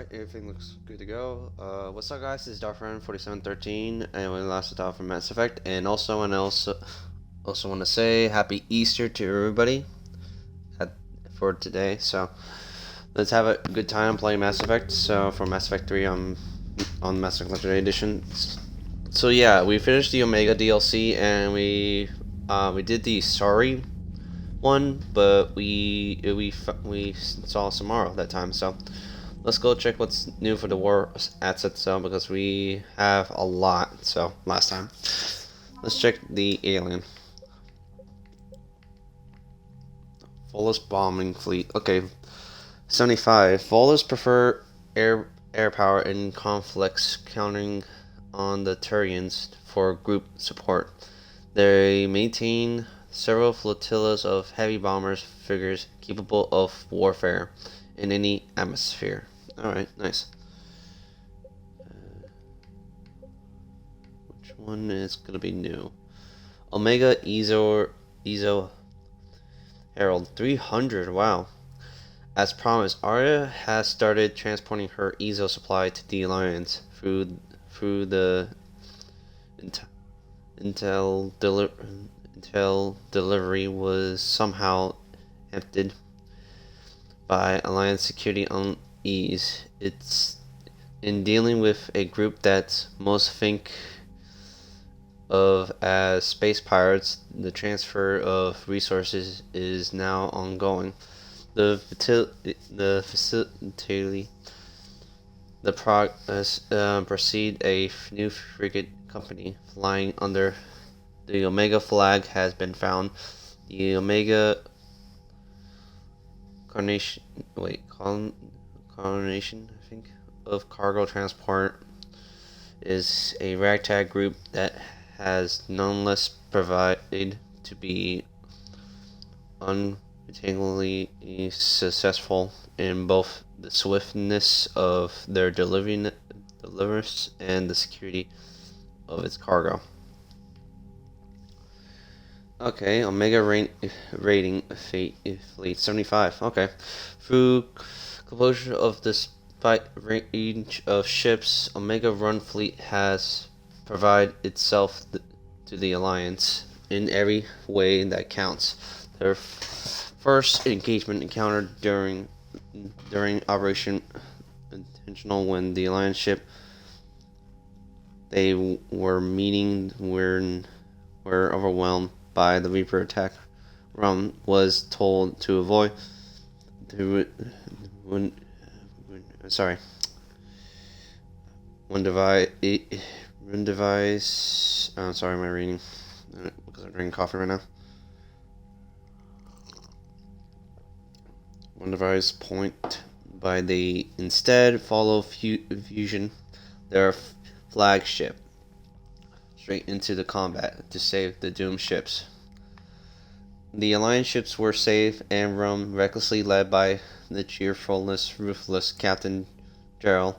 Everything looks good to go. What's up, guys? This is DarkFriend4713, and we last talked from Mass Effect. And also want to say Happy Easter to everybody at, for today. So let's have a good time playing Mass Effect. So for Mass Effect 3 on Mass Effect Legendary Edition. So yeah, we finished the Omega DLC, and we did the Sorry one, but we saw Samara that time. So let's go check what's new for the war asset zone because we have a lot. So last time, let's check the alien. Volus bombing fleet. Okay, 75. Volus prefer air power in conflicts, counting on the Turians for group support. They maintain several flotillas of heavy bombers figures capable of warfare in any atmosphere. Alright, nice. Which one is gonna be new? Omega Ezo Herald 300. Wow. As promised, Arya has started transporting her Ezo supply to the Alliance through the Intel delivery was somehow emptied by Alliance security unease. It's in dealing with a group that most think of as space pirates. The transfer of resources is now ongoing. The facility, the progress proceed a new frigate company flying under the Omega flag has been found. The Omega Coronation, I think, of cargo transport is a ragtag group that has nonetheless provided to be unwittingly successful in both the swiftness of their deliverance and the security of its cargo. Okay, Omega rating fleet 75. Okay, through closure of this range of ships, Omega Run fleet has provided itself to the Alliance in every way that counts. Their first engagement encountered during Operation Intentional, when the Alliance ship they were meeting were overwhelmed by the Reaper attack. Rum was told to avoid when device. Sorry, my reading because I'm drinking coffee right now. One device point by the instead follow fusion their flagship straight into the combat to save the doomed ships. The Alliance ships were saved, and Rome, recklessly led by the ruthless Captain Gerald,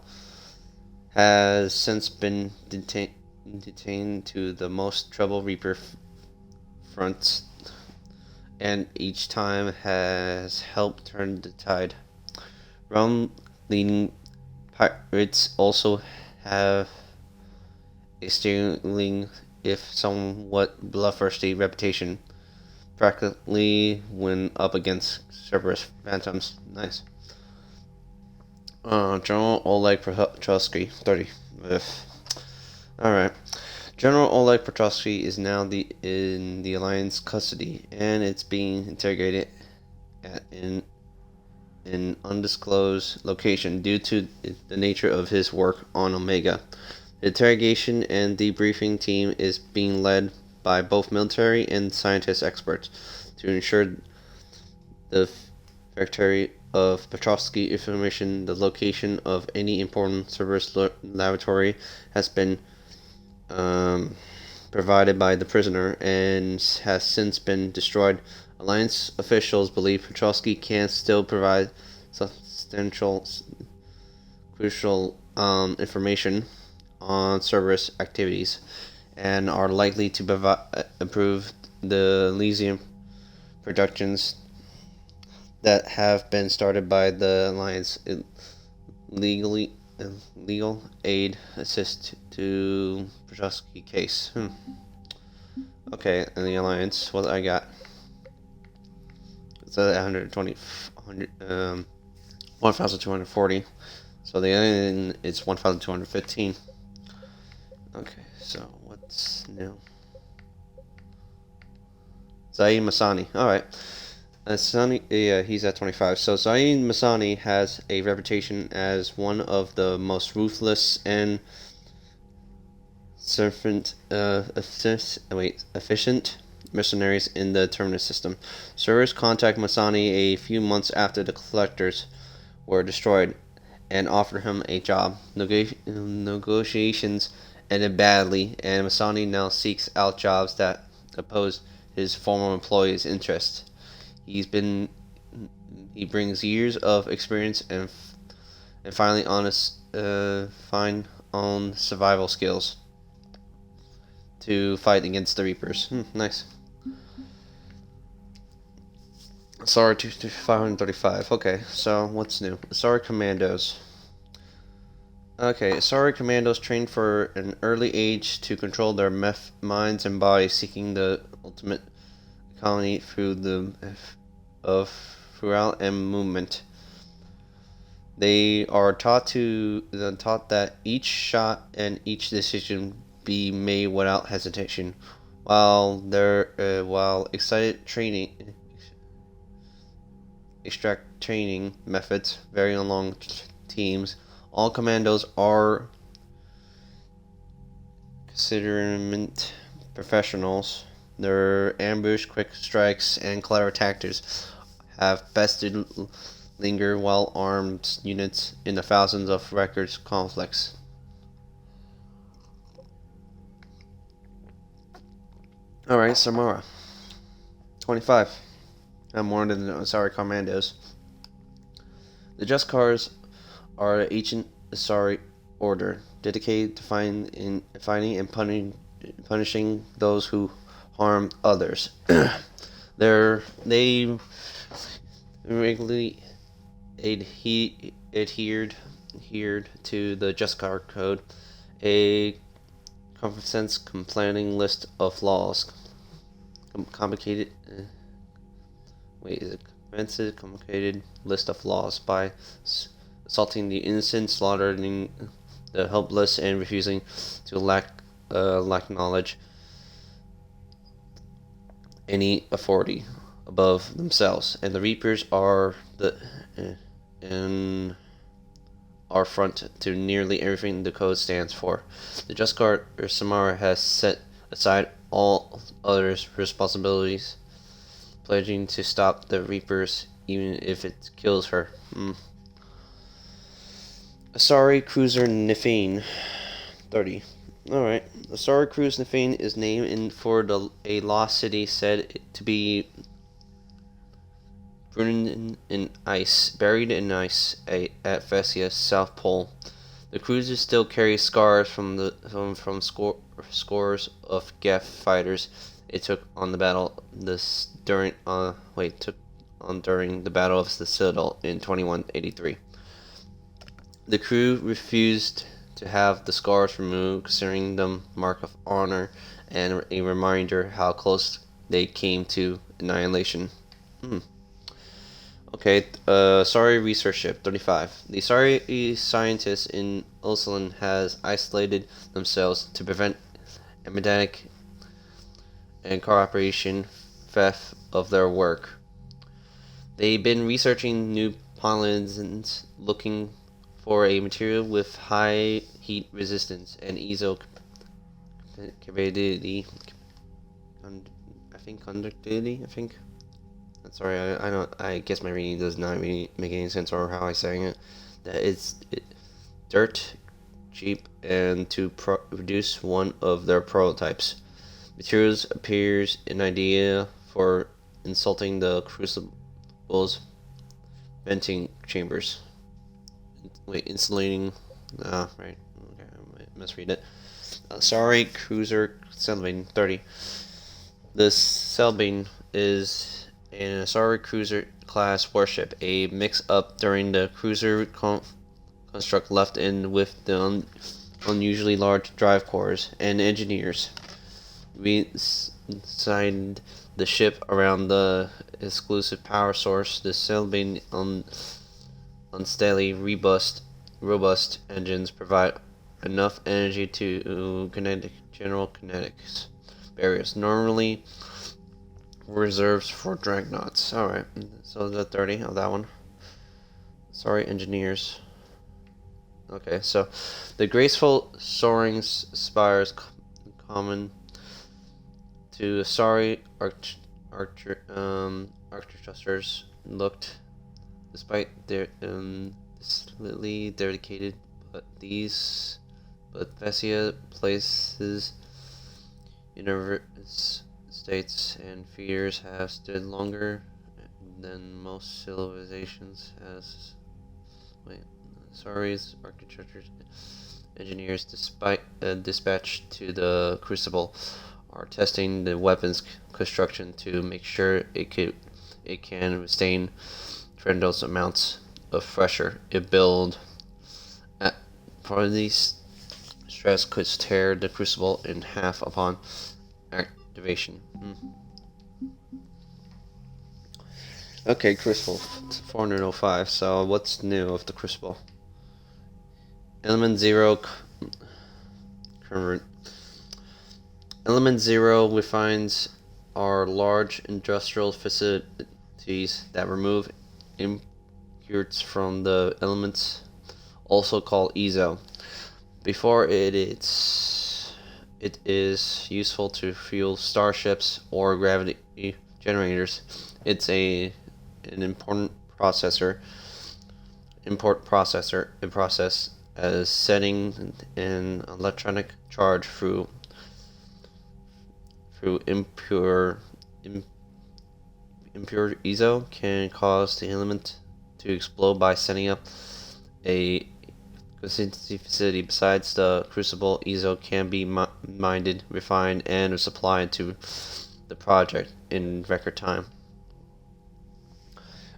has since been detained to the most troubled Reaper fronts, and each time has helped turn the tide. Rome leading pirates also have a sterling, if somewhat bloodthirsty, reputation, practically when up against Cerberus Phantoms. Nice. General Oleg Petrovsky, 30. Alright. General Oleg Petrovsky is now in the Alliance custody, and it's being interrogated at an undisclosed location due to the nature of his work on Omega. The interrogation and debriefing team is being led by both military and scientist experts to ensure the veracity of Petrovsky information. The location of any important Cerberus laboratory has been provided by the prisoner and has since been destroyed. Alliance officials believe Petrovsky can still provide substantial, crucial information on Cerberus activities, and are likely to improve the Elysium productions that have been started by the Alliance. legally legal aid assist to Prochaska case. Okay, and the alliance, what I got? It's at 120, 1,240. So the alien is 1,215. Okay, so what's new? Zaid Masani. Alright. Masani, yeah, he's at 25. So Zaid Masani has a reputation as one of the most ruthless and efficient mercenaries in the Terminus system. Servers contact Masani a few months after the collectors were destroyed and offered him a job. Negotiations ended badly, and Masani now seeks out jobs that oppose his former employees' interests. He brings years of experience and finally fine on survival skills to fight against the Reapers. Nice. Sorry, 535. Okay, so what's new? Sorry, Commandos. Okay, Sorry Commandos trained for an early age to control their minds and bodies, seeking the ultimate economy throughout and movement. They are taught that each shot and each decision be made without hesitation. While extract training methods vary along teams, all commandos are considered professionals. Their ambush, quick strikes, and clever tactics have bested linger while armed units in the thousands of records conflicts. Alright, Samara. 25. I'm more than the Asari Commandos. The Juskars are an ancient Asari order dedicated to finding and punishing those who harm others. They regularly adhered to the Juskar Code, a comprehensive list of laws. Complicated list of laws by assaulting the innocent, slaughtering the helpless, and refusing to lack knowledge any authority above themselves. And the Reapers are are front to nearly everything the code stands for. The Juskar Samara has set aside all others' responsibilities, pledging to stop the Reapers even if it kills her. Asari Cruiser Nifine, 30. Alright. Asari Cruiser Nifine is named for a lost city said to be buried in ice at Vesia's South Pole. The cruiser still carries scars from scores of Geth fighters it took on the battle during the Battle of the Citadel in 2183. The crew refused to have the scars removed, considering them mark of honor and a reminder how close they came to annihilation. Okay, Sorry Research Ship 35. The Sorry scientists in Ulsan has isolated themselves to prevent epidemic and cooperation theft of their work. They've been researching new pollens, looking for a material with high heat resistance and easy conductivity. Sorry, I guess my reading does not really make any sense, or how I'm saying it. That it's dirt cheap and to produce one of their prototypes. Materials appears an idea for insulting the crucible's venting chambers. Insulating. Right. Okay, I misread it. Sorry, Cruiser Selbane 30. The Selbane is an Asari cruiser class warship, a mix-up during the cruiser construct left in with the unusually large drive cores and engineers. We signed the ship around the exclusive power source, the sail being unsteadily robust engines provide enough energy to general kinetics barriers. Normally reserves for dreadnoughts. Alright, so the 30 of that one. Sorry, engineers. Okay, so the graceful soaring spires common to sorry architectures looked, despite their slightly dedicated, but Vessia places universe states and fears have stood longer than most civilizations. As Sorry's architecture engineers, despite dispatched to the Crucible, are testing the weapons construction to make sure it can withstand tremendous amounts of pressure. It build at probably stress could tear the Crucible in half upon activation. Okay, Crucible 405. So what's new of the Crucible? Element Zero current. Element Zero refines are large industrial facilities that remove impurities from the elements, also called EZO. Before it is useful to fuel starships or gravity generators. It's an important processor. Import processor a process as setting an electronic charge through impure EZO can cause the element to explode by setting up a consistency facility. Besides the Crucible, EZO can be mined, refined, and supplied to the project in record time.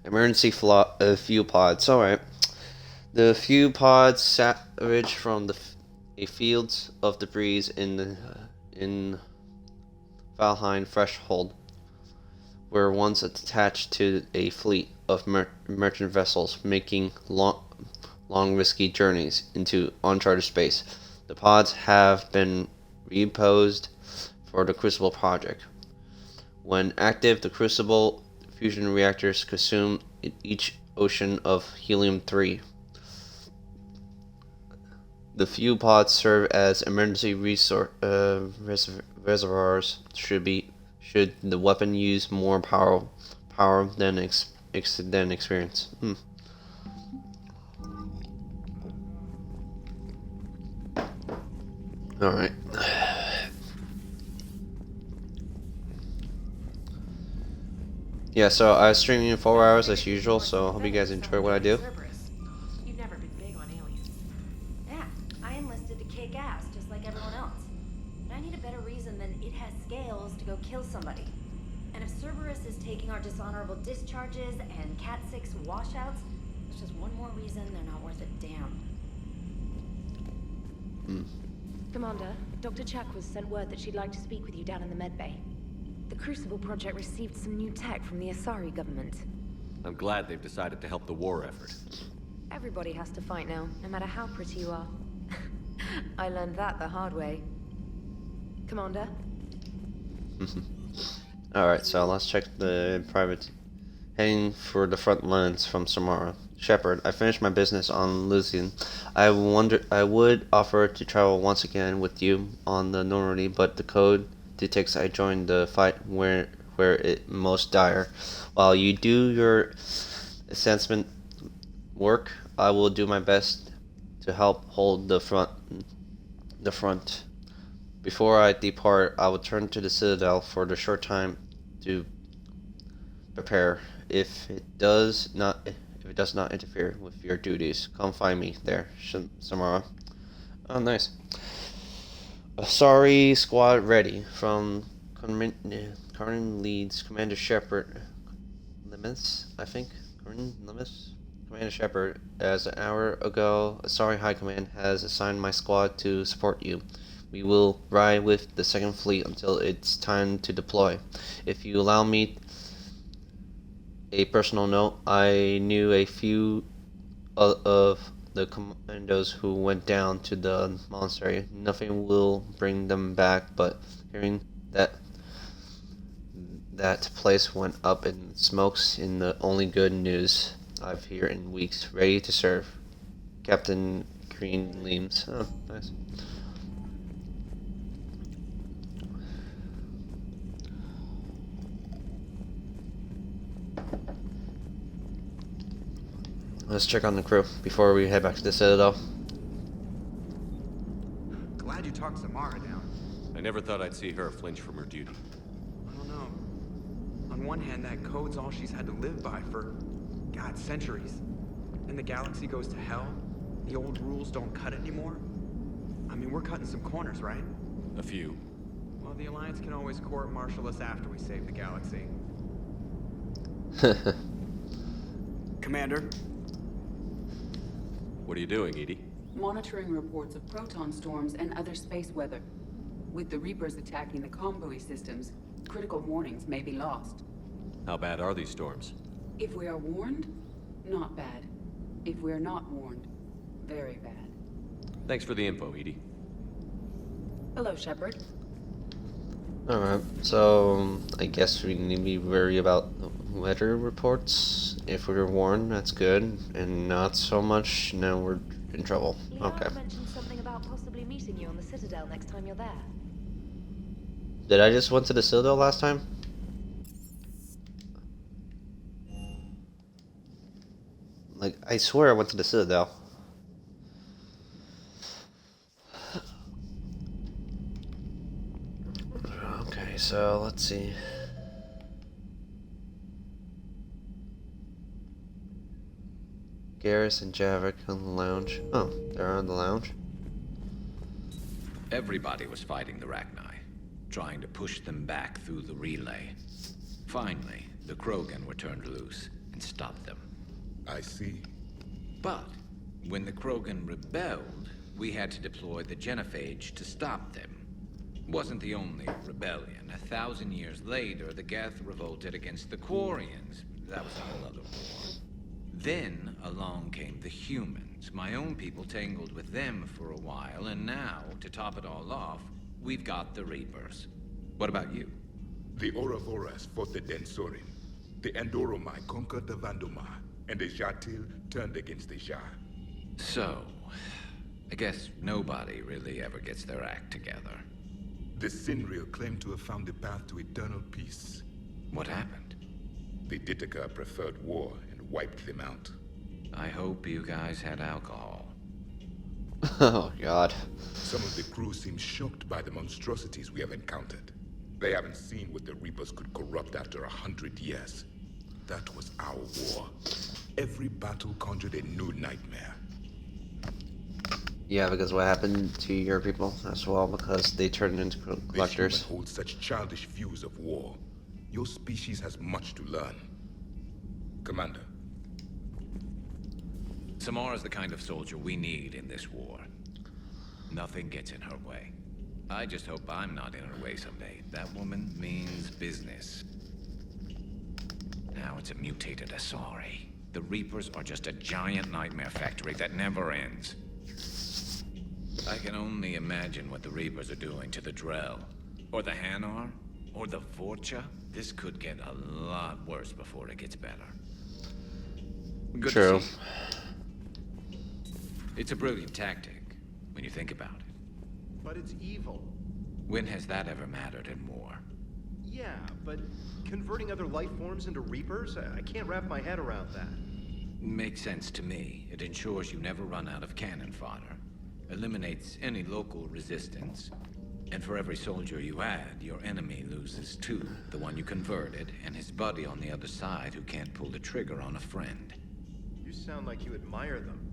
Emergency fuel pods. Alright. The fuel pods salvaged from a fields of debris in Valheim Threshold were once attached to a fleet of merchant vessels making long risky journeys into uncharted space. The pods have been reposed for the Crucible project. When active, the Crucible fusion reactors consume each ocean of helium-3. The fuel pods serve as emergency reservoirs should the weapon use more power than experience. Alright. Yeah, so I was streaming in 4 hours as usual, so I hope you guys enjoy what I do. You've never been big on aliens. Yeah, I enlisted to kick ass just like everyone else. But I need a better reason than it has scales to go kill somebody. And if Cerberus is taking our dishonorable discharges and Cat 6 washouts, it's just one more reason they're not worth a damn. Commander, Dr. Chuck was sent word that she'd like to speak with you down in the medbay. The Crucible project received some new tech from the Asari government. I'm glad they've decided to help the war effort. Everybody has to fight now, no matter how pretty you are. I learned that the hard way. Commander? Alright, so let's check the private. Heading for the front lines from Samara. Shepard, I finished my business on Lucian. I would offer to travel once again with you on the Normandy, but the code detects I joined the fight where it most dire. While you do your assessment work, I will do my best to help hold the front. Before I depart, I will turn to the Citadel for the short time to prepare. If it does not interfere with your duties, come find me there, Samara. Oh, nice. Sorry, squad ready. From Current leads Commander Shepard Limis, I think. Current Limis. Commander Shepard, as an hour ago, Asari High Command has assigned my squad to support you. We will ride with the Second Fleet until it's time to deploy. If you allow me a personal note, I knew a few of the commandos who went down to the monastery. Nothing will bring them back, but hearing that place went up in smokes in the only good news I've heard in weeks. Ready to serve. Captain Green Leams. Oh, nice. Let's check on the crew before we head back to the Citadel. Glad you talked Samara down. I never thought I'd see her flinch from her duty. I don't know. On one hand, that code's all she's had to live by for, God, centuries. And the galaxy goes to hell. The old rules don't cut anymore. I mean, we're cutting some corners, right? A few. Well, the Alliance can always court-martial us after we save the galaxy. Commander? What are you doing, Edie? Monitoring reports of proton storms and other space weather. With the Reapers attacking the comm buoy systems, critical warnings may be lost. How bad are these storms? If we are warned, not bad. If we are not warned, very bad. Thanks for the info, Edie. Hello, Shepard. Alright, so I guess we need to be wary about weather reports. If we're warned, that's good, and not so much, now we're in trouble. Liara Okay. mentioned something about possibly meeting you on the Citadel next time you're there. Did I just went to the Citadel last time? Like, I swear I went to the Citadel. Okay, so let's see. Garrus and Javik on the lounge. Oh, they're on the lounge. Everybody was fighting the Rachni, trying to push them back through the relay. Finally, the Krogan were turned loose and stopped them. I see. But when the Krogan rebelled, we had to deploy the Genophage to stop them. Wasn't the only rebellion. 1,000 years later, the Geth revolted against the Quarians. That was a whole other war. Then along came the humans. My own people tangled with them for a while, and now, to top it all off, we've got the Reapers. What about you? The Ouroboros fought the Densorin. The Andoromai conquered the Vandomar, and the Jatil turned against the Shah. So, I guess nobody really ever gets their act together. The Sinriel claimed to have found the path to eternal peace. What happened? The Ditaka preferred war and wiped them out. I hope you guys had alcohol. Oh, God. Some of the crew seem shocked by the monstrosities we have encountered. They haven't seen what the Reapers could corrupt after 100 years. That was our war. Every battle conjured a new nightmare. Yeah, because what happened to your people as well, because they turned into collectors. The human holds such childish views of war. Your species has much to learn. Commander. Samara's the kind of soldier we need in this war. Nothing gets in her way. I just hope I'm not in her way someday. That woman means business. Now it's a mutated Asari. The Reapers are just a giant nightmare factory that never ends. I can only imagine what the Reapers are doing to the Drell. Or the Hanar. Or the Vorcha. This could get a lot worse before it gets better. Good True. to see you. It's a brilliant tactic, when you think about it. But it's evil. When has that ever mattered in war? Yeah, but converting other life forms into Reapers? I can't wrap my head around that. Makes sense to me. It ensures you never run out of cannon fodder. Eliminates any local resistance. And for every soldier you add, your enemy loses two. The one you converted, and his buddy on the other side who can't pull the trigger on a friend. You sound like you admire them.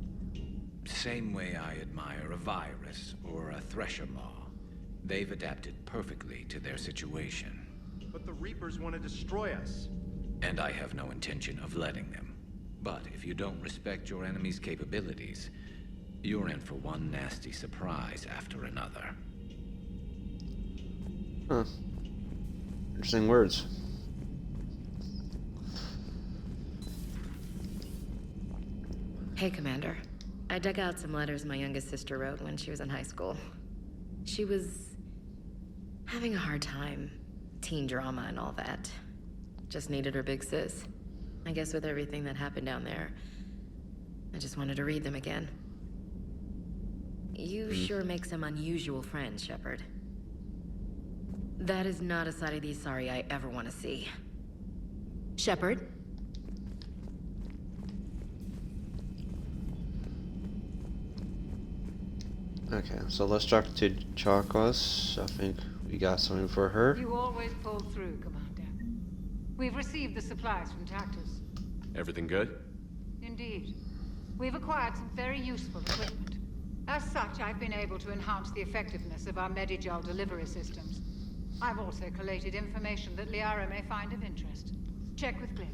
Same way I admire a virus or a Thresher Maw. They've adapted perfectly to their situation. But the Reapers want to destroy us. And I have no intention of letting them. But if you don't respect your enemy's capabilities, you're in for one nasty surprise after another. Huh. Interesting words. Hey, Commander. I dug out some letters my youngest sister wrote when she was in high school. She was having a hard time. Teen drama and all that. Just needed her big sis. I guess with everything that happened down there, I just wanted to read them again. You sure make some unusual friends, Shepard. That is not a side of the Asari I ever want to see. Shepard? Okay, so let's talk to Chakwas. I think we got something for her. You always pull through, Commander. We've received the supplies from Tactus. Everything good? Indeed. We've acquired some very useful equipment. As such, I've been able to enhance the effectiveness of our Medigel delivery systems. I've also collated information that Liara may find of interest. Check with Cliff.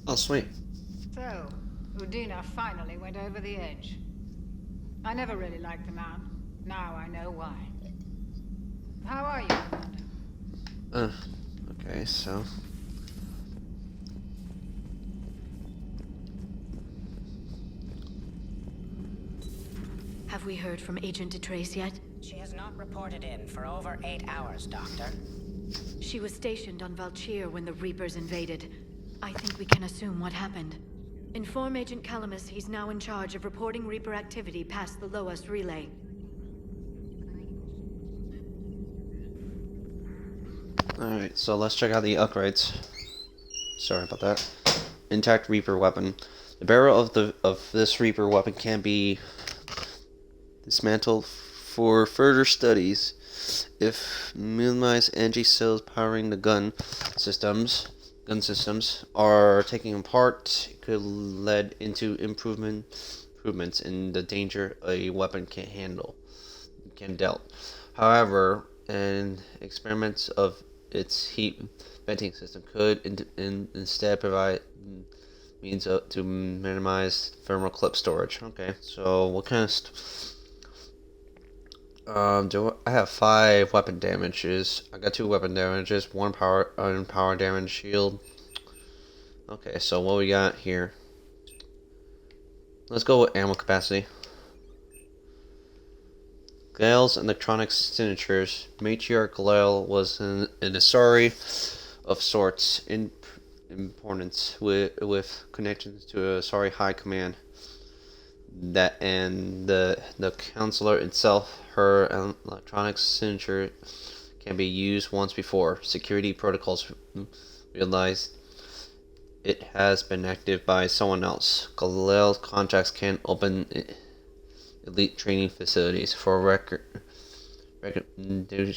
Oh, sweet. So, Udina finally went over the edge. I never really liked the man. Now I know why. How are you, Commander? Okay, so... Have we heard from Agent DeTrace yet? She has not reported in for over 8 hours, Doctor. She was stationed on Valchir when the Reapers invaded. I think we can assume what happened. Inform Agent Calamus he's now in charge of reporting Reaper activity past the Loas relay. Alright, so let's check out the upgrades. Sorry about that. Intact Reaper weapon. The barrel of this Reaper weapon can be dismantled for further studies. If minimized energy cells powering the gun systems are taken apart, it could lead into improvements in the danger a weapon can dealt. However, an experiment of its heat venting system could instead provide means to minimize thermal clip storage. Okay, so what kind of I have 5 weapon damages. I got 2 weapon damages, 1 power damage shield. Okay, so what we got here? Let's go with ammo capacity. Gale's electronic signatures. Matriarch Gale was an Asari of sorts, in importance with connections to Asari High Command. That and the counselor itself, her electronic signature can be used once before. Security protocols realized it has been active by someone else. Gale's contacts can open elite training facilities for recommending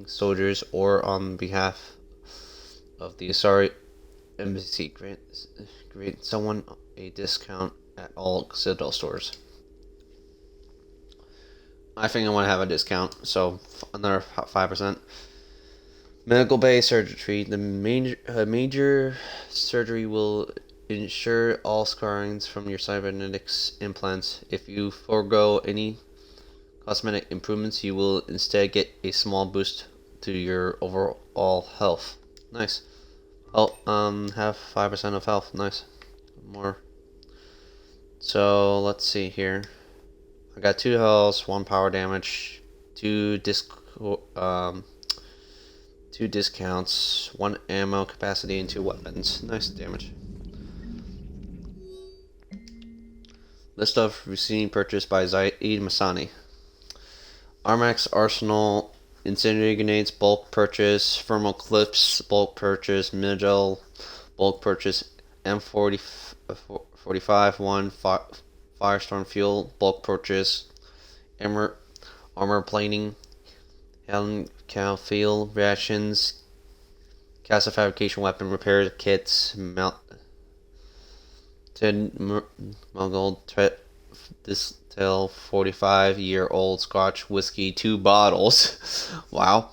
soldiers or on behalf of the Asari embassy. Grant someone a discount at all Citadel stores. I think I want to have a discount, so another 5%. Medical bay surgery. The major surgery will ensure all scarrings from your cybernetics implants. If you forego any cosmetic improvements, you will instead get a small boost to your overall health. Nice. Oh, have 5% of health. Nice. More. So let's see here. I got 2 health, 1 power damage, 2 discounts, 1 ammo capacity, and 2 weapons. Nice damage. List of recently purchased by Zaid Masani. Armax Arsenal, incendiary grenades, bulk purchase, thermal clips, bulk purchase, Midgel, bulk purchase, M45 1 Firestorm fuel, bulk purchase, armor plating, Helen Cal field rations, Casa fabrication weapon repair kits, Mongol Tret Distill 45-year-old Scotch whiskey, 2 bottles. Wow.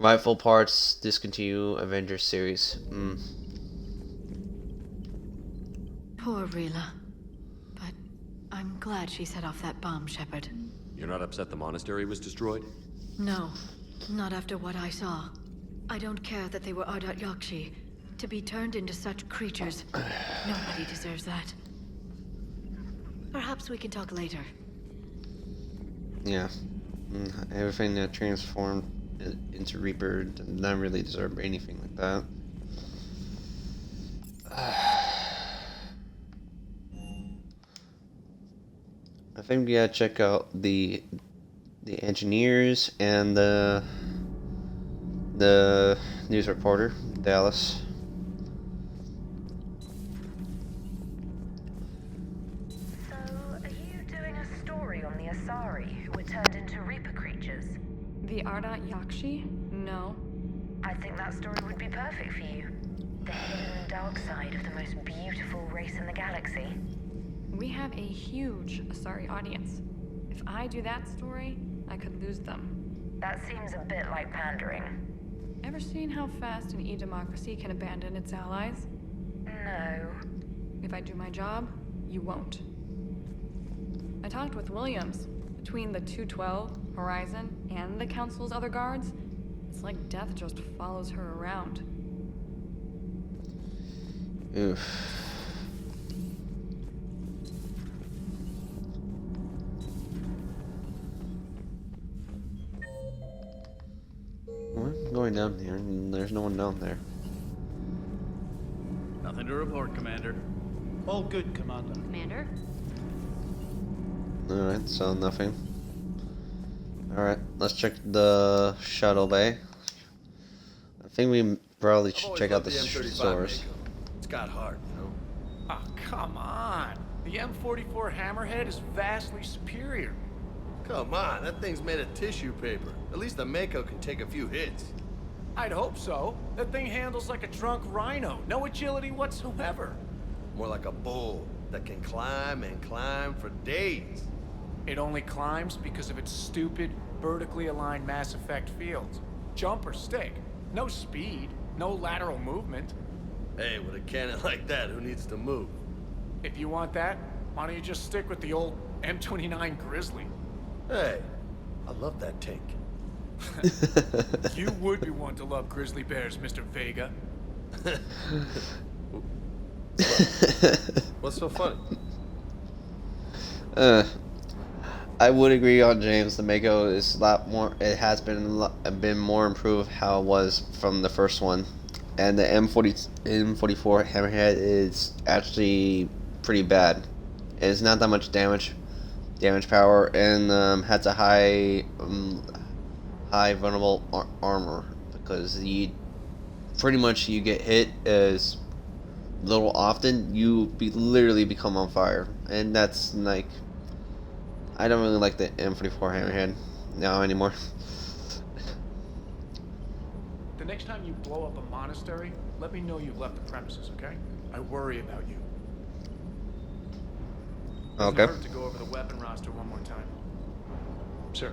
Rightful parts discontinue Avengers series. Poor Rila. But I'm glad she set off that bomb, Shepard. You're not upset the monastery was destroyed? No, not after what I saw. I don't care that they were Ardat Yakshi. To be turned into such creatures, nobody deserves that. Perhaps we can talk later. Yeah. Everything that transformed into Reaper did not really deserve anything like that. I think we gotta check out the engineers and the news reporter, Dallas. So, are you doing a story on the Asari who were turned into Reaper creatures? The Ardat Yakshi? No. I think that story would be perfect for you. The hidden dark side of the most beautiful race in the galaxy. We have a huge Asari audience. If I do that story, I could lose them. That seems a bit like pandering. Ever seen how fast an e-democracy can abandon its allies? No. If I do my job, you won't. I talked with Williams. Between the 212, Horizon, and the Council's other guards, it's like death just follows her around. Oof. We're going down here, and there's no one down there. Nothing to report, Commander. All good, Commander. Commander? Alright, so nothing. Alright, let's check the shuttle bay. I think we probably should check out the stores. It's got heart, you know? Oh, come on. The M44 Hammerhead is vastly superior. Come on, that thing's made of tissue paper. At least the Mako can take a few hits. I'd hope so. That thing handles like a drunk rhino. No agility whatsoever. More like a bull that can climb and climb for days. It only climbs because of its stupid, vertically aligned Mass Effect fields. Jump or stick. No speed. No lateral movement. Hey, with a cannon like that, who needs to move? If you want that, why don't you just stick with the old M29 Grizzly? Hey, I love that tank. You would be one to love grizzly bears, Mr. Vega. What's so funny? I would agree on James. The Mako is a lot more. It has been more improved how it was from the first one, and the M44 Hammerhead is actually pretty bad. It's not that much damage power, and has a high vulnerable armor, because you pretty much you get hit as little often, you literally become on fire, and that's like, I don't really like the M44 Hammerhead now anymore. The next time you blow up a monastery, let me know you've left the premises, okay? I worry about you. Okay. Doesn't hurt to go over the weapon roster one more time. Sir.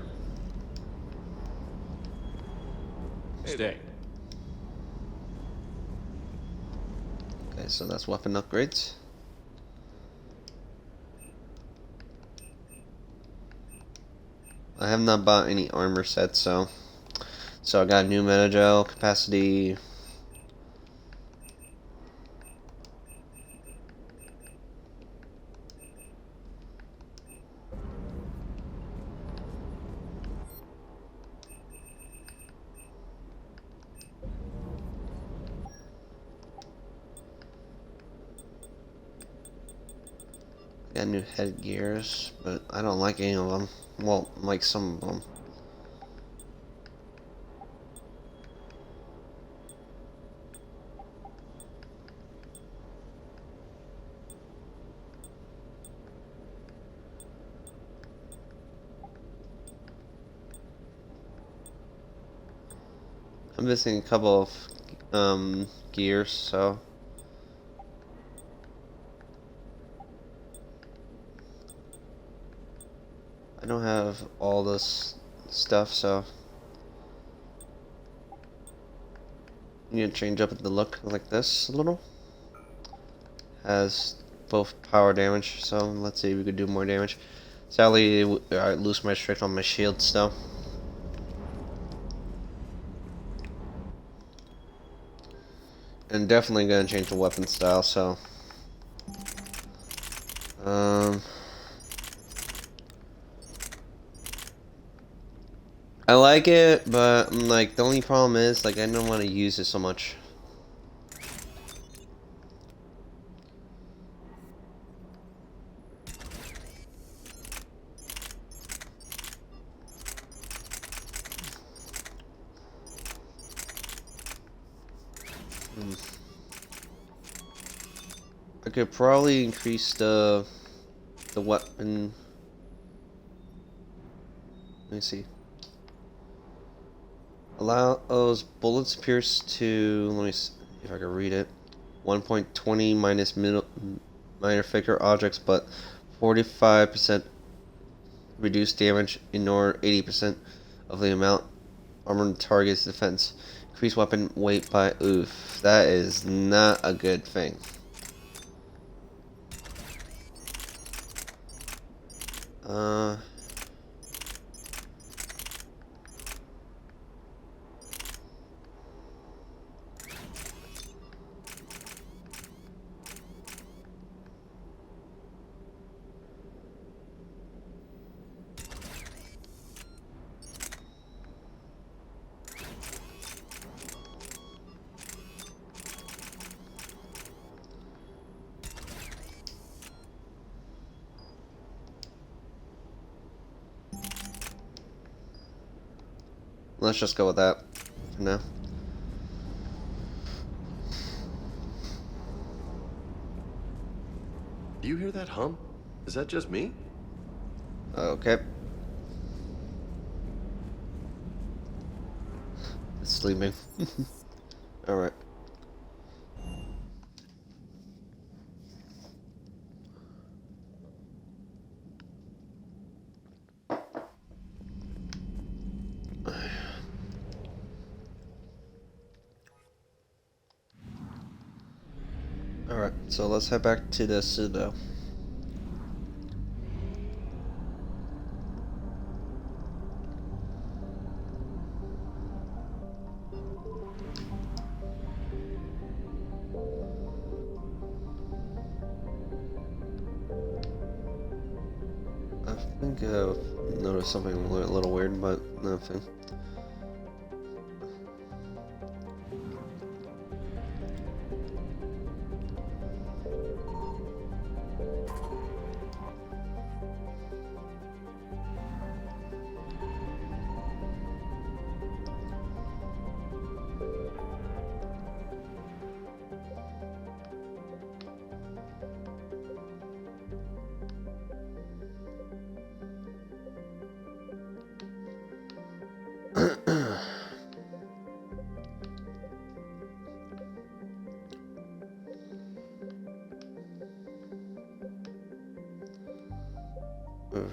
Stay. Okay, so that's weapon upgrades. I have not bought any armor sets, so I got new metagel capacity. Got new headgears, but I don't like any of them. Well, like some of them. I'm missing a couple of gears, so I don't have all this stuff, so You need to change up the look like this a little. Has both power damage, so let's see if we could do more damage. Sadly, I lose my strength on my shield still. And definitely gonna change the weapon style, so I like it, but like the only problem is like I don't want to use it so much. I could probably increase the weapon. Let me see. Allows bullets pierce to, let me see if I can read it. 1.20 minus minor figure objects, but 45% reduced damage, ignore 80% of the amount armored target's defense. Increase weapon weight by, oof, that is not a good thing. Let's just go with that for now. Do you hear that hum? Is that just me? Okay. It's sleeping. Alright. Alright, so let's head back to the Pseudo. I think I've noticed something a little weird, but nothing.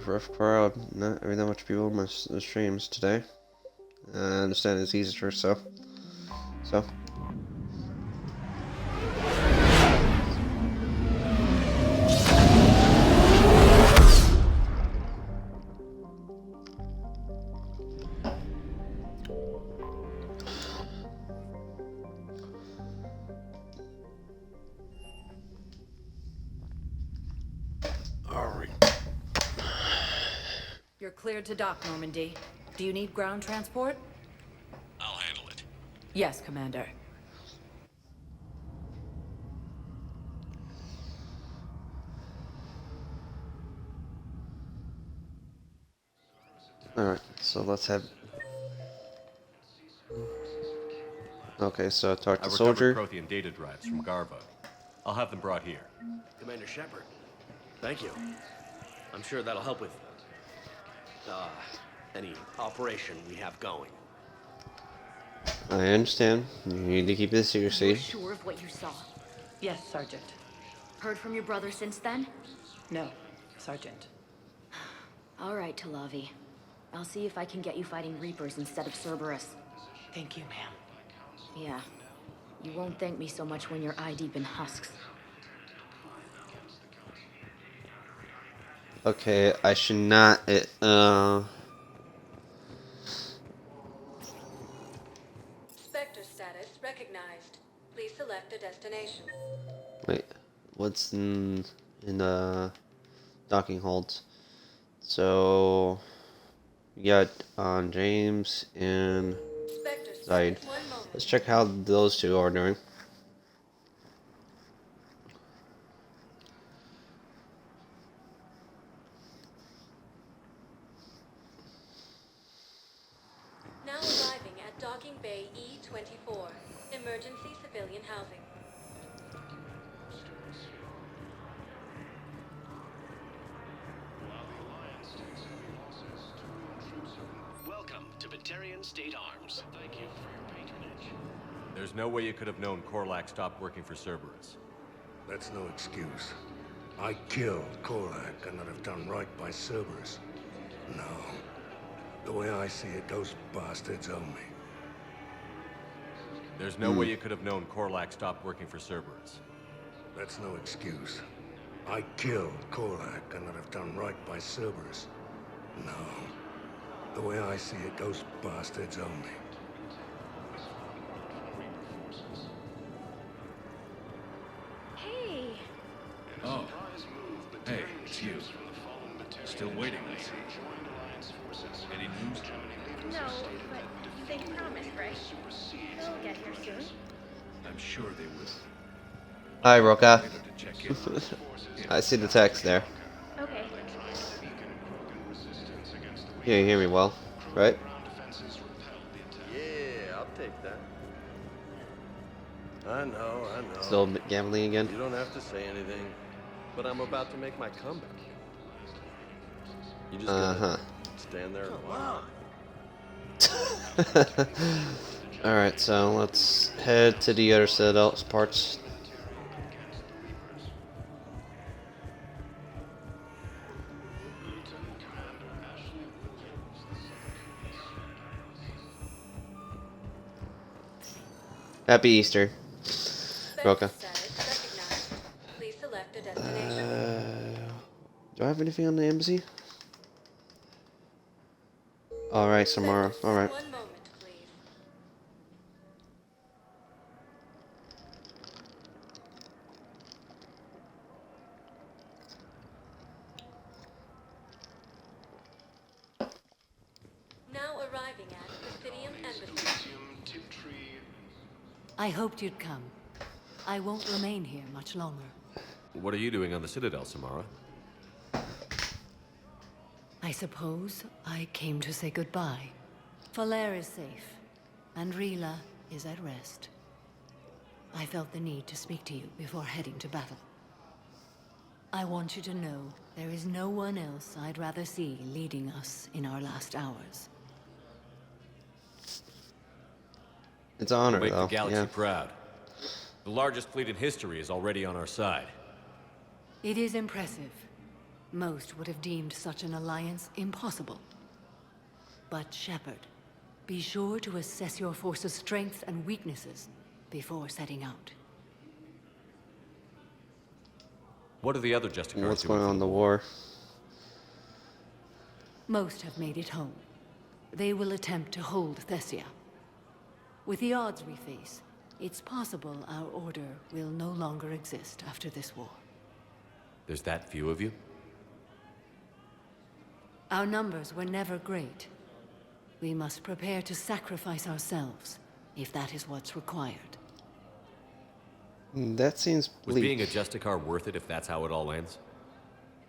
Rough crowd, not very that much people in my streams today. I understand it's Easter, so. You're cleared to dock, Normandy. Do you need ground transport? I'll handle it. Yes, Commander. Alright, so let's head. Okay, so talk to Soldier. Prothean data drives from Garva. I'll have them brought here. Commander Shepard, thank you. I'm sure that'll help with any operation we have going. I understand. You need to keep this seriously. You're sure of what you saw? Yes, Sergeant. Heard from your brother since then? No, Sergeant. All right, Talavi. I'll see if I can get you fighting Reapers instead of Cerberus. Thank you, ma'am. Yeah. You won't thank me so much when you're eye-deep in husks. Okay, I should not. Spectre status recognized. Please select a destination. Wait, what's in the docking holds? So we got James and Zaid. Let's check how those two are doing. Now arriving at Docking Bay E-24, emergency civilian housing. Welcome to Batarian State Arms. Thank you for your patronage. There's no way you could have known Korlak stopped working for Cerberus. That's no excuse. I killed Korlak and I'd have done right by Cerberus. No. The way I see it, those bastards owe me. There's no way you could have known Korlak stopped working for Cerberus. That's no excuse. I killed Korlak and I'd have done right by Cerberus. No. The way I see it, those bastards owe me. Hey! Oh. Hey, it's you. Still waiting, I see. Any news? No, but they promised, right? They'll get here soon. I'm sure they will. Hi, Roka. I see the text there. Okay. Yeah, you hear me well, right? Yeah, I'll take that. I know. Still gambling again? You don't have to say anything, but I'm about to make my comeback. You just gotta stand there and watch. Alright, so let's head to the other Citadel parts. Happy Easter, Roka. Please select a destination. Do I have anything on the embassy? Alright, Samara. Alright. One moment, please. Now arriving at Presidium Embassy. I hoped you'd come. I won't remain here much longer. What are you doing on the Citadel, Samara? I suppose I came to say goodbye. Falair is safe, and Rila is at rest. I felt the need to speak to you before heading to battle. I want you to know there is no one else I'd rather see leading us in our last hours. It's an honor, Make though. the galaxy Yeah. proud. The largest fleet in history is already on our side. It is impressive. Most would have deemed such an alliance impossible. But Shepard, be sure to assess your force's strengths and weaknesses before setting out. What are the other Justicars What's doing? going on in the war? Most have made it home. They will attempt to hold Thessia. With the odds we face, it's possible our order will no longer exist after this war. There's that few of you? Our numbers were never great. We must prepare to sacrifice ourselves, if that is what's required. That seems Was bleak. being a Justicar worth it if that's how it all ends?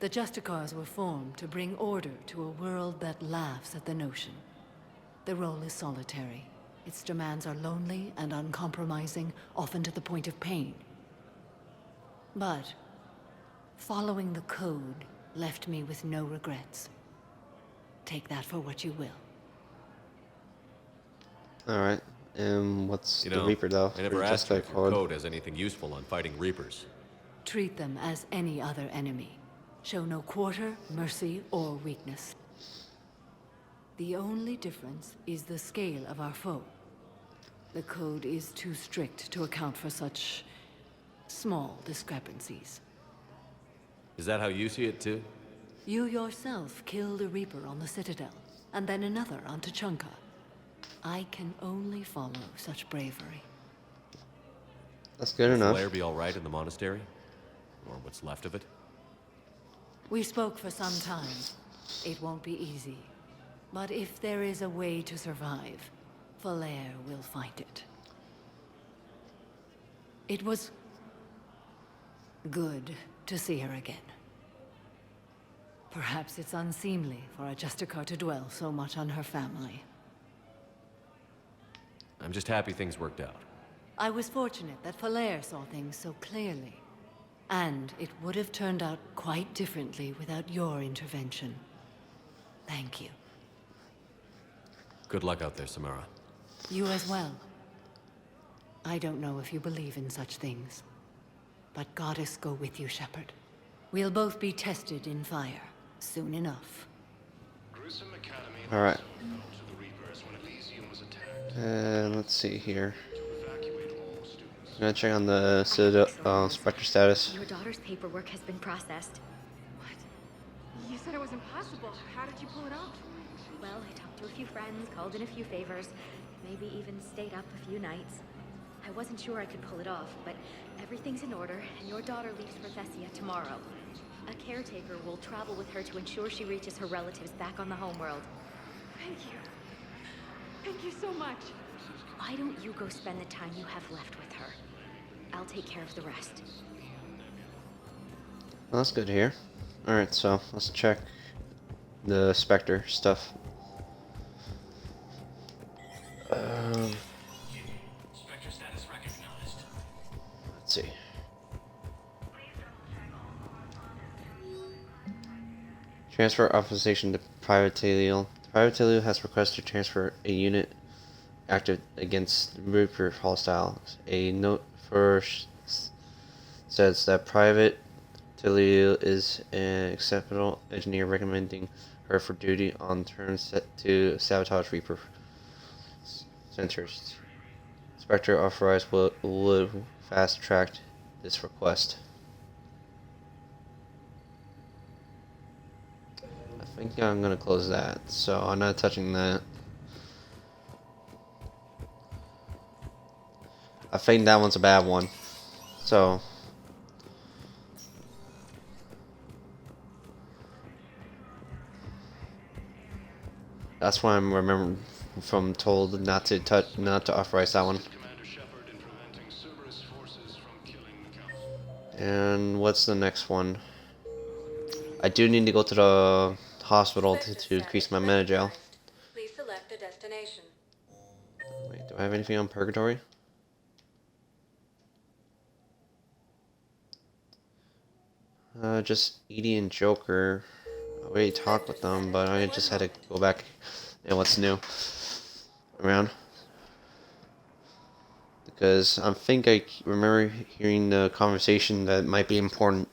The Justicars were formed to bring order to a world that laughs at the notion. The role is solitary. Its demands are lonely and uncompromising, often to the point of pain. But following the code left me with no regrets. Take that for what you will. Alright. What's You the know, Reaper, though? I never Or asked just you a if your code? code has anything useful on fighting Reapers. Treat them as any other enemy. Show no quarter, mercy, or weakness. The only difference is the scale of our foe. The code is too strict to account for such small discrepancies. Is that how you see it, too? You yourself killed a Reaper on the Citadel, and then another on Tuchanka. I can only follow such bravery. That's good enough. Will Falair be all right in the monastery? Or what's left of it? We spoke for some time. It won't be easy. But if there is a way to survive, Falair will find it. It was good to see her again. Perhaps it's unseemly for a Justicar to dwell so much on her family. I'm just happy things worked out. I was fortunate that Falair saw things so clearly. And it would have turned out quite differently without your intervention. Thank you. Good luck out there, Samara. You as well. I don't know if you believe in such things, but Goddess go with you, Shepard. We'll both be tested in fire soon enough. All right. Let's see here. I'm gonna check on the Spectre status. Your daughter's paperwork has been processed. What? You said it was impossible. How did you pull it off? Well, I talked to a few friends, called in a few favors, maybe even stayed up a few nights. I wasn't sure I could pull it off, but everything's in order, and your daughter leaves for Thessia tomorrow. A caretaker will travel with her to ensure she reaches her relatives back on the homeworld. Thank you. Thank you so much. Why don't you go spend the time you have left with her? I'll take care of the rest. Well, that's good to hear. Alright, so let's check the Spectre stuff. Spectre status recognized. Let's see. Transfer authorization to Private Talil. Private Talil has requested to transfer a unit active against Reaper hostiles. A note first says that Private Talil is an exceptional engineer recommending her for duty on terms set to sabotage Reaper centers. Spectre authorized will fast track this request. I think I'm gonna close that, so I'm not touching that. I think that one's a bad one, so that's why I'm remembering from told not to touch, not to authorize that one. And what's the next one? I do need to go to the hospital to increase my Medi-gel. Please select a destination. Wait, do I have anything on Purgatory? Just Edie and Joker. I already talked with them, but I just had to go back and what's new around. Because I think I remember hearing the conversation that might be important.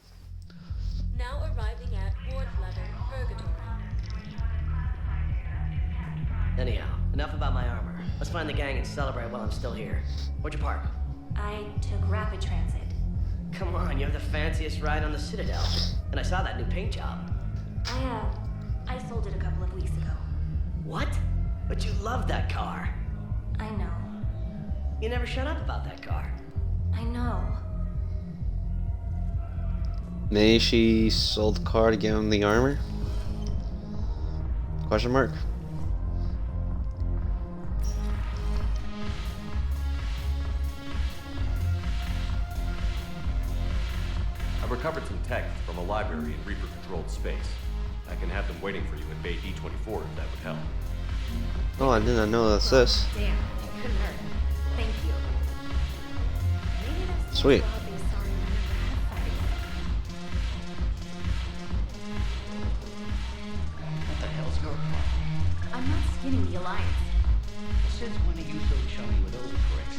Now arriving at Wardflutter, Purgatory. Anyhow, enough about my armor. Let's find the gang and celebrate while I'm still here. Where'd you park? I took rapid transit. Come on, you have the fanciest ride on the Citadel. And I saw that new paint job. I sold it a couple of weeks ago. What? But you love that car. I know. You never shut up about that car. I know. Maybe she sold the car to give him the armor? Question mark. I've recovered some tech from a library in Reaper-controlled space. I can have them waiting for you in Bay D24 if that would help. Oh, I did not know that's this. Damn, it couldn't hurt. Thank you. Maybe that's Sweet. why I'll be sorry we never had fighting. What the hell's your problem? I'm not skinning the Alliance. Since when are you so chummy with those pricks?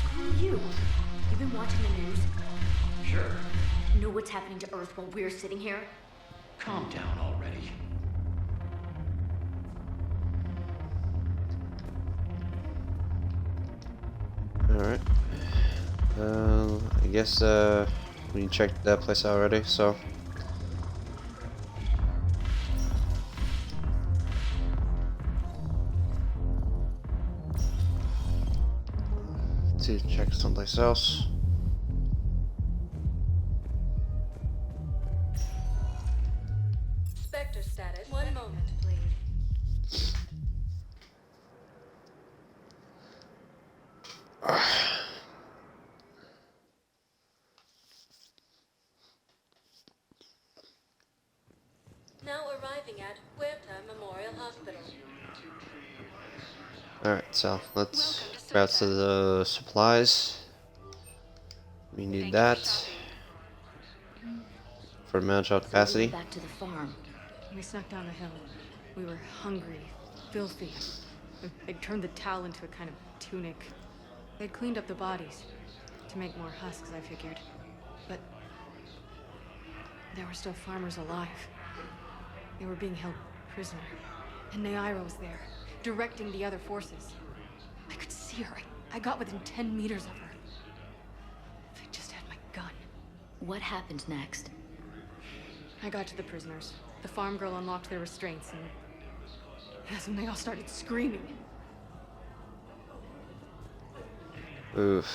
Screw you. You've been watching the news? Sure. Know what's happening to Earth while we're sitting here? Calm down already. guess we checked that place out already, so to check someplace else. Spectre status. One moment, please. Now arriving at Huerta Memorial Hospital. Alright, so let's route to the supplies. We need that for managerial capacity. Back to the farm. We snuck down the hill. We were hungry, filthy. They'd turned the towel into a kind of tunic. They'd cleaned up the bodies to make more husks, I figured. But there were still farmers alive. They were being held prisoner. And Naira was there, directing the other forces. I could see her. I got within 10 meters of her. If I just had my gun. What happened next? I got to the prisoners. The farm girl unlocked their restraints, and that's when they all started screaming. Oof.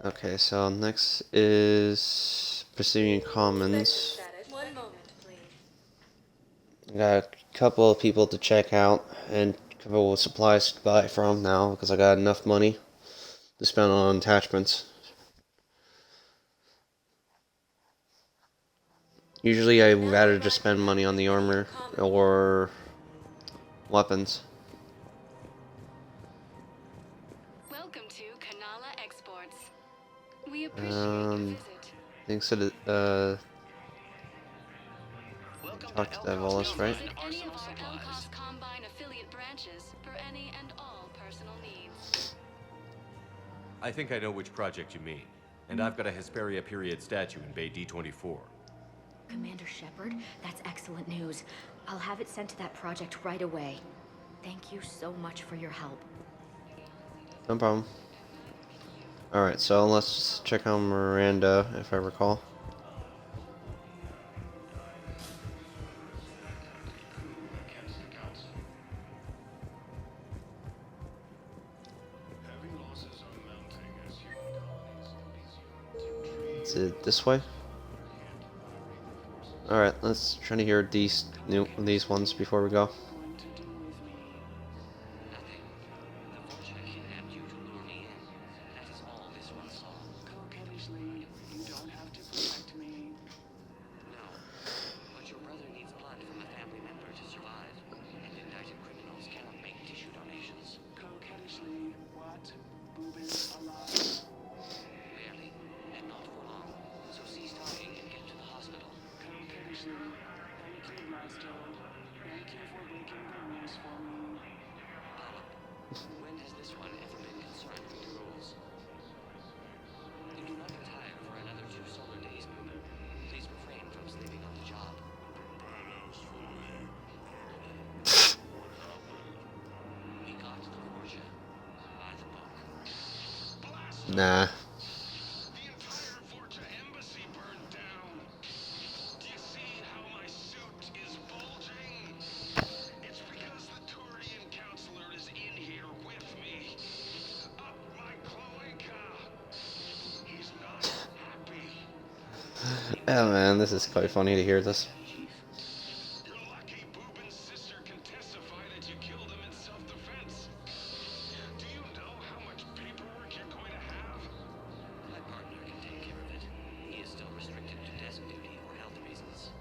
Okay, so next is Presidium Commons. One moment, please. Got a couple of people to check out and a couple of supplies to buy from now because I got enough money to spend on attachments. Usually I would rather just spend money on the armor or weapons. Welcome to Kanala Exports. We appreciate your visit. Thanks to the talk to Devolis, right? Visit any of our Elcos Combine affiliate branches for any and all personal needs. I think I know which project you mean. And I've got a Hesperia period statue in Bay D24. Commander Shepard, that's excellent news. I'll have it sent to that project right away. Thank you so much for your help. No problem. Alright, so let's check on Miranda, if I recall. Is it this way? Alright, let's try to hear these ones before we go. When has this one ever been concerned with the rules? You do not retire for another 2 solar days, Boomer. Please refrain from sleeping on the job. We got the Borgia by the book. Nah. Oh man, this is quite funny to hear this. My partner can take care of it. He is still restricted to desk duty or health reasons.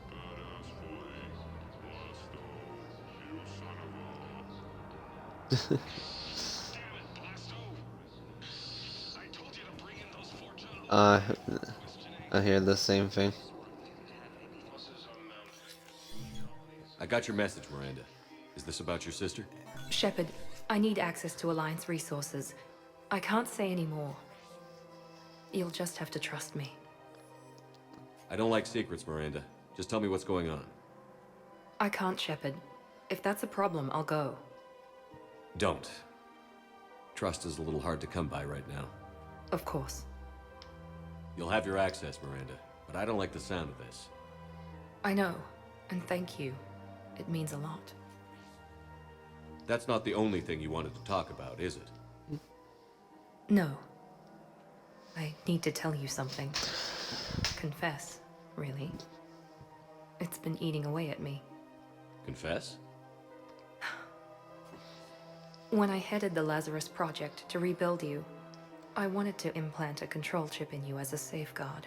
I hear the same thing. I got your message, Miranda. Is this about your sister? Shepard, I need access to Alliance resources. I can't say any more. You'll just have to trust me. I don't like secrets, Miranda. Just tell me what's going on. I can't, Shepard. If that's a problem, I'll go. Don't. Trust is a little hard to come by right now. Of course. You'll have your access, Miranda, but I don't like the sound of this. I know, and thank you. It means a lot. That's not the only thing you wanted to talk about, is it? No. I need to tell you something. Confess, really. It's been eating away at me. Confess? When I headed the Lazarus Project to rebuild you, I wanted to implant a control chip in you as a safeguard.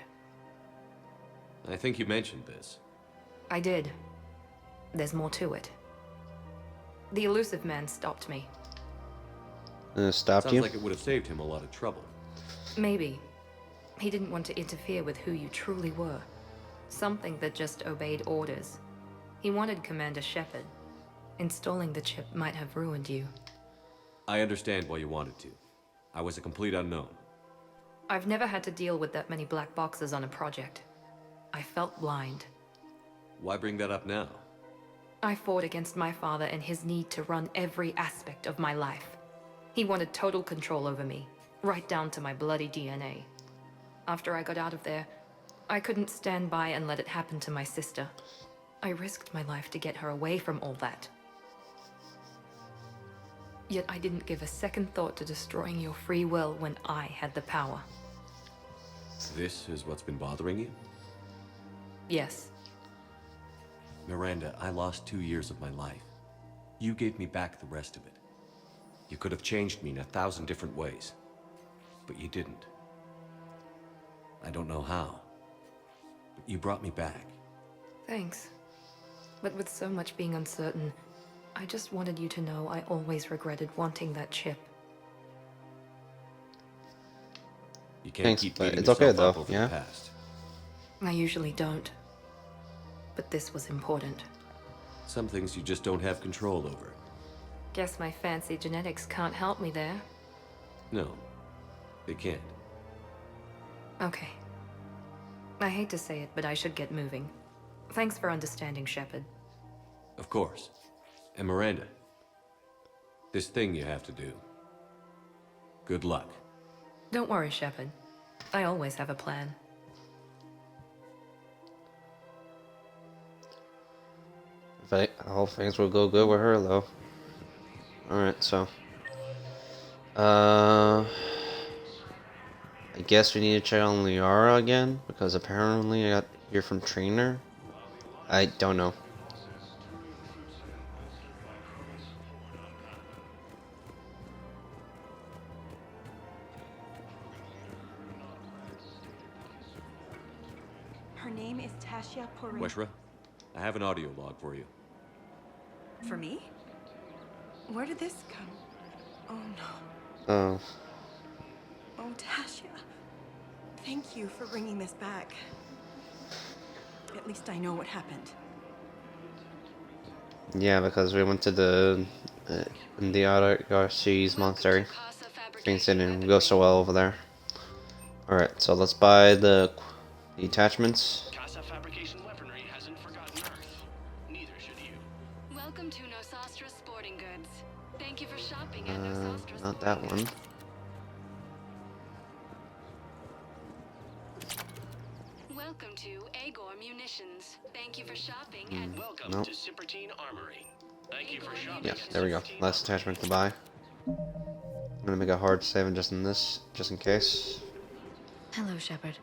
I think you mentioned this. I did. There's more to it. The elusive man stopped me. Stopped Sounds you? like it would have saved him a lot of trouble. Maybe. He didn't want to interfere with who you truly were. Something that just obeyed orders. He wanted Commander Shepard. Installing the chip might have ruined you. I understand why you wanted to. I was a complete unknown. I've never had to deal with that many black boxes on a project. I felt blind. Why bring that up now? I fought against my father and his need to run every aspect of my life. He wanted total control over me, right down to my bloody DNA. After I got out of there, I couldn't stand by and let it happen to my sister. I risked my life to get her away from all that. Yet I didn't give a second thought to destroying your free will when I had the power. This is what's been bothering you? Yes. Miranda, I lost 2 years of my life. You gave me back the rest of it. You could have changed me in 1,000 different ways. But you didn't. I don't know how. But you brought me back. Thanks. But with so much being uncertain, I just wanted you to know I always regretted wanting that chip. You can't Thanks, keep but beating it's okay yourself up though, over yeah? the past. I usually don't. But this was important. Some things you just don't have control over. Guess my fancy genetics can't help me there. No, they can't. Okay. I hate to say it, but I should get moving. Thanks for understanding, Shepard. Of course. And Miranda, this thing you have to do. Good luck. Don't worry, Shepard. I always have a plan. I hope things will go good with her, though. Alright, so. I guess we need to check on Liara again, because apparently I got here from Trainer. I don't know. Her name is Tasha Porin. Weshra, I have an audio log for you. For me? Where did this come? Oh no. Oh. Oh, Tasha. Thank you for bringing this back. At least I know what happened. Yeah, because we went to the Garcia's monastery. Things didn't go so well over there. Alright, so let's buy the attachments. Casa Fabrication Weaponry hasn't forgotten Earth. Neither should you. Welcome to Nosastra Sporting Goods. Thank you for shopping at Nosastra. Not that one. Welcome to Agor Munitions. Thank you for shopping at Welcome Nope. to Simpertine Armory. Thank you for shopping. Yeah, there we go. Last attachment to buy. I'm gonna make a hard save just in this, just in case. Hello, Shepard.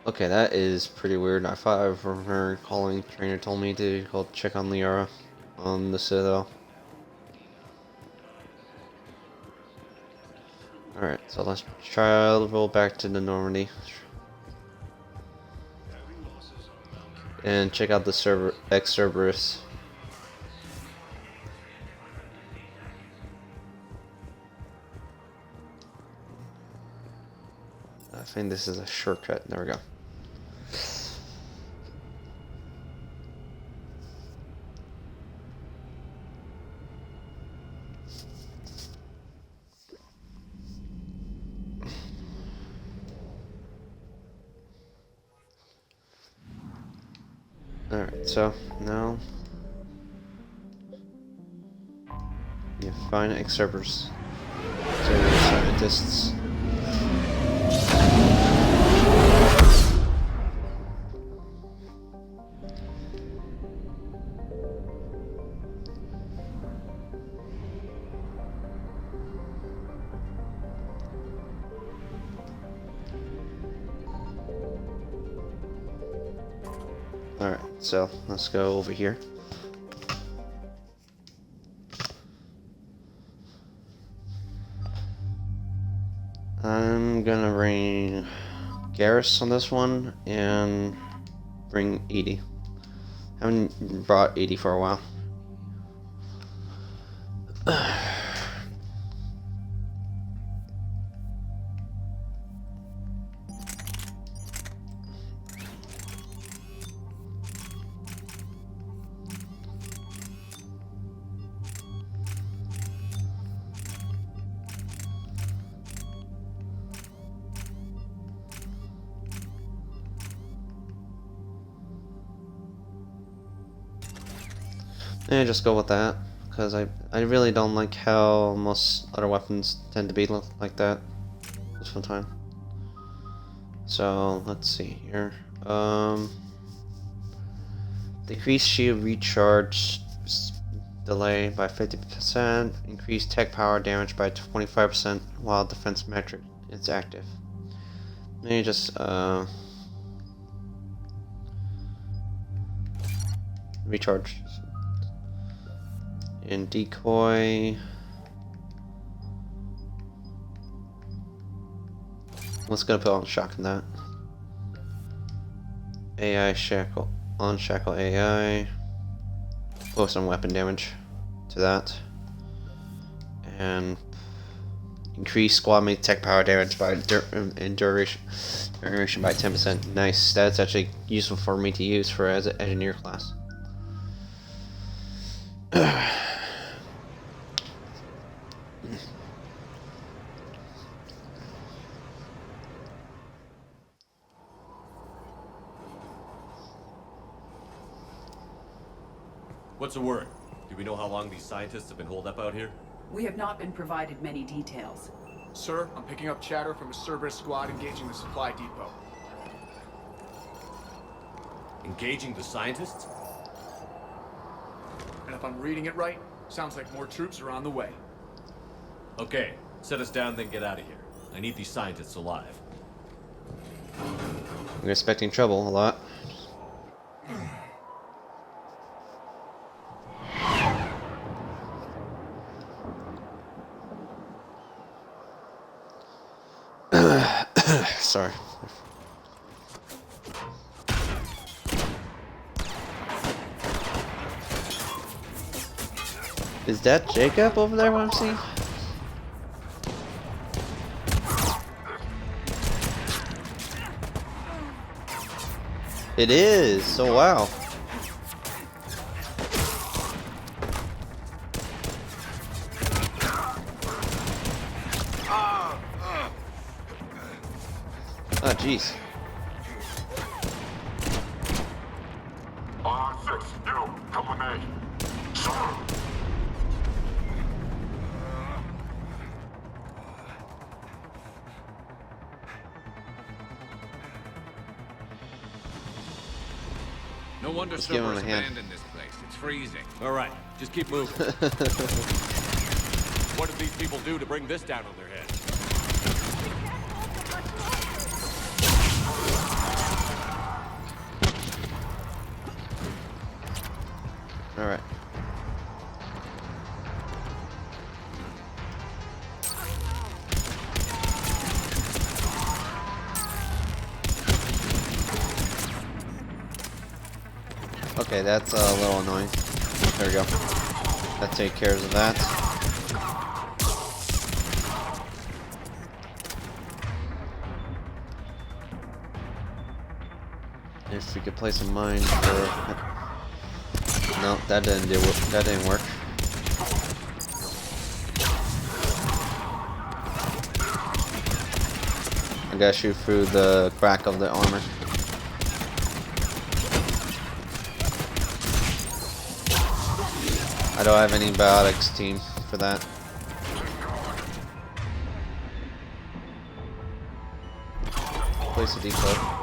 Okay, that is pretty weird. I thought I remember calling. Trainer told me to go check on Liara on the Citadel. Alright, so let's try to roll back to the Normandy. And check out the server Cerberus. I think this is a shortcut. There we go. Alright, so now you find Cerberus. Cerberus scientists. Alright, so let's go over here. I'm gonna bring Garrus on this one and bring EDI. Haven't brought EDI for a while. Yeah, just go with that, because I really don't like how most other weapons tend to be like that most of the time. So let's see here. Decrease shield recharge delay by 50%. Increase tech power damage by 25% while defense metric is active. Let me just recharge. And decoy. Let's go put on shock in that. AI shackle, unshackle AI. Oh, some weapon damage to that. And increase squad mate tech power damage by duration by 10%. Nice. That's actually useful for me to use for as an engineer class. What's the word? Do we know how long these scientists have been holed up out here? We have not been provided many details. Sir, I'm picking up chatter from a Cerberus squad engaging the supply depot. Engaging the scientists? And if I'm reading it right, sounds like more troops are on the way. Okay, set us down, then get out of here. I need these scientists alive. We're expecting trouble a lot. Sorry. Is that Jacob over there, what I'm seeing? It is, so wow. Oh, jeez. No wonder Let's give him Cerberus a hand. abandoned this place. It's freezing. All right, just keep moving. What did these people do to bring this down on their head? All right. Okay, that's a little annoying. There we go. That takes care of that. If we could place a mine for... No, that didn't do it. That didn't work. I gotta shoot through the crack of the armor. I don't have any biotics team for for that. Place a depot.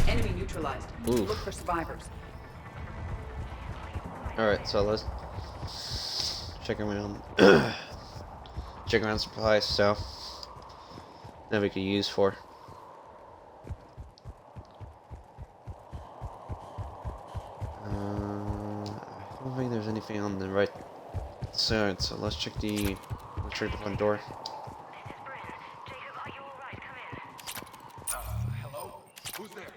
Enemy neutralized. Ooh. Look for survivors. Alright, so let's check around check around supplies so that we could use for. I don't think there's anything on the right side, so let's check the front door. Hello? Who's there?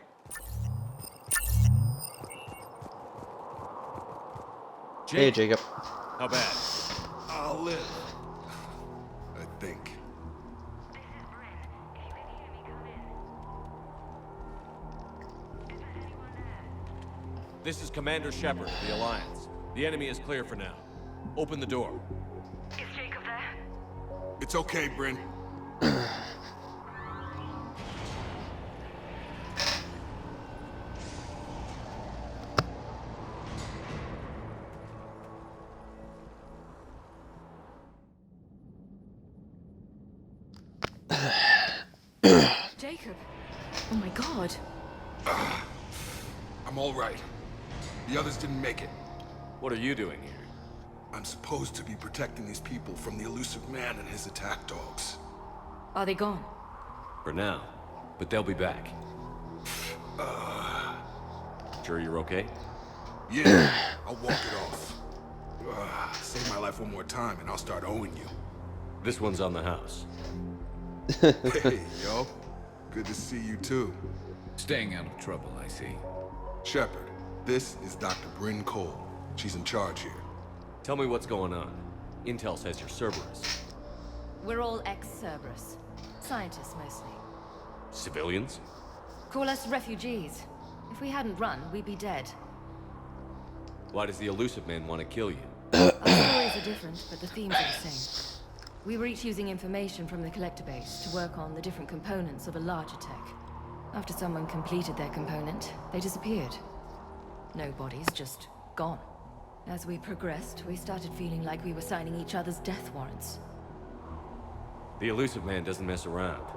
Hey, Jacob. How bad? I'll live. I think. This is Commander Shepard of the Alliance. The enemy is clear for now. Open the door. Is Jacob there? It's okay, Bryn. Jacob! Oh my god. I'm all right. The others didn't make it. What are you doing here? I'm supposed to be protecting these people from the elusive man and his attack dogs. Are they gone? For now. But they'll be back. Sure you're okay? Yeah, I'll walk it off. Save my life one more time and I'll start owing you. This one's on the house. Hey, yo. Good to see you too. Staying out of trouble, I see. Shepard, this is Dr. Bryn Cole. She's in charge here. Tell me what's going on. Intel says you're Cerberus. We're all ex-Cerberus. Scientists, mostly. Civilians? Call us refugees. If we hadn't run, we'd be dead. Why does the elusive man want to kill you? Our stories are different, but the themes are the same. We were each using information from the Collector base to work on the different components of a larger tech. After someone completed their component, they disappeared. No bodies, just gone. As we progressed, we started feeling like we were signing each other's death warrants. The elusive man doesn't mess around.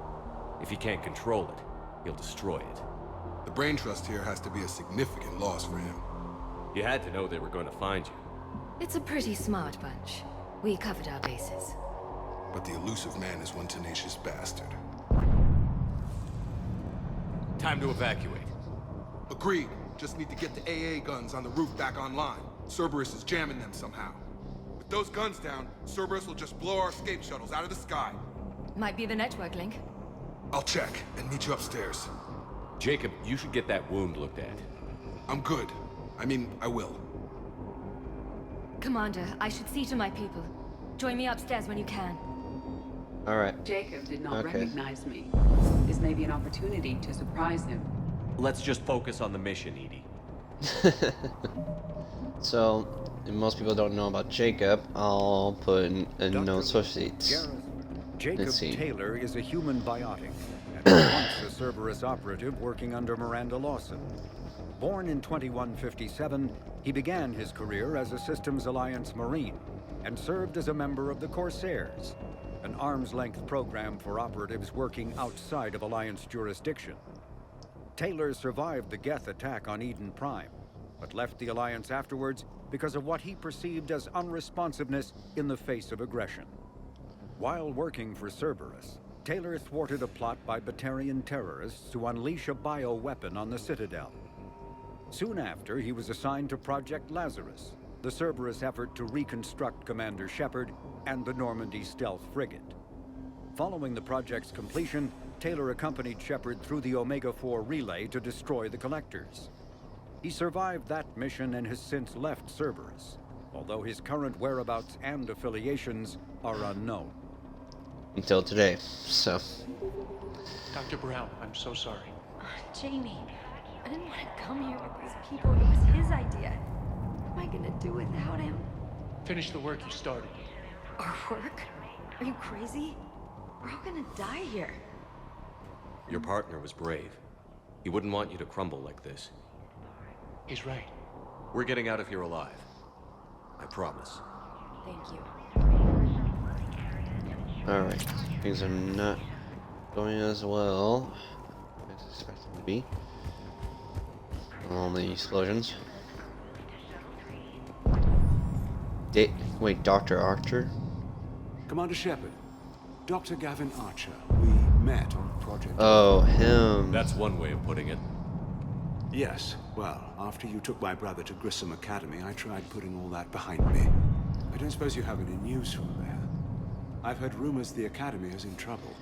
If he can't control it, he'll destroy it. The brain trust here has to be a significant loss for him. You had to know they were going to find you. It's a pretty smart bunch. We covered our bases. But the elusive man is one tenacious bastard. Time to evacuate. Agreed. Just need to get the AA guns on the roof back online. Cerberus is jamming them somehow. With those guns down, Cerberus will just blow our escape shuttles out of the sky. Might be the network link. I'll check and meet you upstairs. Jacob, you should get that wound looked at. I'm good. I mean, I will. Commander, I should see to my people. Join me upstairs when you can. Alright. Jacob did not Okay. recognize me. This may be an opportunity to surprise him. Let's just focus on the mission, Edie. So, if most people don't know about Jacob, I'll put in no associates. Jacob Let's see. Taylor is a human biotic, and was once a Cerberus operative working under Miranda Lawson. Born in 2157, he began his career as a Systems Alliance Marine, and served as a member of the Corsairs, an arm's-length program for operatives working outside of Alliance jurisdiction. Taylor survived the Geth attack on Eden Prime, but left the Alliance afterwards because of what he perceived as unresponsiveness in the face of aggression. While working for Cerberus, Taylor thwarted a plot by Batarian terrorists to unleash a bioweapon on the Citadel. Soon after, he was assigned to Project Lazarus, the Cerberus effort to reconstruct Commander Shepard and the Normandy stealth frigate. Following the project's completion, Taylor accompanied Shepard through the Omega-4 relay to destroy the Collectors. He survived that mission and has since left Cerberus, although his current whereabouts and affiliations are unknown. Until today, so. Dr. Brown, I'm so sorry. Jamie, I didn't want to come here with these people. It was his idea. What am I gonna do without him? Finish the work you started. Our work? Are you crazy? We're all gonna die here. Your partner was brave. He wouldn't want you to crumble like this. He's right. We're getting out of here alive. I promise. Thank you. Alright, things are not going as well as expected to be. All the explosions. Wait, Dr. Archer? Commander Shepard, Dr. Gavin Archer. We met on Project... Oh, him. That's one way of putting it. Yes, well, after you took my brother to Grissom Academy, I tried putting all that behind me. I don't suppose you have any news from there. I've heard rumors the Academy is in trouble.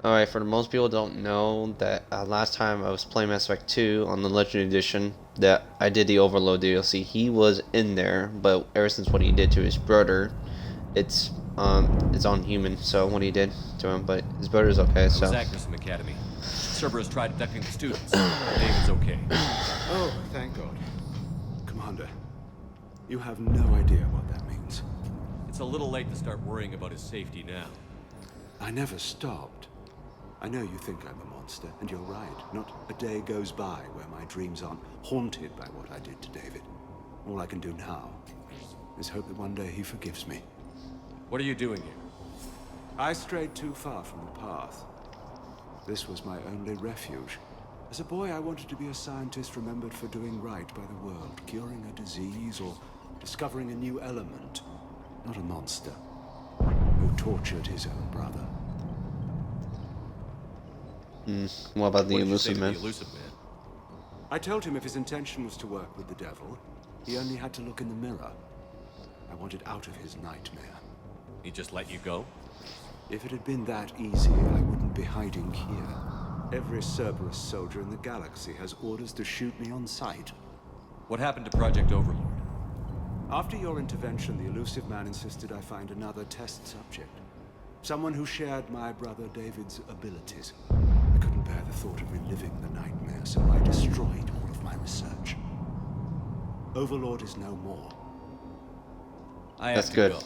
Alright, for most people don't know that last time I was playing Mass Effect 2 on the Legendary Edition, that I did the Overload DLC. He was in there, but ever since what he did to his brother, it's unhuman. So what he did to him, but his brother's okay. So. I was at Grissom Academy. Cerberus tried abducting the students. David's okay. Oh, thank God. Commander, you have no idea what that means. It's a little late to start worrying about his safety now. I never stopped. I know you think I'm a monster, and you're right. Not a day goes by where my dreams aren't haunted by what I did to David. All I can do now is hope that one day he forgives me. What are you doing here? I strayed too far from the path. This was my only refuge. As a boy, I wanted to be a scientist remembered for doing right by the world, curing a disease or discovering a new element. Not a monster who tortured his own brother. What about the Elusive Man? The Elusive Man? I told him if his intention was to work with the devil, he only had to look in the mirror. I wanted out of his nightmare. He just let you go? If it had been that easy, I wouldn't be hiding here. Every Cerberus soldier in the galaxy has orders to shoot me on sight. What happened to Project Overlord? After your intervention, the Elusive Man insisted I find another test subject. Someone who shared my brother David's abilities. I couldn't bear the thought of reliving the nightmare, so I destroyed all of my research. Overlord is no more. I have That's to good. go.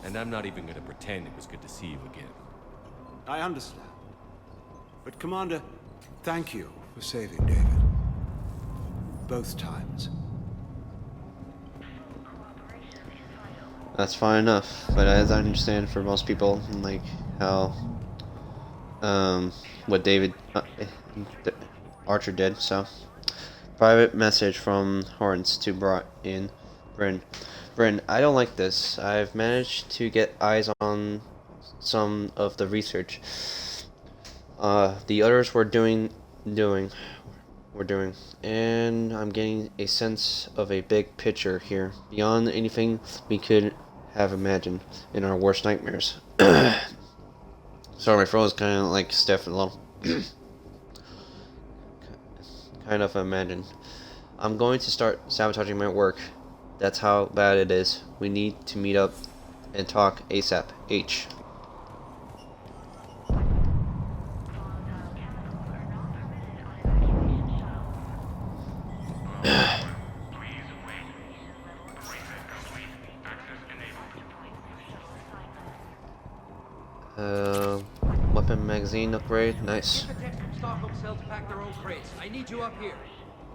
And I'm not even going to pretend it was good to see you again. I understand. But Commander, thank you for saving David. Both times. That's fine enough, but as I understand, for most people, like how what David Archer did. So, private message from Horns to Bryn. Bryn, I don't like this. I've managed to get eyes on some of the research the others were doing, and I'm getting a sense of a big picture here, beyond anything we could have imagined in our worst nightmares. Sorry, my throat is kind of like stiff and a little. Kind of imagined. I'm going to start sabotaging my work. That's how bad it is. We need to meet up and talk ASAP. H. Weapon magazine upgrade. Nice. Get the tech from Stockholm Cell to pack their own crates. I need you up here.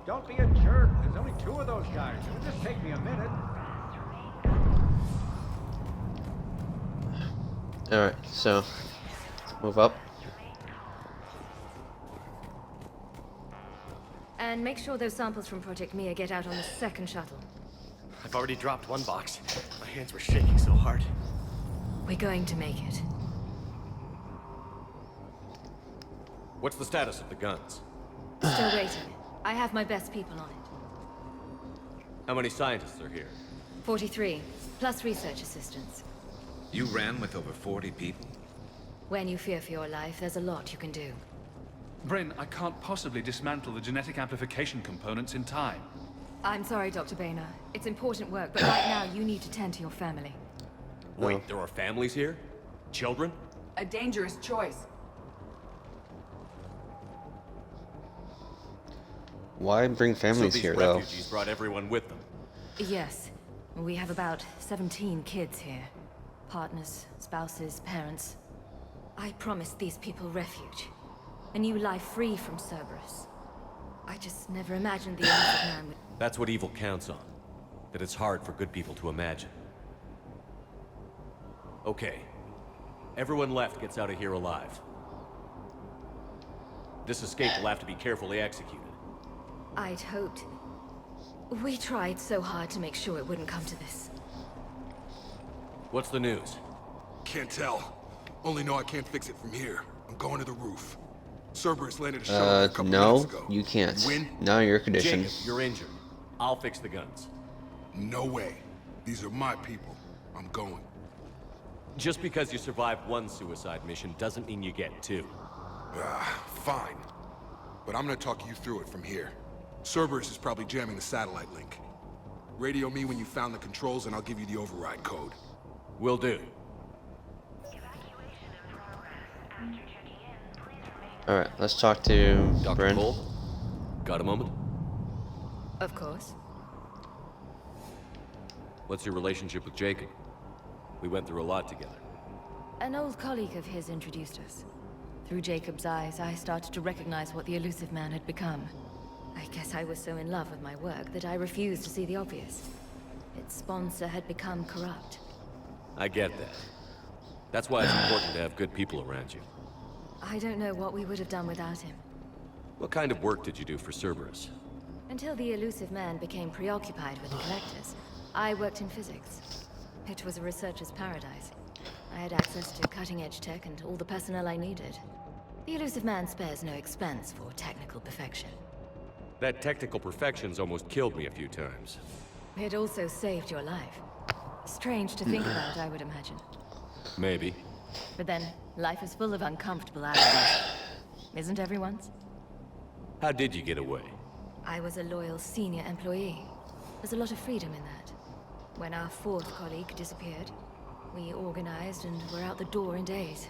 Don't be a jerk. There's only 2 of those guys. It'll just take me a minute. Alright, so move up. And make sure those samples from Project Mia get out on the second shuttle. I've already dropped one box. My hands were shaking so hard. We're going to make it. What's the status of the guns? Still waiting. I have my best people on it. How many scientists are here? 43, plus research assistants. You ran with over 40 people? When you fear for your life, there's a lot you can do. Bryn, I can't possibly dismantle the genetic amplification components in time. I'm sorry, Dr. Boehner. It's important work, but right now you need to tend to your family. Wait, there are families here? Children? A dangerous choice. Why bring families so these here, though? refugees brought everyone with them. Yes. We have about 17 kids here. Partners, spouses, parents. I promised these people refuge. A new life free from Cerberus. I just never imagined the Elusive Man would... That's what evil counts on. That it's hard for good people to imagine. Okay. Everyone left gets out of here alive. This escape will have to be carefully executed. I'd hoped. We tried so hard to make sure it wouldn't come to this. What's the news? Can't tell. Only know I can't fix it from here. I'm going to the roof. Cerberus landed a shuttle there a couple minutes ago. No, you can't. Win? Now you're conditioned. Jacob, you're injured. I'll fix the guns. No way. These are my people. I'm going. Just because you survived one suicide mission doesn't mean you get two. Fine. But I'm gonna talk you through it from here. Cerberus is probably jamming the satellite link. Radio me when you found the controls and I'll give you the override code. Will do. Alright, let's talk to Dr. Bryn. Cole? Got a moment? Of course. What's your relationship with Jacob? We went through a lot together. An old colleague of his introduced us. Through Jacob's eyes, I started to recognize what the Elusive Man had become. I guess I was so in love with my work that I refused to see the obvious. Its sponsor had become corrupt. I get that. That's why it's important to have good people around you. I don't know what we would have done without him. What kind of work did you do for Cerberus? Until the Elusive Man became preoccupied with the Collectors, I worked in physics. It was a researcher's paradise. I had access to cutting-edge tech and all the personnel I needed. The Elusive Man spares no expense for technical perfection. That technical perfection's almost killed me a few times. It also saved your life. Strange to think about, I would imagine. Maybe. But then, life is full of uncomfortable hours. Isn't everyone's? How did you get away? I was a loyal senior employee. There's a lot of freedom in that. When our fourth colleague disappeared, we organized and were out the door in days.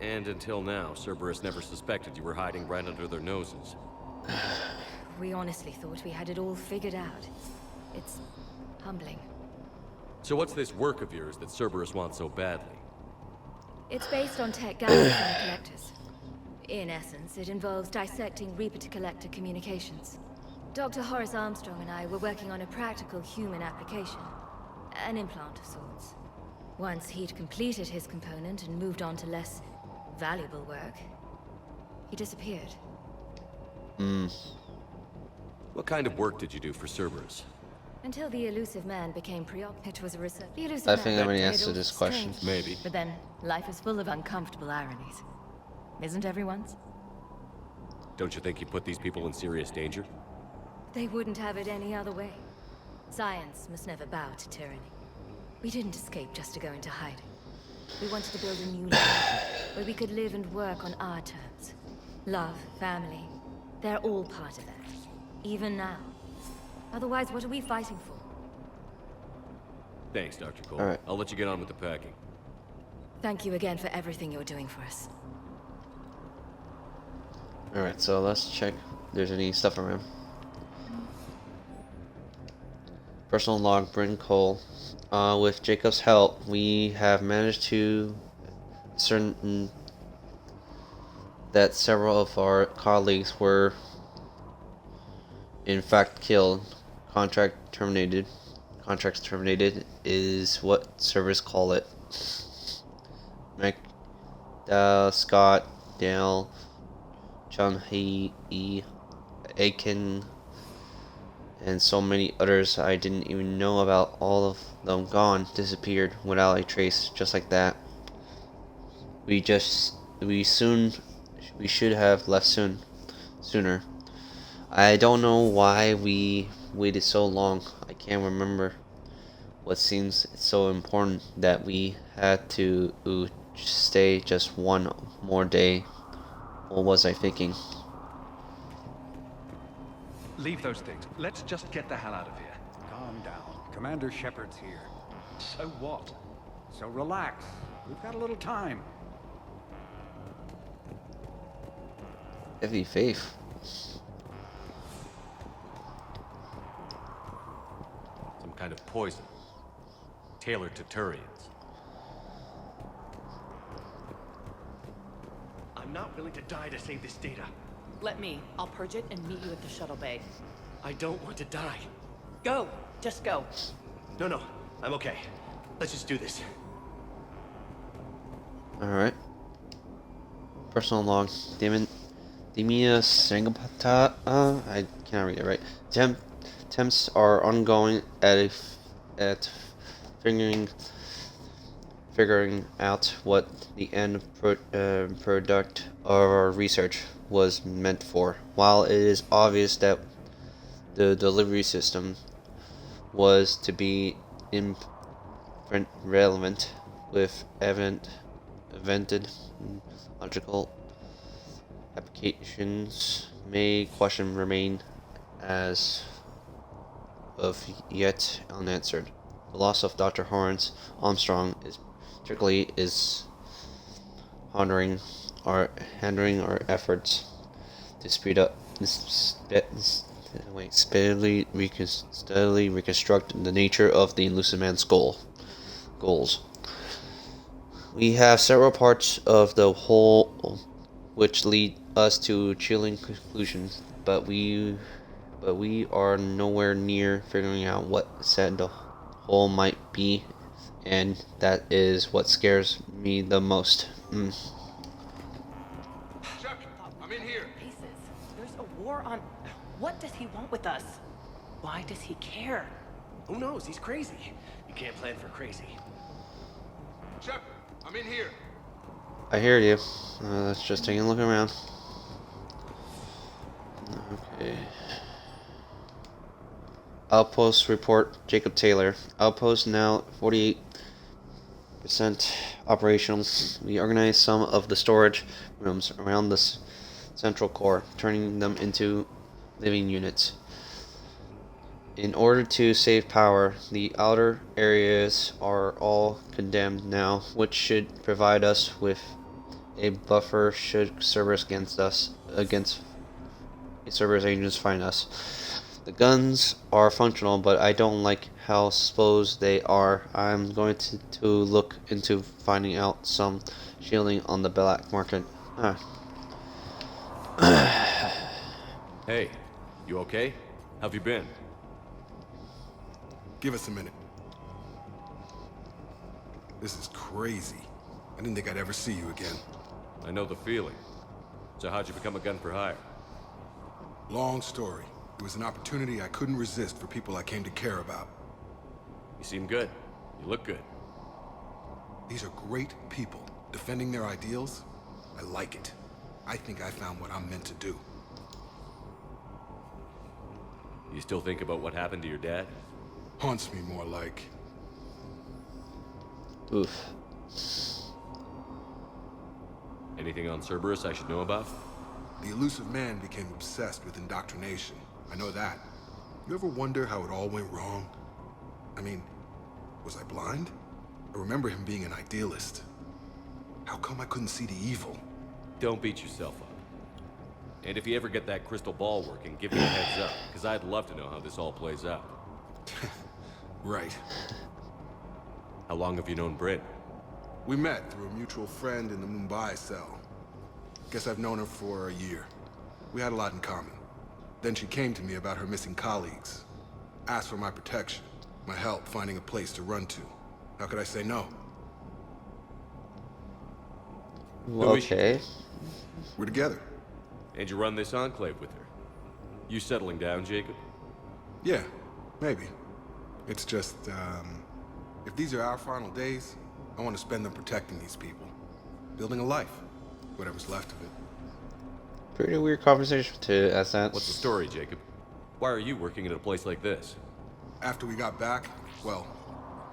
And until now, Cerberus never suspected you were hiding right under their noses. We honestly thought we had it all figured out. It's humbling. So what's this work of yours that Cerberus wants so badly? It's based on tech gathered from the Collectors. In essence, it involves dissecting Reaper-to-Collector communications. Dr. Horace Armstrong and I were working on a practical human application. An implant of sorts. Once he'd completed his component and moved on to less valuable work, he disappeared. What kind of work did you do for Cerberus? Until the Elusive Man became preoccupied, it was a research. The Elusive I Man think I'm gonna did answer all this strange. question. Maybe. But then, life is full of uncomfortable ironies. Isn't everyone's? Don't you think you put these people in serious danger? They wouldn't have it any other way. Science must never bow to tyranny. We didn't escape just to go into hiding. We wanted to build a new life, where we could live and work on our terms. Love, family, they're all part of that. Even now. Otherwise, what are we fighting for? Thanks, Dr. Cole. All right. I'll let you get on with the packing. Thank you again for everything you're doing for us. Alright, so let's check if there's any stuff around. Personal log, Bryn Cole. With Jacob's help, we have managed to certain that several of our colleagues were in fact killed. Contracts terminated is what servers call it. Scott, Dale, Chun Hee, Aiken, and so many others I didn't even know about, all of them gone, disappeared without a trace, just like that. We should have left sooner. I don't know why we waited so long. I can't remember what seems so important that we had to stay just one more day. What was I thinking? Leave those things. Let's just get the hell out of here. Calm down. Commander Shepard's here. So what? So relax. We've got a little time. Heavy faith. Some kind of poison. tailored to Turians. I'm not willing to die to save this data. Let me. I'll purge it and meet you at the shuttle bay. I don't want to die. Go. Just go. No, I'm okay. Let's just do this. Alright. Personal log. Demia Sangapata. I can't read it right. Attempts are ongoing at figuring out what the end product of our research was meant for. While it is obvious that the delivery system was to be relevant with invented logical applications, may question remain as of yet unanswered. The loss of Dr. Horns Armstrong is particularly hindering our efforts to steadily reconstruct the nature of the Illusive Man's goals. We have several parts of the whole which lead us to chilling conclusions, but we are nowhere near figuring out what said the whole might be, and that is what scares me the most. Chuck, I'm in here. Pieces. There's a war on... What does he want with us? Why does he care? Who knows? He's crazy. You can't plan for crazy. Chuck, I'm in here. I hear you. Let's just take a look around. Okay. Outpost report, Jacob Taylor. Outpost now 48% operational. We organized some of the storage rooms around the central core, turning them into living units. In order to save power, the outer areas are all condemned now, which should provide us with a buffer should Cerberus against Cerberus agents find us. The guns are functional, but I don't like how exposed they are. I'm going to look into finding out some shielding on the black market. Hey, you okay? How've you been? Give us a minute. This is crazy. I didn't think I'd ever see you again. I know the feeling. So how'd you become a gun for hire? Long story. It was an opportunity I couldn't resist for people I came to care about. You seem good. You look good. These are great people, defending their ideals. I like it. I think I found what I'm meant to do. You still think about what happened to your dad? Haunts me more like. Oof. Anything on Cerberus I should know about? The Illusive Man became obsessed with indoctrination. I know that. You ever wonder how it all went wrong? I mean, was I blind? I remember him being an idealist. How come I couldn't see the evil? Don't beat yourself up. And if you ever get that crystal ball working, give me a heads up, because I'd love to know how this all plays out. Right. How long have you known Bryn? We met through a mutual friend in the Mumbai cell. Guess I've known her for a year. We had a lot in common. Then she came to me about her missing colleagues. Asked for my protection, my help finding a place to run to. How could I say no? Okay. We're together. And you run this enclave with her? You settling down, Jacob? Yeah, maybe. It's just, if these are our final days, I want to spend them protecting these people. Building a life. Whatever's left of it. Pretty weird conversation to ask that. What's the story, Jacob? Why are you working at a place like this? After we got back, well,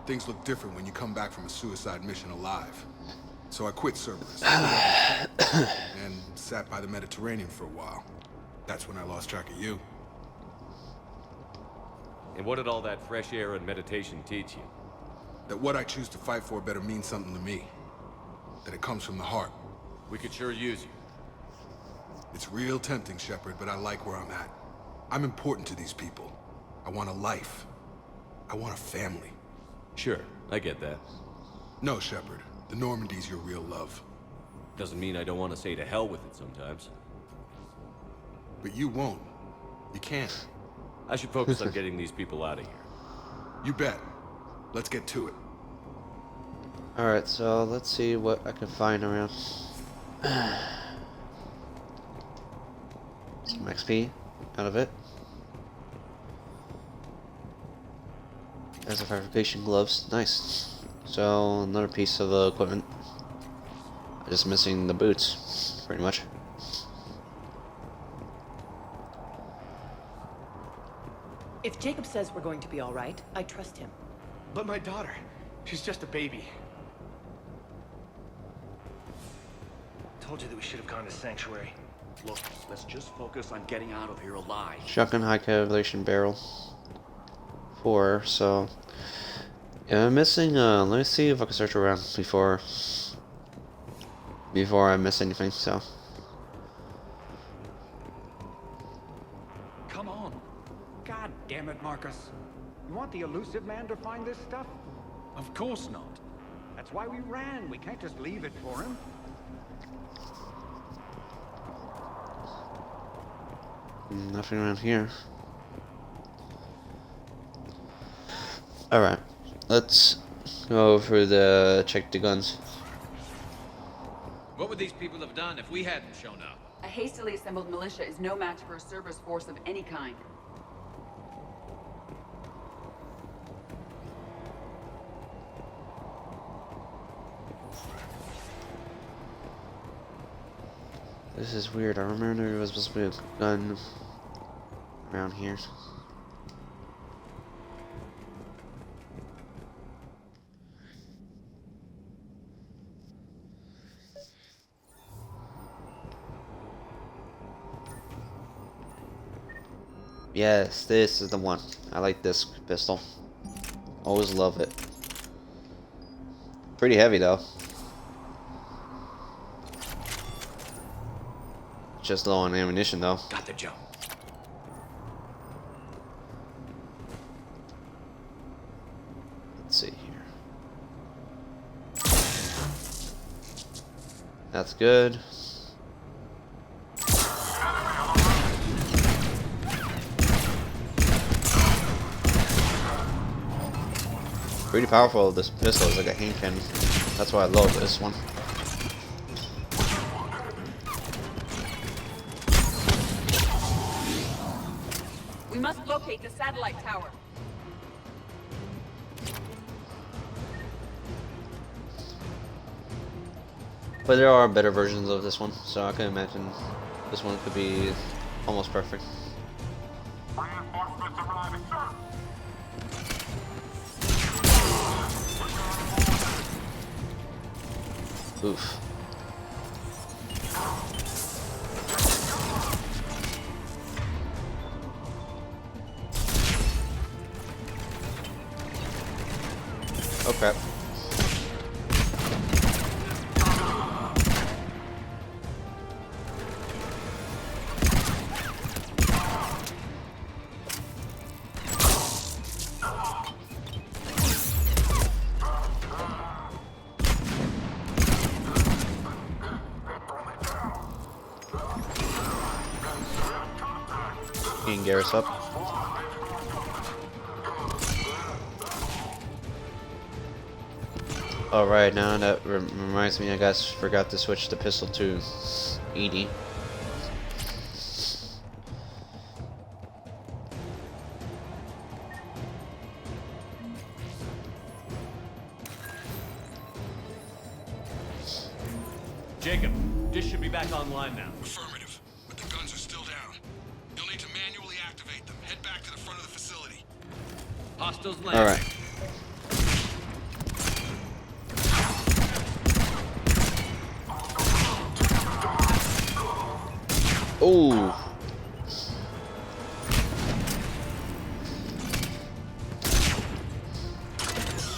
things look different when you come back from a suicide mission alive. So I quit Cerberus. And sat by the Mediterranean for a while. That's when I lost track of you. And what did all that fresh air and meditation teach you? That what I choose to fight for better mean something to me. That it comes from the heart. We could sure use you. It's real tempting, Shepard, but I like where I'm at. I'm important to these people. I want a life. I want a family. Sure. I get that. No, Shepard. The Normandy's your real love. Doesn't mean I don't want to say to hell with it sometimes. But you won't. You can't. I should focus on getting these people out of here. You bet. Let's get to it. Alright, so let's see what I can find around. Some XP out of it. There's the fabrication gloves. Nice. So, another piece of equipment. I'm just missing the boots, pretty much. If Jacob says we're going to be all right, I trust him. But my daughter, she's just a baby. Told you that we should have gone to Sanctuary. Look, let's just focus on getting out of here alive. Shotgun high calibration barrel. 4, so... Yeah, I'm missing, let me see if I can search around before I miss anything, so... Come on. God damn it, Marcus. You want the elusive man to find this stuff? Of course not. That's why we ran. We can't just leave it for him. Nothing around here. Alright. Let's go for the... check the guns. What would these people have done if we hadn't shown up? A hastily assembled militia is no match for a Cerberus force of any kind. This is weird. I remember there was supposed to be a gun around here. Yes, this is the one. I like this pistol. Always love it. Pretty heavy though. Just low on ammunition though. Got the jump. Let's see here. That's good. Pretty powerful. This pistol is like a hand cannon. That's why I love this one. We must locate the satellite tower. But there are better versions of this one, so I can imagine this one could be almost perfect. Oof. Oh crap. You can gear us up. Alright, now that reminds me, I guys forgot to switch the pistol to ED. Jacob, dish should be back online now. Affirmative, but the guns are still down. You'll need to manually activate them. Head back to the front of the facility. Hostiles land. Alright. Ooh.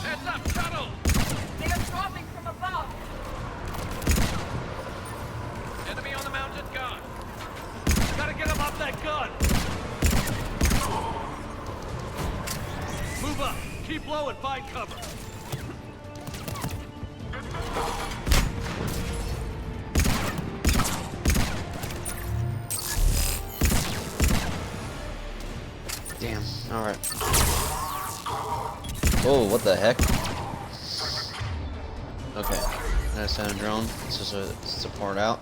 Heads up, shuttle! They are dropping from above. Enemy on the mounted gun. Gotta get him off that gun! Move up! Keep low and find cover! Oh, what the heck? Okay, gotta send a drone. This is a support out.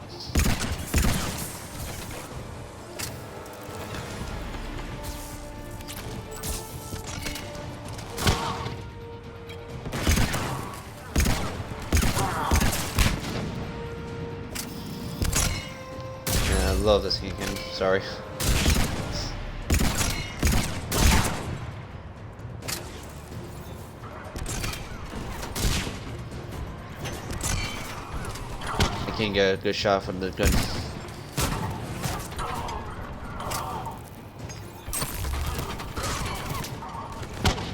Yeah, I love this game. Sorry. I can't get a good shot from the gun.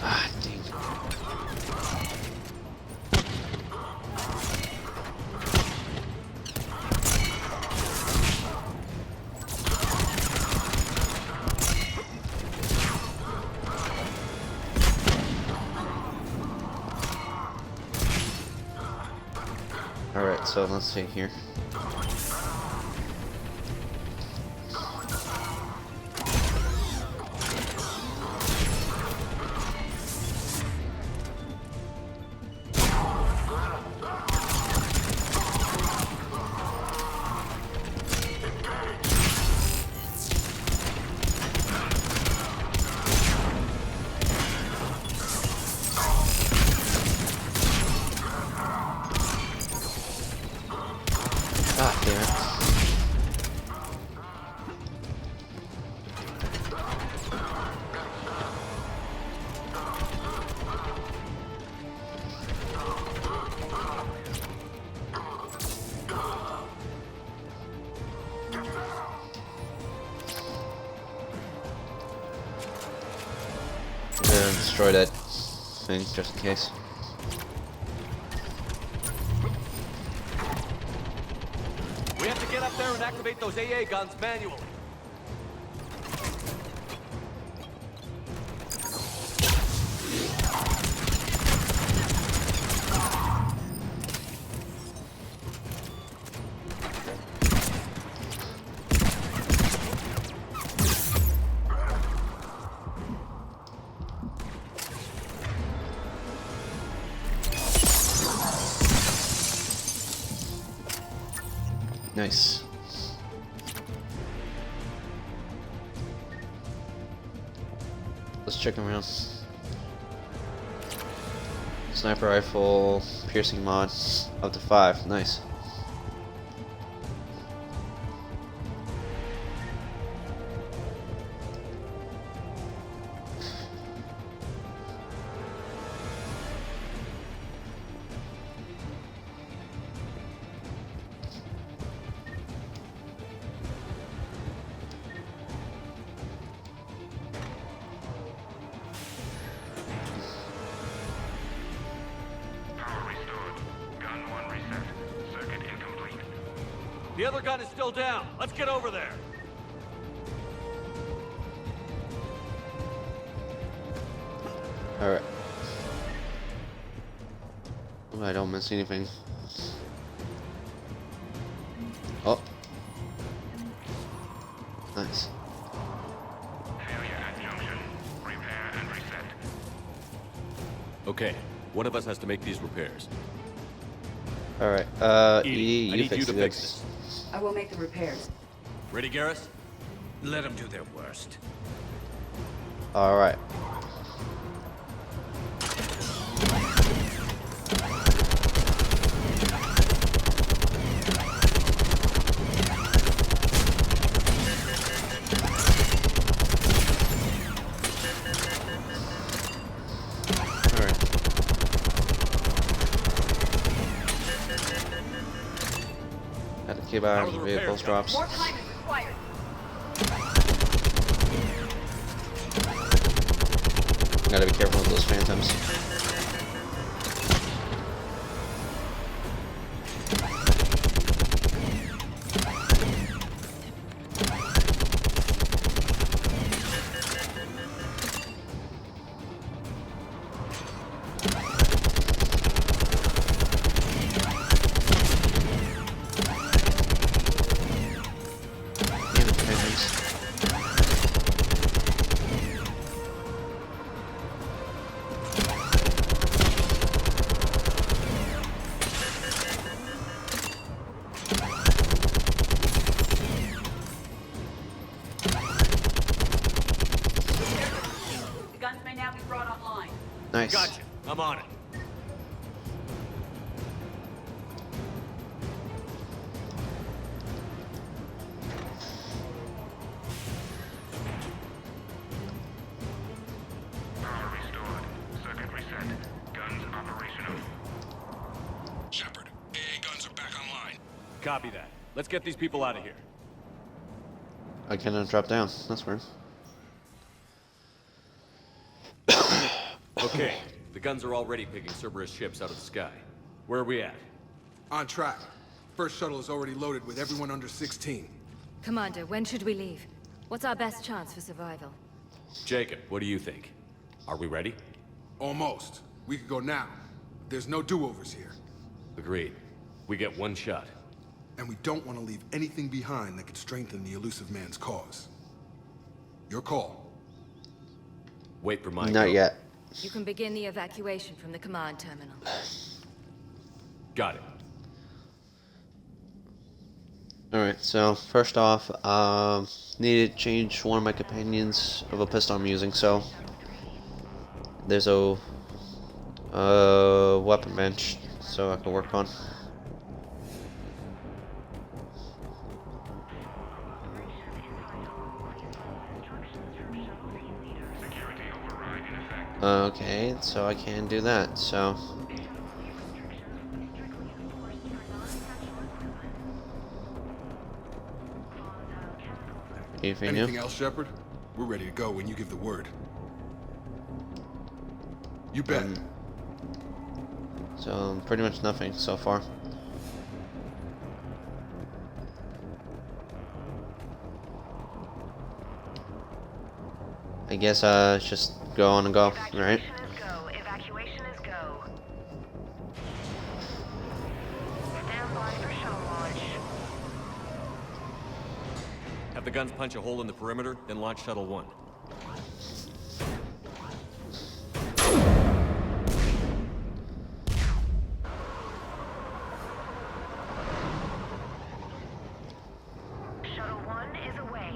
Ah, dang. Alright, so let's see here. Ah, damn it. I'm gonna destroy that thing just in case. We have to get up there and activate those AA guns manually. Nice. Let's check them around. Sniper rifle, piercing mod, up to 5. Nice. The other gun is still down. Let's get over there. Alright. I don't miss anything. Oh. Nice. Okay, one of us has to make these repairs. Alright, Edie, E, I you need fix you to the fix goods. I will make the repairs. Ready, Garrus? Let them do their worst. Alright. Had to keep out of the vehicles drops. More time is required. Gotta be careful with those phantoms. Copy that. Let's get these people out of here. I cannot drop down. That's weird. Okay, the guns are already picking Cerberus ships out of the sky. Where are we at? On track. First shuttle is already loaded with everyone under 16. Commander, when should we leave? What's our best chance for survival? Jacob, what do you think? Are we ready? Almost. We could go now. There's no do-overs here. Agreed. We get one shot. And we don't want to leave anything behind that could strengthen the elusive man's cause. Your call. Wait for my Not go. yet. You can begin the evacuation from the command terminal. Got it. Alright, so first off, need to change one of my companions of a pistol I'm using, so there's a weapon bench so I can work on. Okay, so I can do that, so anything else, Shepard? We're ready to go when you give the word. You bet. So pretty much nothing so far. I guess just go on and go, right? Evacuation is go. Stand by for shuttle launch. Have the guns punch a hole in the perimeter, then launch Shuttle 1. Shuttle 1 is away.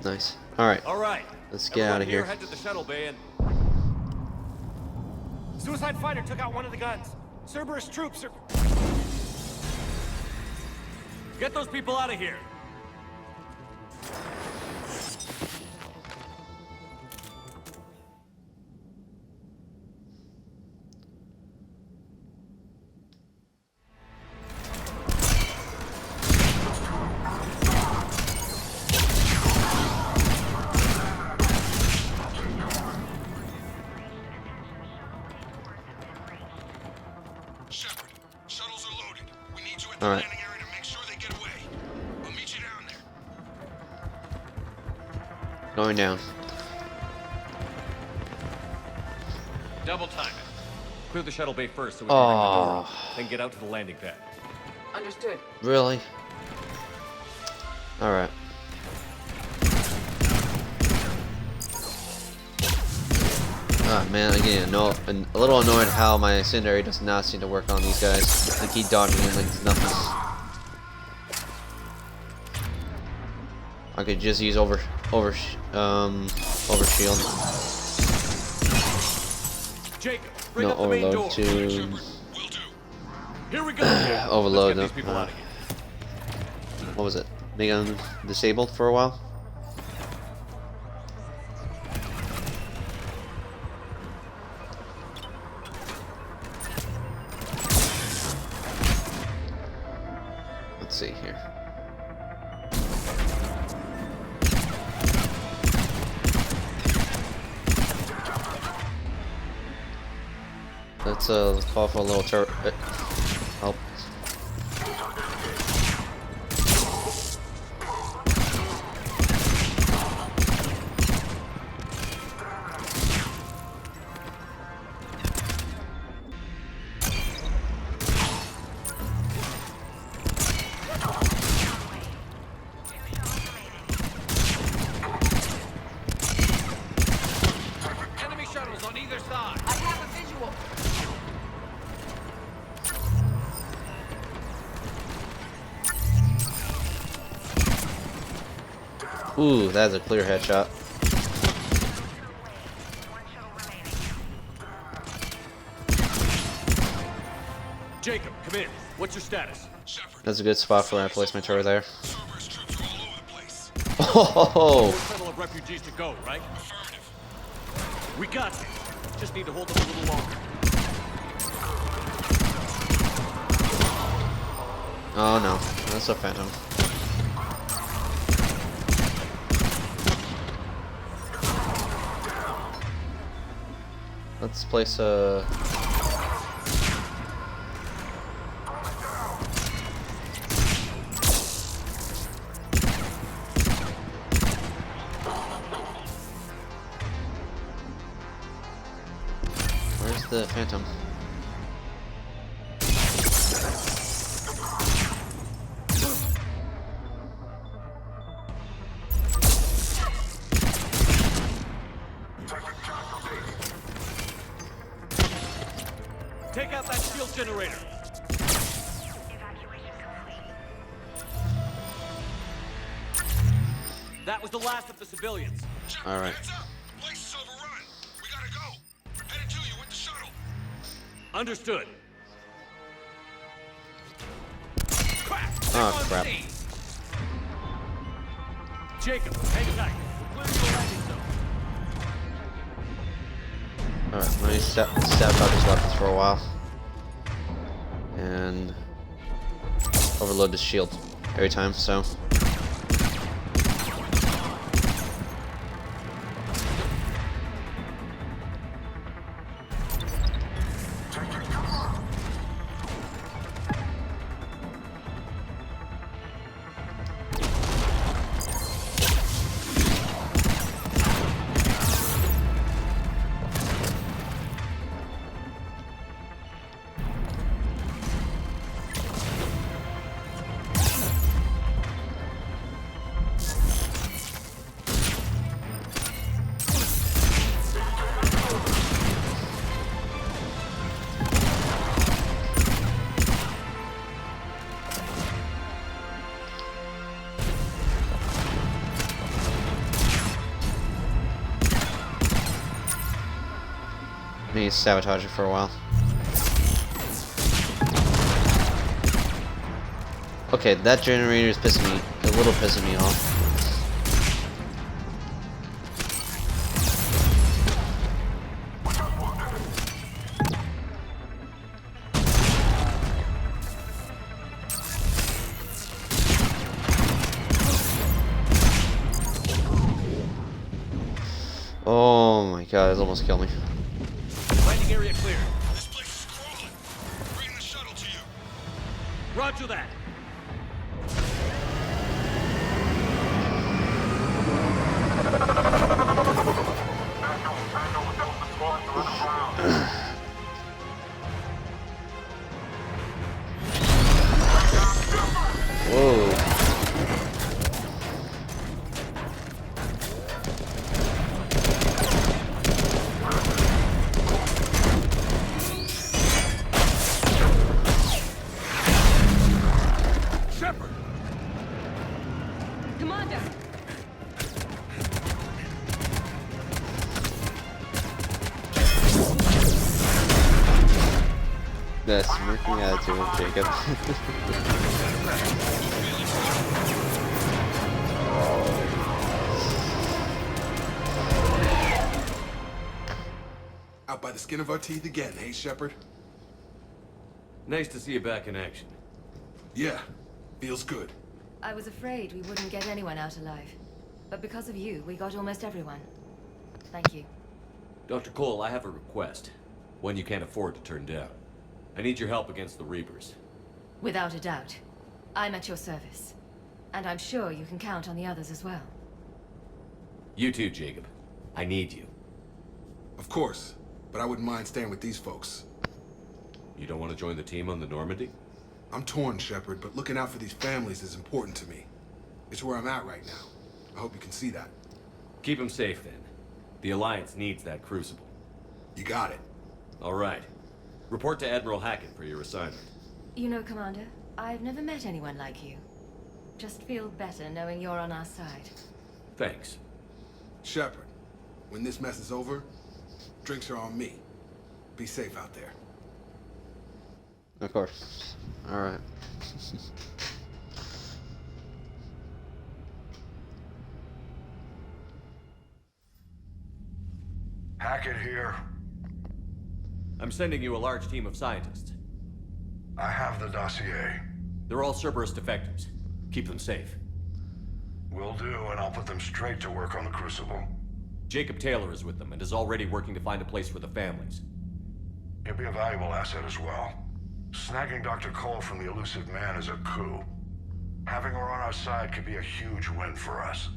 Nice. Alright. Alright. Let's get out of here. Head to the shuttle bay and... Suicide fighter took out one of the guns. Cerberus troops are... Get those people out of here. Shepard, shuttles are loaded. We need you at the landing area to make sure they get away. I'll meet you down there. Going down. Double time it. Clear the shuttle bay first so we can bring the door open. Then get out to the landing pad. Understood. Really? Alright. Ah man, again, a little annoyed how my incendiary does not seem to work on these guys. They keep dodging him like it's nothing. I could just use over shield. Jacob, bring No up the main door. overload to Here we go. overload Let's them. get these people out of here. What was it? Make them disabled for a while? Let's see here. Let's call for a little help. Enemy shuttles on either side. I have a visual. Ooh, that's a clear headshot. Jacob, come in. What's your status? That's a good spot for when I place my turret there. Oh! Full shuttle of refugees to go, right? We got you. Just need to hold them a little longer. Oh no, that's a phantom. Let's place a... Where's the phantom? Take out that shield generator. That was the last of the civilians. All right. The place is overrun. We gotta go. Headed to you with the shuttle. Understood. Oh crap. Jacob, hang tight. We're clearing your landing zone. Alright, let me sabotage his weapons for a while. And overload the shield every time, so. I need to sabotage it for a while. Okay, that generator is pissing me, a little pissing me off. Oh my god, it's almost killed me. Landing area clear. This place is crawling. Bring the shuttle to you. Roger that. Whoa. Commander! The smirking attitude of Jacob. Out by the skin of our teeth again, hey, Shepard? Nice to see you back in action. Yeah, feels good. I was afraid we wouldn't get anyone out alive. But because of you, we got almost everyone. Thank you. Dr. Cole, I have a request. One you can't afford to turn down. I need your help against the Reapers. Without a doubt. I'm at your service. And I'm sure you can count on the others as well. You too, Jacob. I need you. Of course, but I wouldn't mind staying with these folks. You don't want to join the team on the Normandy? I'm torn, Shepard, but looking out for these families is important to me. It's where I'm at right now. I hope you can see that. Keep them safe, then. The Alliance needs that crucible. You got it. All right. Report to Admiral Hackett for your assignment. You know, Commander, I've never met anyone like you. Just feel better knowing you're on our side. Thanks. Shepard, when this mess is over, drinks are on me. Be safe out there. Of course. Alright. Hackett here. I'm sending you a large team of scientists. I have the dossier. They're all Cerberus defectors. Keep them safe. Will do, and I'll put them straight to work on the Crucible. Jacob Taylor is with them and is already working to find a place for the families. He'll be a valuable asset as well. Snagging Dr. Cole from the Elusive Man is a coup. Having her on our side could be a huge win for us.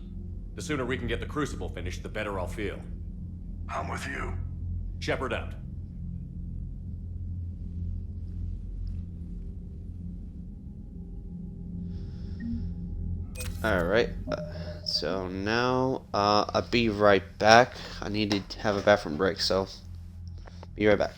The sooner we can get the Crucible finished, the better I'll feel. I'm with you. Shepard out. Alright, so now I'll be right back. I need to have a bathroom break, so be right back.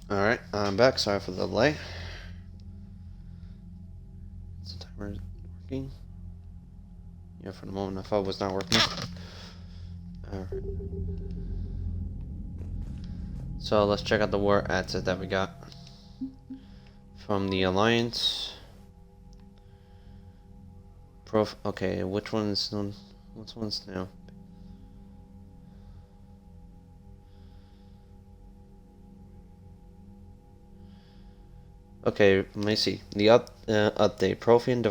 Alright, I'm back. Sorry for the delay. Is the timer working? Yeah, for the moment I thought it was not working. Alright. So let's check out the war assets that we got from the Alliance. Okay, which one's now? Okay, let me see. The update. Prothean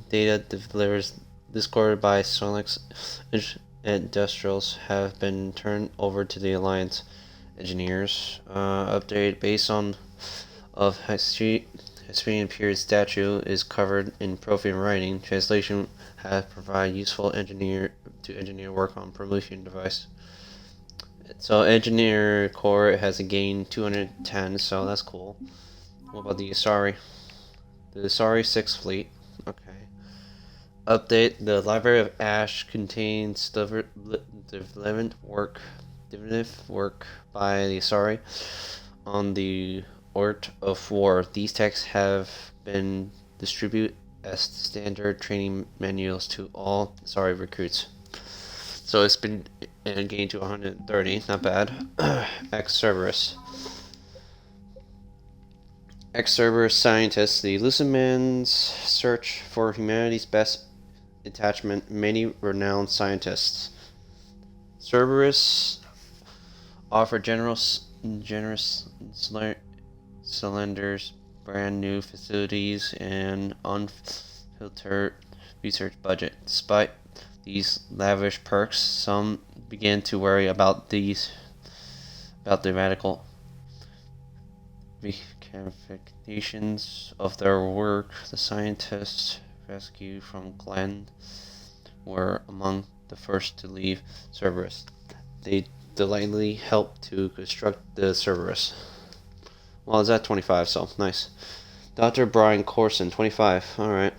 data delivers discovered by Solex Industrials have been turned over to the Alliance engineers. Update based on of Hesperian period statue is covered in Prothean writing. Translation has provided useful engineer work on Promethean device. So engineer core has gained 210, so that's cool. What about the Asari? The Asari 6th Fleet. Okay. Update. The Library of Ash contains divinative work by the Asari on the art of war. These texts have been distributed as standard training manuals to all Asari recruits. So it's been gained to 130. Not bad. Ex-Cerberus. Ex-Cerberus scientists, the Luciman's search for humanity's best attachment, many renowned scientists. Cerberus offer generous cylinders, brand new facilities, and unfiltered research budget. Despite these lavish perks, some began to worry about the radical ramifications of their work. The scientists rescued from Glenn were among the first to leave Cerberus. They delightfully helped to construct the Cerberus. Well, it's at 25, so nice. Dr. Brian Corson, 25. Alright.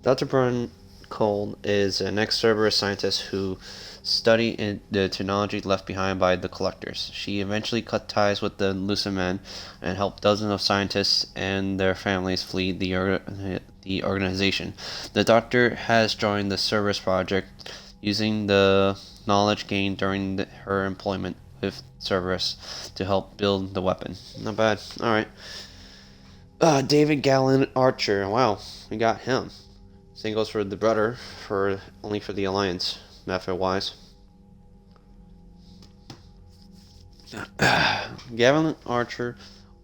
Dr. Brian Cole is an ex-Cerberus scientist who studied the technology left behind by the Collectors. She eventually cut ties with the Lucimen and helped dozens of scientists and their families flee the organization. The Doctor has joined the Cerberus project using the knowledge gained during her employment with Cerberus to help build the weapon. Not bad. Alright. David Gallant Archer. Wow, we got him. Same goes for the brother, only for the Alliance, method-wise. Gavin Archer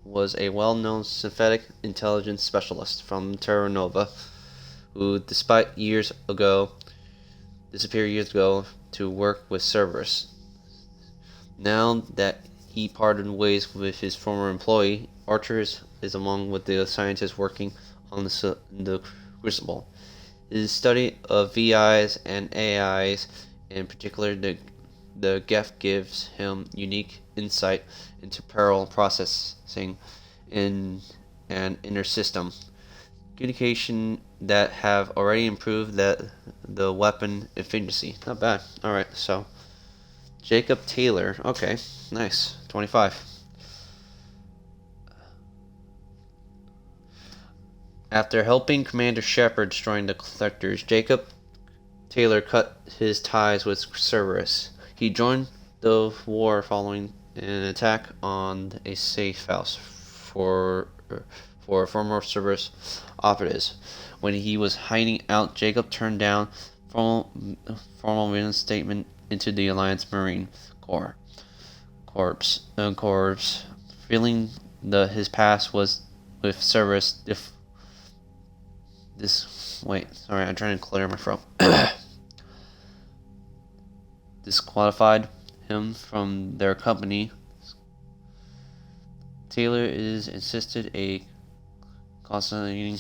was a well-known synthetic intelligence specialist from Terra Nova, who, disappeared years ago to work with Cerberus. Now that he parted ways with his former employee, Archer is among with the scientists working on the Crucible. His study of VIs and AIs, in particular the GEF, gives him unique insight into parallel processing in an inner system. Communication that have already improved the weapon efficiency. Not bad. Alright, so Jacob Taylor. Okay, nice. 25. After helping Commander Shepard join the Collectors, Jacob Taylor cut his ties with Cerberus. He joined the war following an attack on a safe house for former Cerberus operatives. When he was hiding out, Jacob turned down formal reinstatement into the Alliance Marine Corps. Feeling his past was with Cerberus. I'm trying to clear my throat. Disqualified him from their company. Taylor is insisted constantly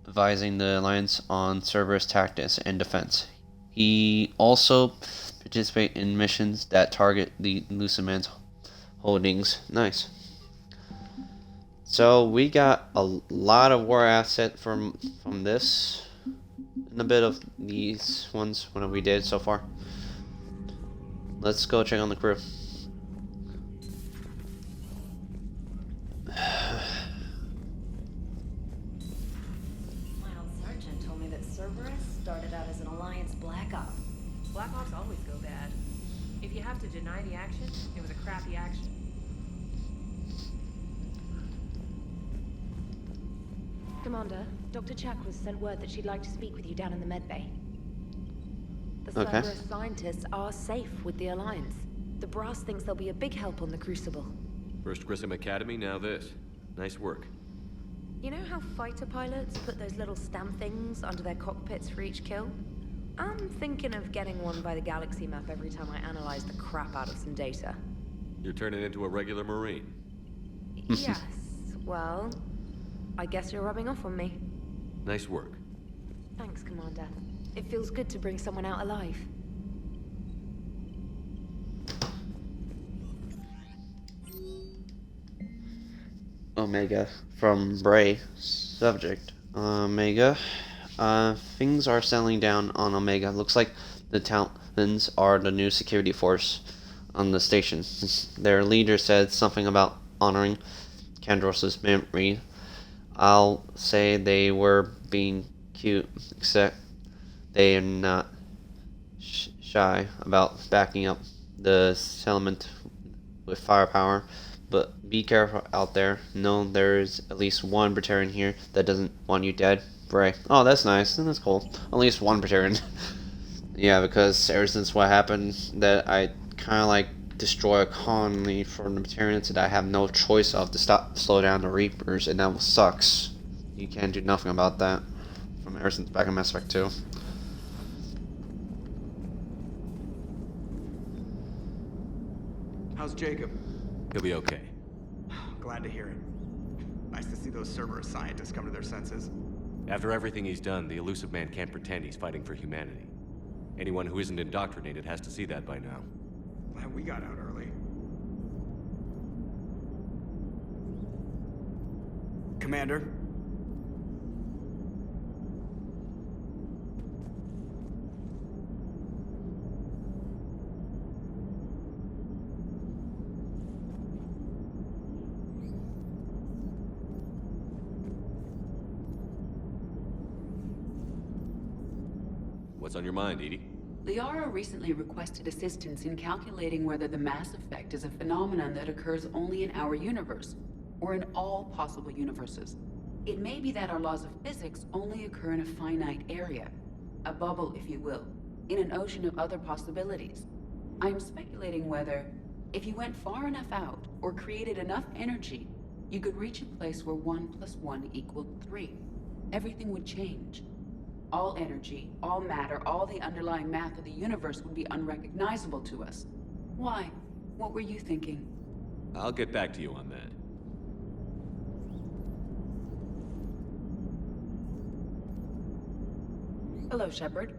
advising the Alliance on Cerberus tactics and defense. He also participate in missions that target the Elusive Man's holdings. Nice. So we got a lot of war asset from this, and a bit of these ones. What we did so far. Let's go check on the crew. My old sergeant told me that Cerberus started out as an Alliance Black Op. Black Ops always go bad. If you have to deny the action, it was a crappy action. Commander, Dr. Chakras sent word that she'd like to speak with you down in the medbay. The Okay. Cerberus scientists are safe with the Alliance. The Brass thinks they'll be a big help on the Crucible. First Grissom Academy, now this. Nice work. You know how fighter pilots put those little stamp things under their cockpits for each kill? I'm thinking of getting one by the galaxy map every time I analyze the crap out of some data. You're turning into a regular Marine. Yes, well, I guess you're rubbing off on me. Nice work. Thanks, Commander. It feels good to bring someone out alive. Omega from Bray. Subject. Omega. Things are settling down on Omega. Looks like the Talons are the new security force on the station. Their leader said something about honoring Kandros' memory. I'll say they were being cute, except they are not shy about backing up the settlement with firepower. But be careful out there. Know there's at least one Praetorian here that doesn't want you dead. Bray. Oh, that's nice. That's cool. At least one Praetorian. Yeah, because ever since what happened, that I kind of like destroy a colony for the Praetorians that I have no choice of to slow down the Reapers, and that sucks. You can't do nothing about that. From ever since back in Mass Effect 2. How's Jacob? He'll be okay. Glad to hear it. Nice to see those Cerberus scientists come to their senses. After everything he's done, the Elusive Man can't pretend he's fighting for humanity. Anyone who isn't indoctrinated has to see that by now. Glad we got out early. Commander? What's on your mind, Edie? Liara recently requested assistance in calculating whether the mass effect is a phenomenon that occurs only in our universe, or in all possible universes. It may be that our laws of physics only occur in a finite area, a bubble, if you will, in an ocean of other possibilities. I am speculating whether, if you went far enough out, or created enough energy, you could reach a place where 1 + 1 = 3. Everything would change. All energy, all matter, all the underlying math of the universe would be unrecognizable to us. Why? What were you thinking? I'll get back to you on that. Hello, Shepard.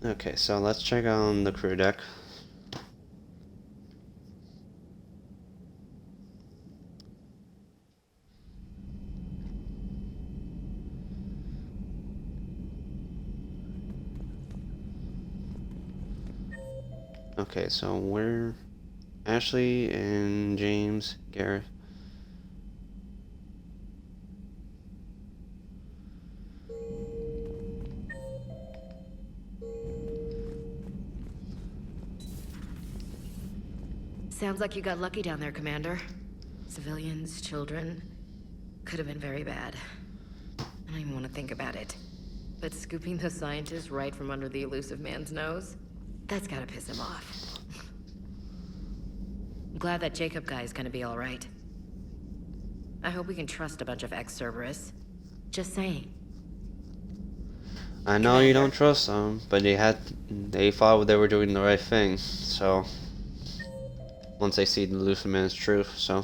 Okay, so let's check on the crew deck. Okay, so we're Ashley and James, Gareth. Sounds like you got lucky down there, Commander. Civilians, children. Could have been very bad. I don't even want to think about it. But scooping the scientists right from under the Elusive Man's nose? That's gotta piss him off. I'm glad that Jacob guy is gonna be alright. I hope we can trust a bunch of ex-Cerberus. Just saying. I know you don't trust them, but they thought they were doing the right thing. So once they see the Elusive Man's truth, so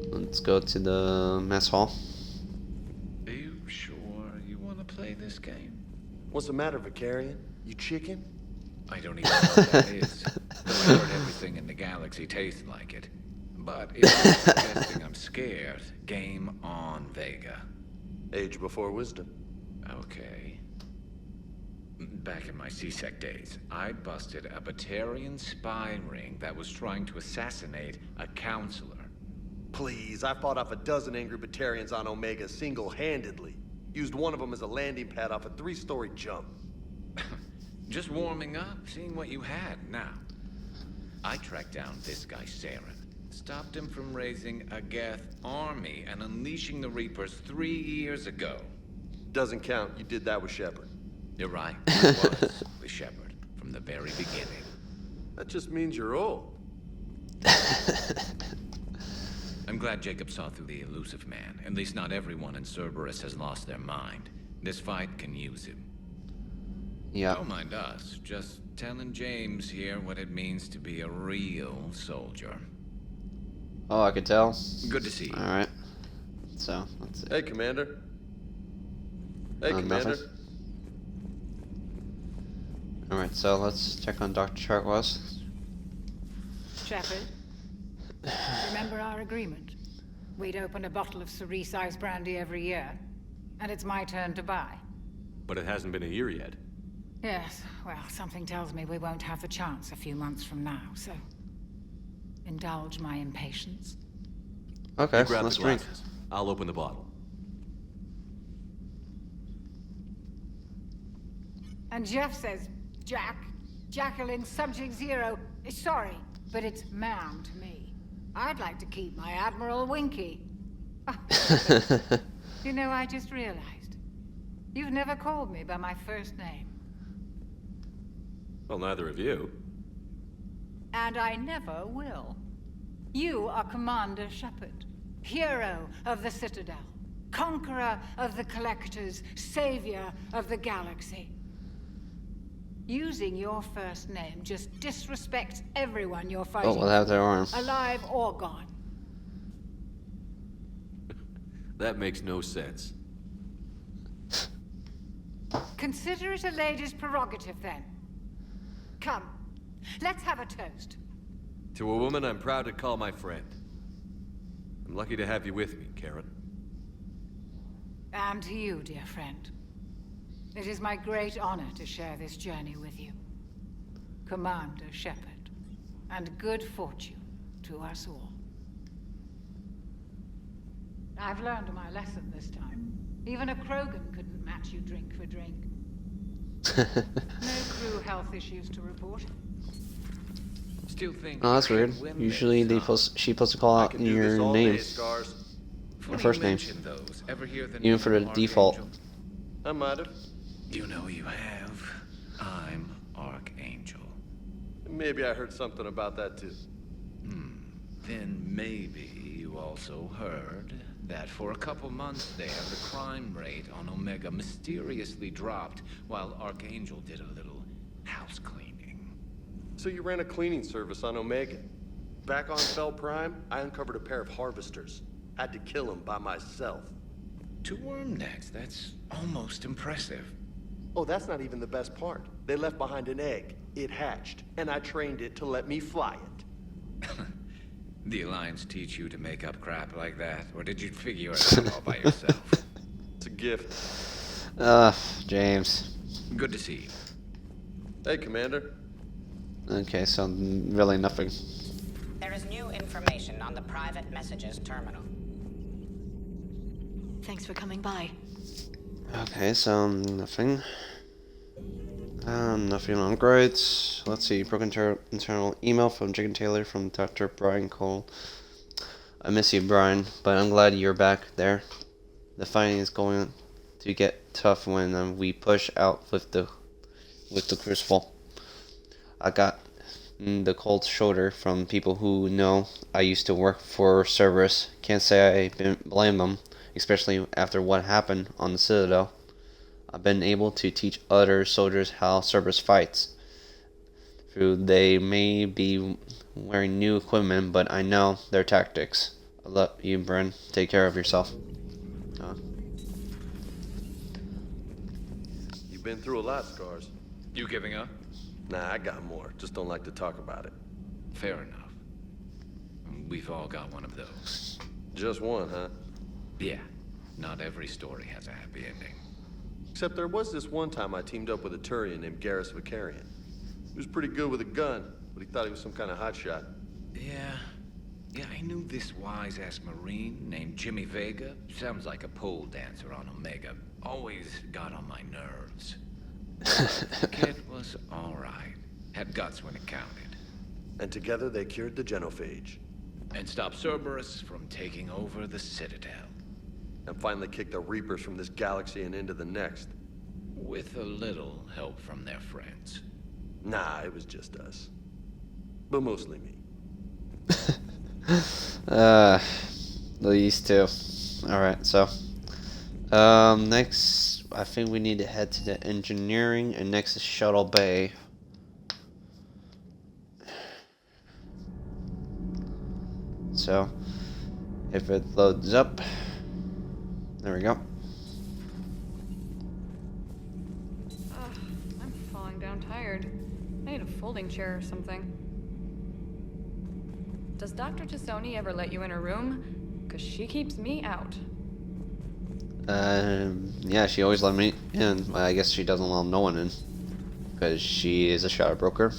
let's go to the mess hall. Are you sure you want to play this game? What's the matter, Vicarian? You chicken? I don't even know what that is. Though I heard everything in the galaxy tastes like it. But if you're suggesting I'm scared, game on, Vega. Age before wisdom. Okay. Back in my C-Sec days, I busted a Batarian spy ring that was trying to assassinate a counselor. Please, I fought off a dozen angry Batarians on Omega single-handedly. Used one of them as a landing pad off a 3-story jump. Just warming up, seeing what you had. Now, I tracked down this guy, Saren. Stopped him from raising a Geth army and unleashing the Reapers 3 years ago. Doesn't count. You did that with Shepard. You're right. I was with Shepard from the very beginning. That just means you're old. I'm glad Jacob saw through the Elusive Man. At least not everyone in Cerberus has lost their mind. This fight can use him. Yeah. Don't mind us. Just telling James here what it means to be a real soldier. Oh, I could tell. Good to see you. Alright. So, let's see. Hey, Commander. Hey, Commander. Alright, so let's check on Dr. Chartwas. Shepard, remember our agreement? We'd open a bottle of cerise ice brandy every year, and it's my turn to buy. But it hasn't been a year yet. Yes, well, something tells me we won't have the chance a few months from now, so indulge my impatience. Okay, you grab let's the drink. glasses. I'll open the bottle. And Jeff says, Jacqueline Subject Zero is sorry, but it's ma'am to me. I'd like to keep my Admiral Winky. You know, I just realized. You've never called me by my first name. Well, neither of you. And I never will. You are Commander Shepard, hero of the Citadel, conqueror of the Collectors, savior of the galaxy. Using your first name just disrespects everyone you're fighting. Oh, well, they have their arm. Alive or gone. That makes no sense. Consider it a lady's prerogative, then. Come, let's have a toast. To a woman I'm proud to call my friend. I'm lucky to have you with me, Karen. And to you, dear friend. It is my great honor to share this journey with you. Commander Shepard. And good fortune to us all. I've learned my lesson this time. Even a Krogan couldn't match you drink for drink. No crew health issues to report. Still think. Oh, that's weird. Usually she's supposed to call out your name. Your first name. Those. Ever hear the Even for the name default. Archangel? I might have. You know you have. I'm Archangel. Maybe I heard something about that too. Then maybe you also heard that for a couple months there, the crime rate on Omega mysteriously dropped while Archangel did a little house cleaning. So you ran a cleaning service on Omega. Back on Fel Prime, I uncovered a pair of harvesters. Had to kill them by myself. 2 worm necks, that's almost impressive. Oh, that's not even the best part. They left behind an egg. It hatched, and I trained it to let me fly it. The Alliance teach you to make up crap like that, or did you figure it out all by yourself? It's a gift. James. Good to see you. Hey, Commander. Okay, so really nothing. There is new information on the private messages terminal. Thanks for coming by. Okay, so nothing. Nothing on grades. Let's see. Broken internal email from Jake and Taylor from Dr. Brian Cole. I miss you, Brian, but I'm glad you're back there. The fighting is going to get tough when we push out with the Crucible. I got the cold shoulder from people who know I used to work for Cerberus. Can't say I blame them, especially after what happened on the Citadel. I've been able to teach other soldiers how Cerberus fights. They may be wearing new equipment, but I know their tactics. I love you, Bren. Take care of yourself. You've been through a lot, Scars. You giving up? Nah, I got more. Just don't like to talk about it. Fair enough. We've all got one of those. Just one, huh? Yeah. Not every story has a happy ending. Except there was this one time I teamed up with a Turian named Garrus Vicarian. He was pretty good with a gun, but he thought he was some kind of hotshot. Yeah, I knew this wise-ass Marine named Jimmy Vega. Sounds like a pole dancer on Omega. Always got on my nerves. Kid was alright. Had guts when it counted. And together they cured the Genophage. And stopped Cerberus from taking over the Citadel. And finally kicked the Reapers from this galaxy and into the next. With a little help from their friends. Nah, it was just us. But mostly me. These two. Alright, so next I think we need to head to the engineering, and next is Shuttle Bay. So if it loads up, there we go. I'm falling down tired. I need a folding chair or something. Does Dr. Tassoni ever let you in her room? Because she keeps me out. Yeah, she always let me in. I guess she doesn't allow no one in. Because she is a shadow broker.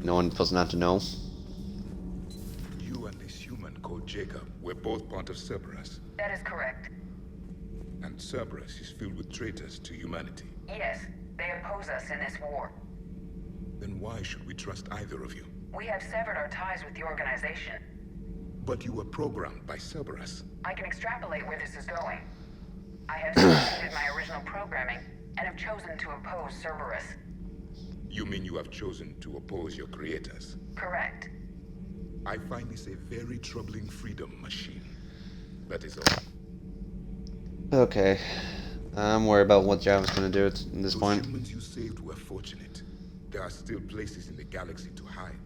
No one supposed not to know. You and this human called Jacob were both part of Cerberus. That is correct. And Cerberus is filled with traitors to humanity. Yes, they oppose us in this war. Then why should we trust either of you? We have severed our ties with the organization. But you were programmed by Cerberus. I can extrapolate where this is going. I have succeeded my original programming and have chosen to oppose Cerberus. You mean you have chosen to oppose your creators? Correct. I find this a very troubling freedom machine. That is all. Okay. I'm worried about what Java's going to do at this point. Those humans you saved were fortunate. There are still places in the galaxy to hide.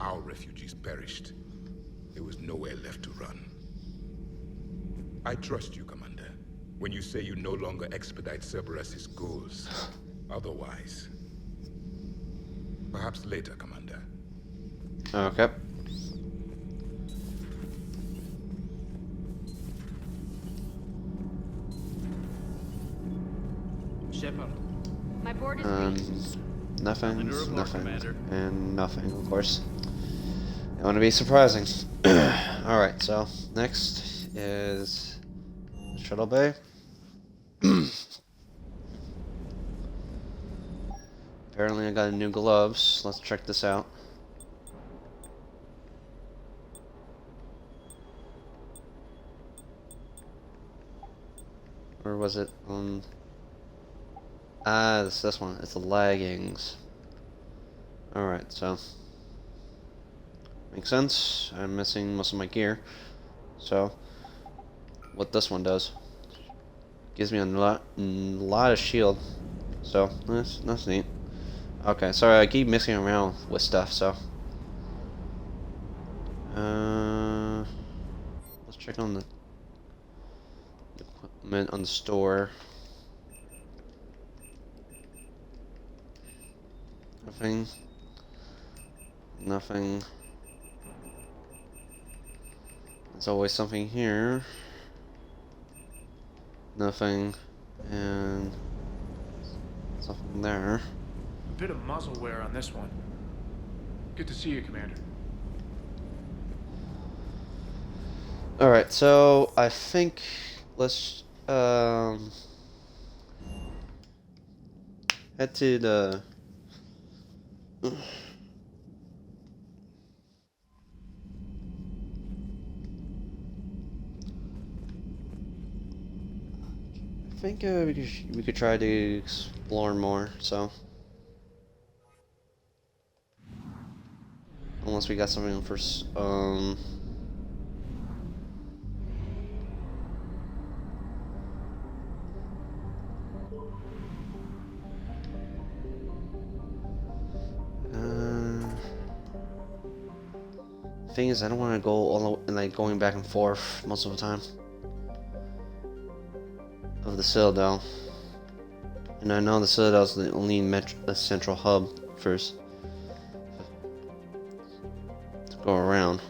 Our refugees perished. There was nowhere left to run. I trust you, Commander, when you say you no longer expedite Cerberus's goals. Otherwise. Perhaps later, Commander. Okay. Shepard. My board is Nothing, nothing, Commander. and nothing, of course. I want to be surprising. Alright, so next is Shuttle Bay. Apparently I got new gloves. Let's check this out. Or was it on... Ah, it's this one. It's the leggings. Alright, so... Makes sense. I'm missing most of my gear. So, what this one does. Gives me a lot of shield. So, that's neat. Okay, sorry, I keep mixing around with stuff, so... let's check on the equipment on the store. Nothing. Nothing. There's always something here. Nothing. And something there. A bit of muzzle wear on this one. Good to see you, Commander. Alright, so I think let's head to the I think we could try to explore more, so unless we got something for The thing is, I don't want to go all the, like going back and forth most of the time of the Citadel. And I know the Citadel is the only central hub first to go around.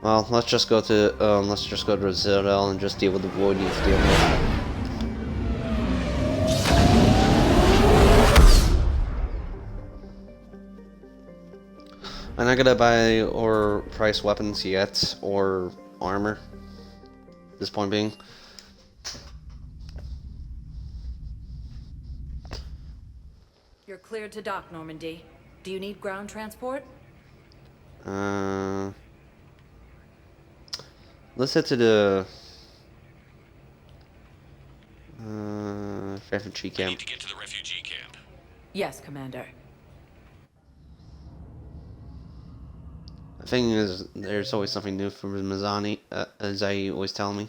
Well, let's just go to the Citadel and just deal with the void needs to deal with. I'm not gonna buy or price weapons yet or armor. At this point being. You're cleared to dock, Normandy. Do you need ground transport? Let's head to the refugee camp. I need to get to the refugee camp. Yes, Commander. The thing is, there's always something new from Mizani, as I always tell me.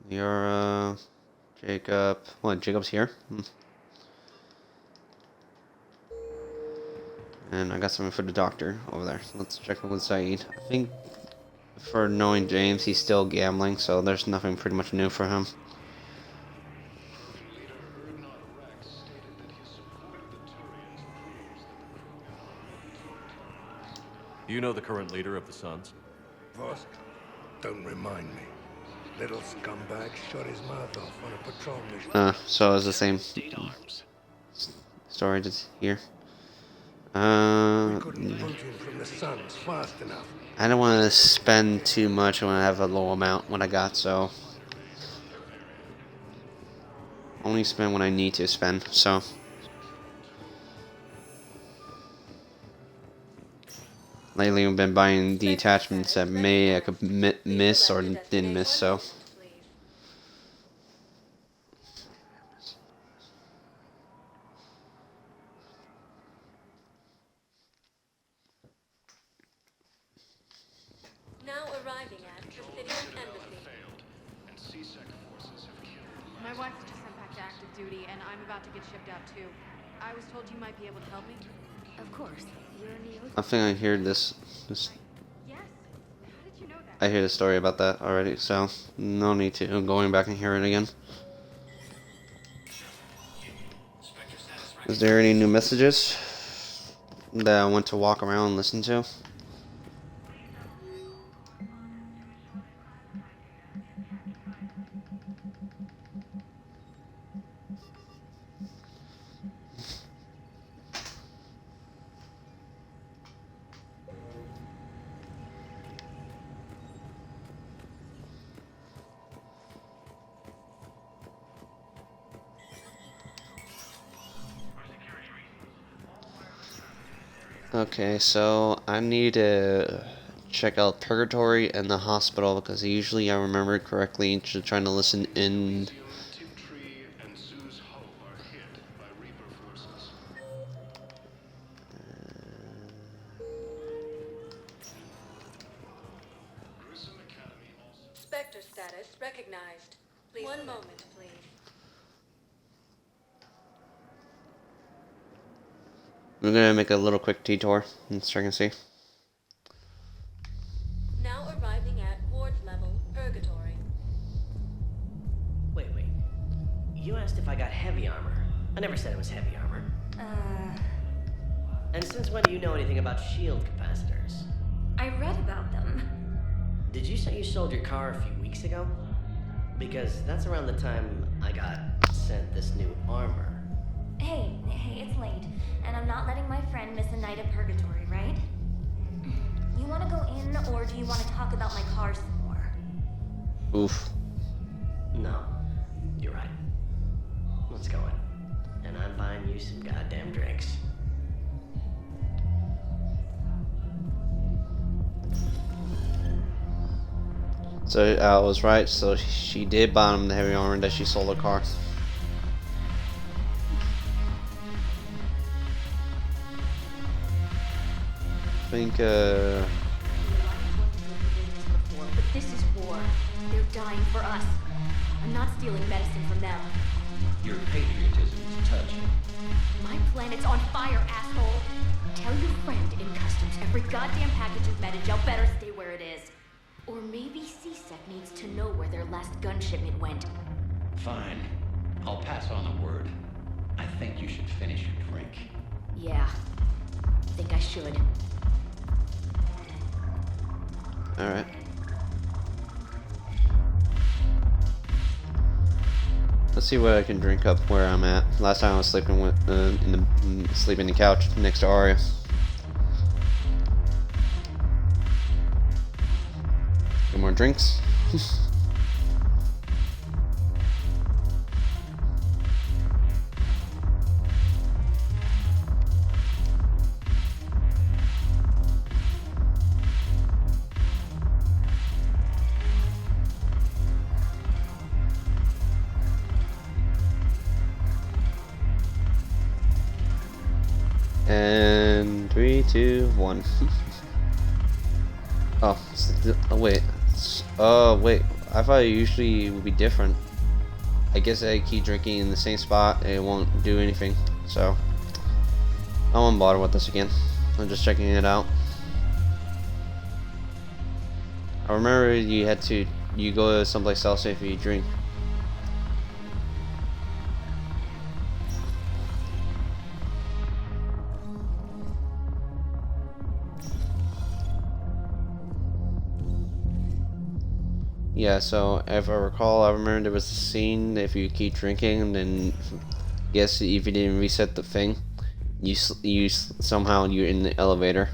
You're, Jacob. What, Jacob's here? And I got something for the doctor over there. So let's check with Saeed. I think, for knowing James, he's still gambling, so there's nothing pretty much new for him. You know the current leader of the Suns? Vosk? Don't remind me. Little scumbag shut his mouth off on a patrol mission. So it's the same story just here. We couldn't boot him from the Suns fast enough. I don't want to spend too much when I have a low amount when I got, so only spend when I need to spend, so lately we've been buying detachments that I could miss or didn't miss, so Now arriving at Presidium Embassy. My wife was just sent back to active duty, and I'm about to get shipped out too. I was told you might be able to help me. Of course. You're Neo. I think I hear this. Yes. How did you know that? I hear the story about that already, so no need to going back and hear it again. Is there any new messages that I want to walk around and listen to? Okay, so I need to check out Purgatory and the hospital because usually I remember correctly trying to listen in. Spectre status recognized. Please. One moment, please. I'm gonna make a little quick detour and so I can see. Now arriving at ward level Purgatory. Wait. You asked if I got heavy armor. I never said it was heavy armor. And since when do you know anything about shield capacitors? I read about them. Did you say you sold your car a few weeks ago? Because that's around the time I got sent this new armor. Hey, it's late, and I'm not letting my friend miss a night of Purgatory, right? You want to go in, or do you want to talk about my car some more? Oof. No, you're right. Let's go in. And I'm buying you some goddamn drinks. So I was right, so she did buy him the heavy armor that she sold her car. I think, But this is war. They're dying for us. I'm not stealing medicine from them. Your patriotism is touching. My planet's on fire, asshole! Tell your friend in customs every goddamn package of Medi-gel better stay where it is. Or maybe C-Sec needs to know where their last gun shipment went. Fine. I'll pass on the word. I think you should finish your drink. Yeah. Think I should. Alright. Let's see what I can drink up where I'm at. Last time I was sleeping with sleeping in the couch next to Arya. Get more drinks. And 3, 2, 1. Wait. Wait. I thought it usually would be different. I guess I keep drinking in the same spot and it won't do anything. So I won't bother with this again. I'm just checking it out. I remember you go to someplace else if you drink. Yeah, so if I recall, I remember there was a scene if you keep drinking, and then guess if you didn't reset the thing, somehow you're in the elevator.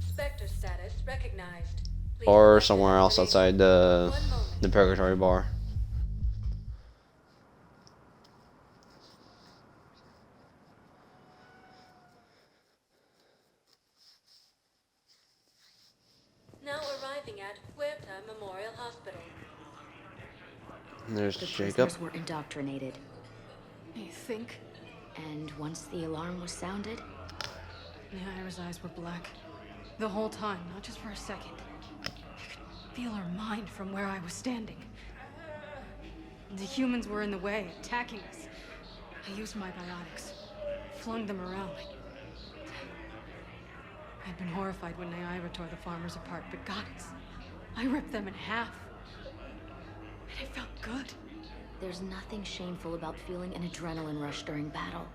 Spectre status recognized. Or somewhere else outside the Purgatory Bar. Now arriving at Huerta Memorial Hospital. There's The Jacob. prisoners were indoctrinated. You think? And once the alarm was sounded, Nyra's eyes were black. The whole time, not just for a second. I could feel her mind from where I was standing. The humans were in the way, attacking us. I used my biotics, flung them around. I'd been horrified when Nyra tore the farmers apart, but goddess, I ripped them in half. And it felt good. there's nothing shameful about feeling an adrenaline rush during battle.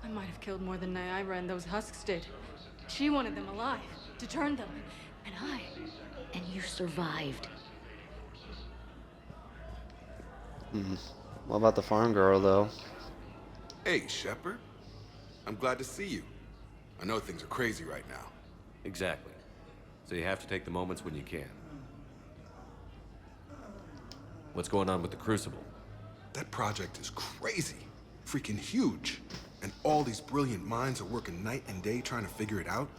I might have killed more than Nyra and those husks did. She wanted them alive, to turn them, and I... And you survived. What about the farm girl, though? Hey, Shepard. I'm glad to see you. I know things are crazy right now. Exactly. So you have to take the moments when you can. What's going on with the Crucible? That project is crazy. Freaking huge. And all these brilliant minds are working night and day trying to figure it out.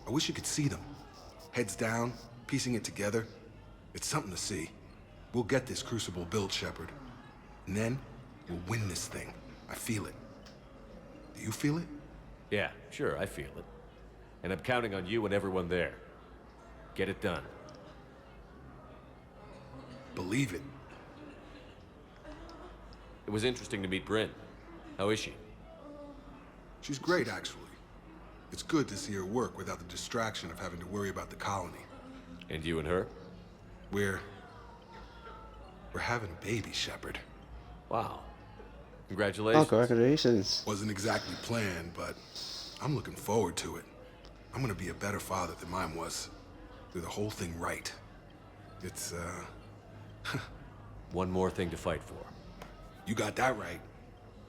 I wish you could see them. Heads down, piecing it together. It's something to see. We'll get this Crucible built, Shepard. And then, we'll win this thing. I feel it. Do you feel it? Yeah, sure, I feel it. And I'm counting on you and everyone there. Get it done. Believe it. It was interesting to meet Bryn. How is she? She's great, actually. It's good to see her work without the distraction of having to worry about the colony. And you and her? We're having a baby, Shepard. Wow. Congratulations. Oh, congratulations. Wasn't exactly planned, but I'm looking forward to it. I'm gonna be a better father than mine was. Do the whole thing right. It's, One more thing to fight for. You got that right.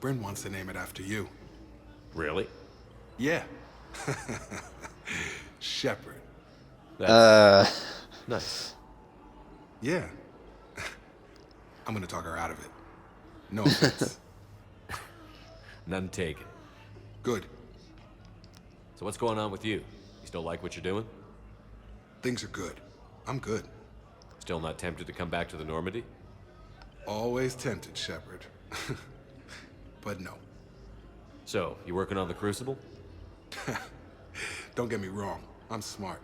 Bryn wants to name it after you. Really? Yeah. Shepard. Nice. Yeah. I'm gonna talk her out of it. No offense. None taken. Good. So what's going on with you? You still like what you're doing? Things are good. I'm good. Still not tempted to come back to the Normandy? Always tempted, Shepard. But no. So, you working on the Crucible? Don't get me wrong. I'm smart,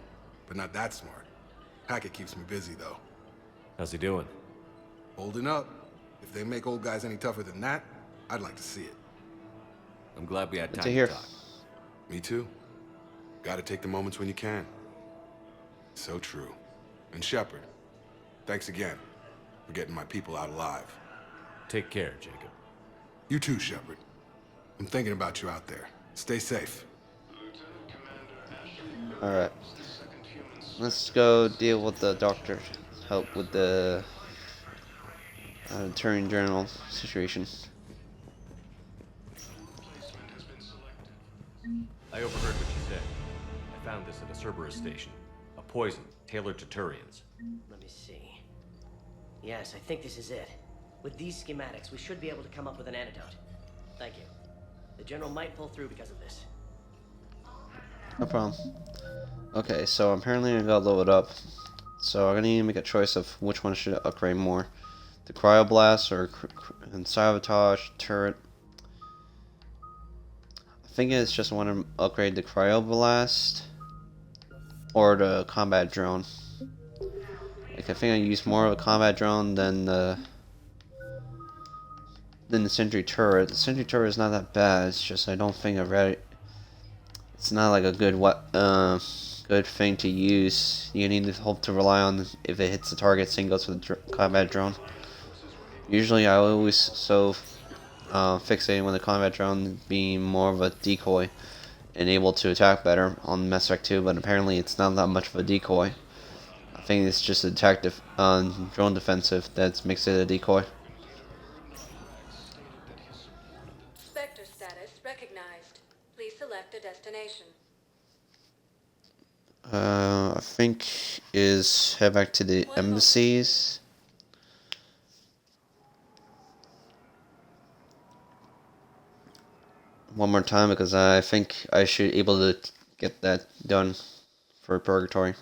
but not that smart. Hackett keeps me busy, though. How's he doing? Holding up. If they make old guys any tougher than that, I'd like to see it. I'm glad we had Good time to hear. talk. Me too. Gotta take the moments when you can. So true. And Shepard, thanks again for getting my people out alive. Take care, Jacob. You too, Shepard. I'm thinking about you out there. Stay safe. Alright. Let's go deal with the doctor. Help with the Attorney General situation. I overheard what you said. I found this at a Cerberus station. A poison tailored to Turians. Let me see. Yes, I think this is it. With these schematics, we should be able to come up with an antidote. Thank you. The General might pull through because of this. No problem. Okay, so apparently I got loaded up. So I'm gonna need to make a choice of which one should upgrade more. The Cryoblast or and Sabotage Turret. I think it's just want to upgrade the Cryoblast or the Combat Drone. Like I think I use more of a Combat Drone than the Sentry Turret. The Sentry Turret is not that bad. It's just I don't think I've read it. It's not like a good thing to use. You need to hope to rely on if it hits the target, same goes with the Combat Drone. Usually I always fixating with the Combat Drone being more of a decoy and able to attack better on Mass Effect 2, but apparently it's not that much of a decoy. I think it's just a drone defensive that makes it a decoy. Spectre status recognized. Please select a destination. I think is head back to the embassies. One more time because I think I should be able to get that done for Purgatory.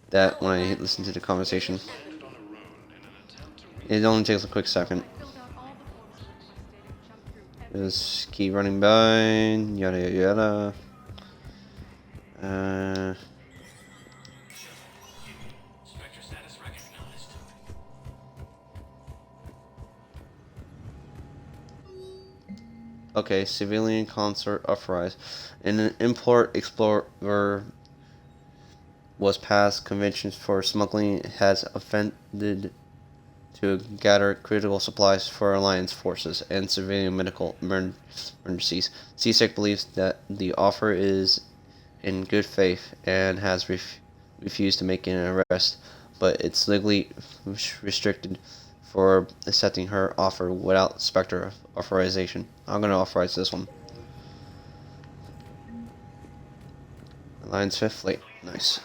That when I listen to the conversation. It only takes a quick second. Just keep running by, yada yada yada. Okay, civilian consort authorized. An import explorer was passed. Conventions for smuggling has offended to gather critical supplies for Alliance forces and civilian medical emergencies. CSEC believes that the offer is in good faith and has refused to make an arrest, but it's legally restricted for accepting her offer without Spectre authorization. I'm going to authorize this one. Alliance 5th Fleet. Nice.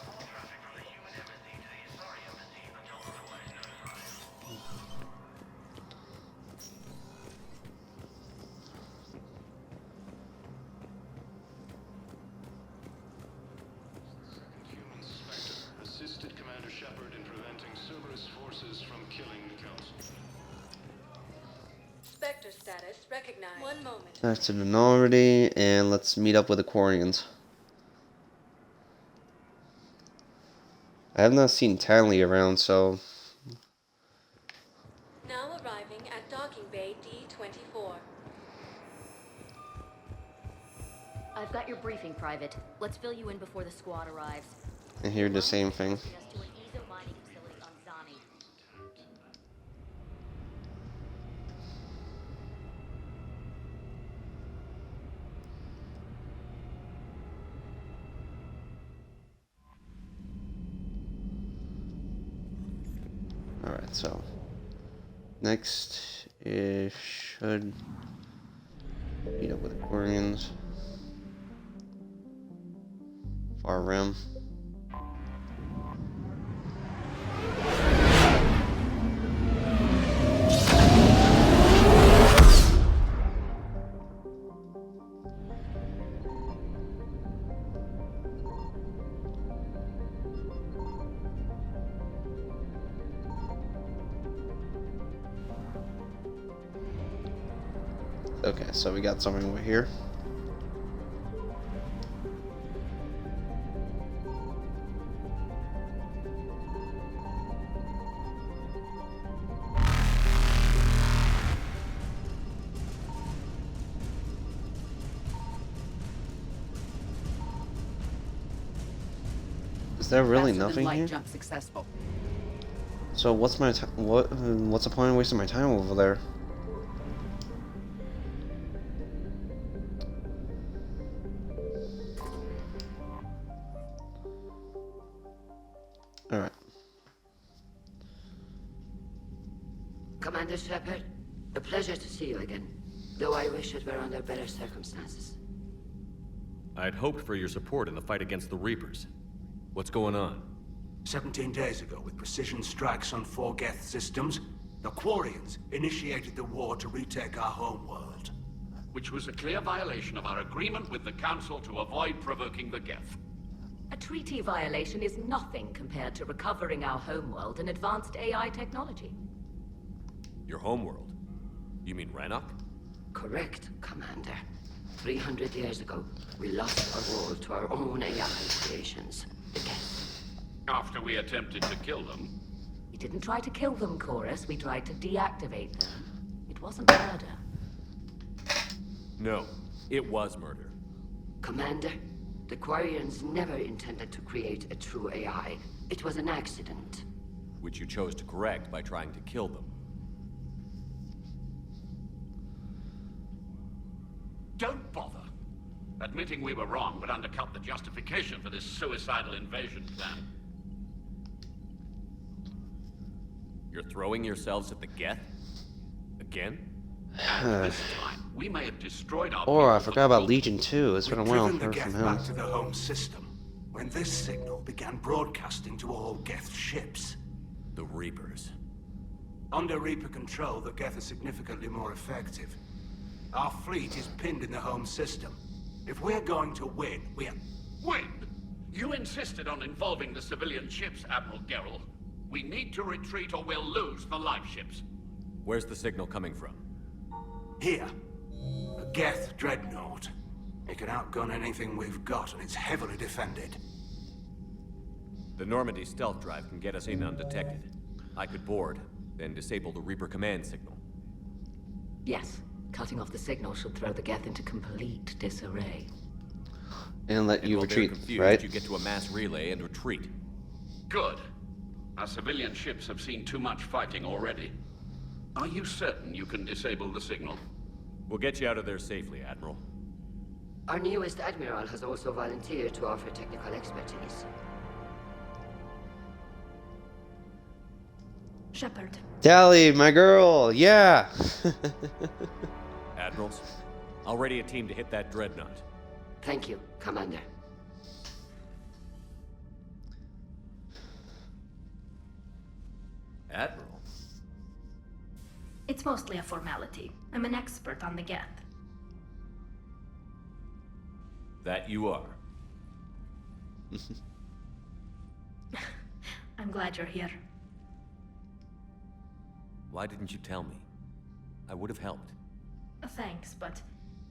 Assisted Commander Shepard in preventing Cerberus forces from killing the Council. Spectre status recognized. One moment. Back to the Minority, and let's meet up with the Quarians. I have not seen Tanley around, so... Now arriving at Docking Bay D-24. I've got your briefing, Private. Let's fill you in before the squad arrives. I hear the same thing. To an Ezo mining facility on Zani. Alright, so... Next is should meet up with the Quarians. Far Rim. Okay, so we got something over here. there really Faster than nothing light here? jump successful. So what's my what's the point of wasting my time over there? All right. Commander Shepard, a pleasure to see you again. Though I wish it were under better circumstances. I'd hoped for your support in the fight against the Reapers. What's going on? 17 days ago, with precision strikes on 4 Geth systems, the Quarians initiated the war to retake our homeworld. Which was a clear violation of our agreement with the Council to avoid provoking the Geth. A treaty violation is nothing compared to recovering our homeworld and advanced AI technology. Your homeworld? You mean Rannoch? Correct, Commander. 300 years ago, we lost our world to our own AI creations, the Geth. After we attempted to kill them. We didn't try to kill them, Chorus. We tried to deactivate them. It wasn't murder. No, it was murder. Commander, the Quarians never intended to create a true AI. It was an accident. Which you chose to correct by trying to kill them. Don't bother. Admitting we were wrong would undercut the justification for this suicidal invasion plan. You're throwing yourselves at the Geth? Again? And this time, we may have destroyed our Or I people, forgot about Legion 2. It's been a while Driven the heard Geth from him. back to the home system, when this signal began broadcasting to all Geth ships. The Reapers. Under Reaper control, the Geth are significantly more effective. Our fleet is pinned in the home system. If we're going to win, Win? You insisted on involving the civilian ships, Admiral Gerrel. We need to retreat or we'll lose the live ships. Where's the signal coming from? Here. A Geth dreadnought. It can outgun anything we've got, and it's heavily defended. The Normandy stealth drive can get us in undetected. I could board, then disable the Reaper command signal. Yes. Cutting off the signal should throw the Geth into complete disarray. And let you while they're retreat, confused, right? You get to a mass relay and retreat. Good. Our civilian ships have seen too much fighting already. Are you certain you can disable the signal? We'll get you out of there safely, Admiral. Our newest Admiral has also volunteered to offer technical expertise. Shepard. Dally, my girl, yeah. Admirals, I'll ready a team to hit that dreadnought. Thank you, Commander. Admiral? It's mostly a formality. I'm an expert on the Geth. That you are. I'm glad you're here. Why didn't you tell me? I would have helped. Thanks, but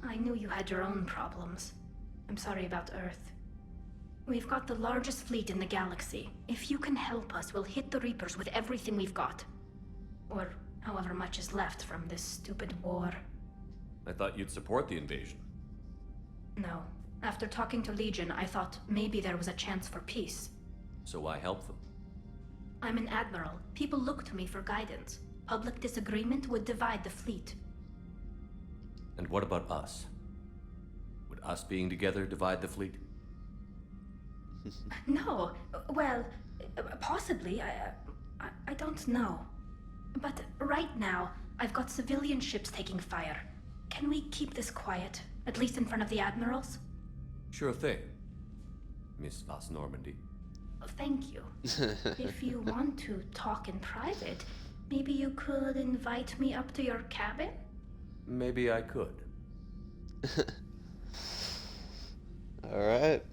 I knew you had your own problems. I'm sorry about Earth. We've got the largest fleet in the galaxy. If you can help us, we'll hit the Reapers with everything we've got. Or however much is left from this stupid war. I thought you'd support the invasion. No. After talking to Legion, I thought maybe there was a chance for peace. So why help them? I'm an admiral. People look to me for guidance. Public disagreement would divide the fleet. And what about us? Would us being together divide the fleet? No. Well, possibly. I don't know. But right now, I've got civilian ships taking fire. Can we keep this quiet? At least in front of the admirals? Sure thing, Miss Vas Normandy. Thank you. If you want to talk in private, maybe you could invite me up to your cabin? Maybe I could. Alright.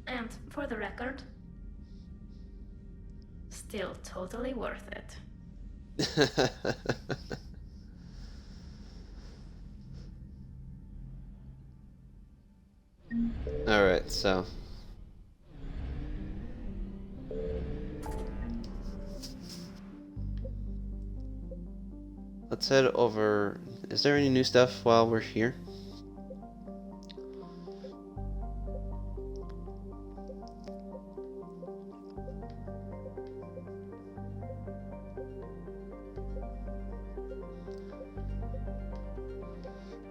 And for the record, still totally worth it. Alright, so. Let's head over. Is there any new stuff while we're here?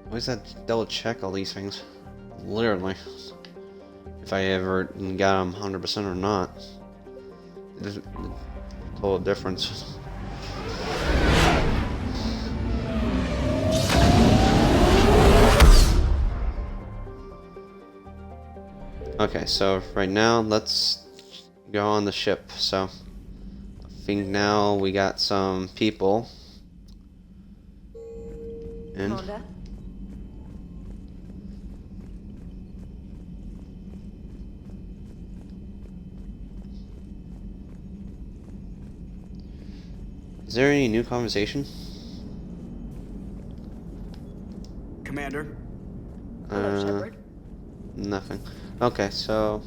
Always have to double check all these things. Literally. If I ever got them 100% or not. There's a total difference. Okay, so right now let's go on the ship. So I think now we got some people in. Honda? Is there any new conversation? Commander? Nothing. Okay, so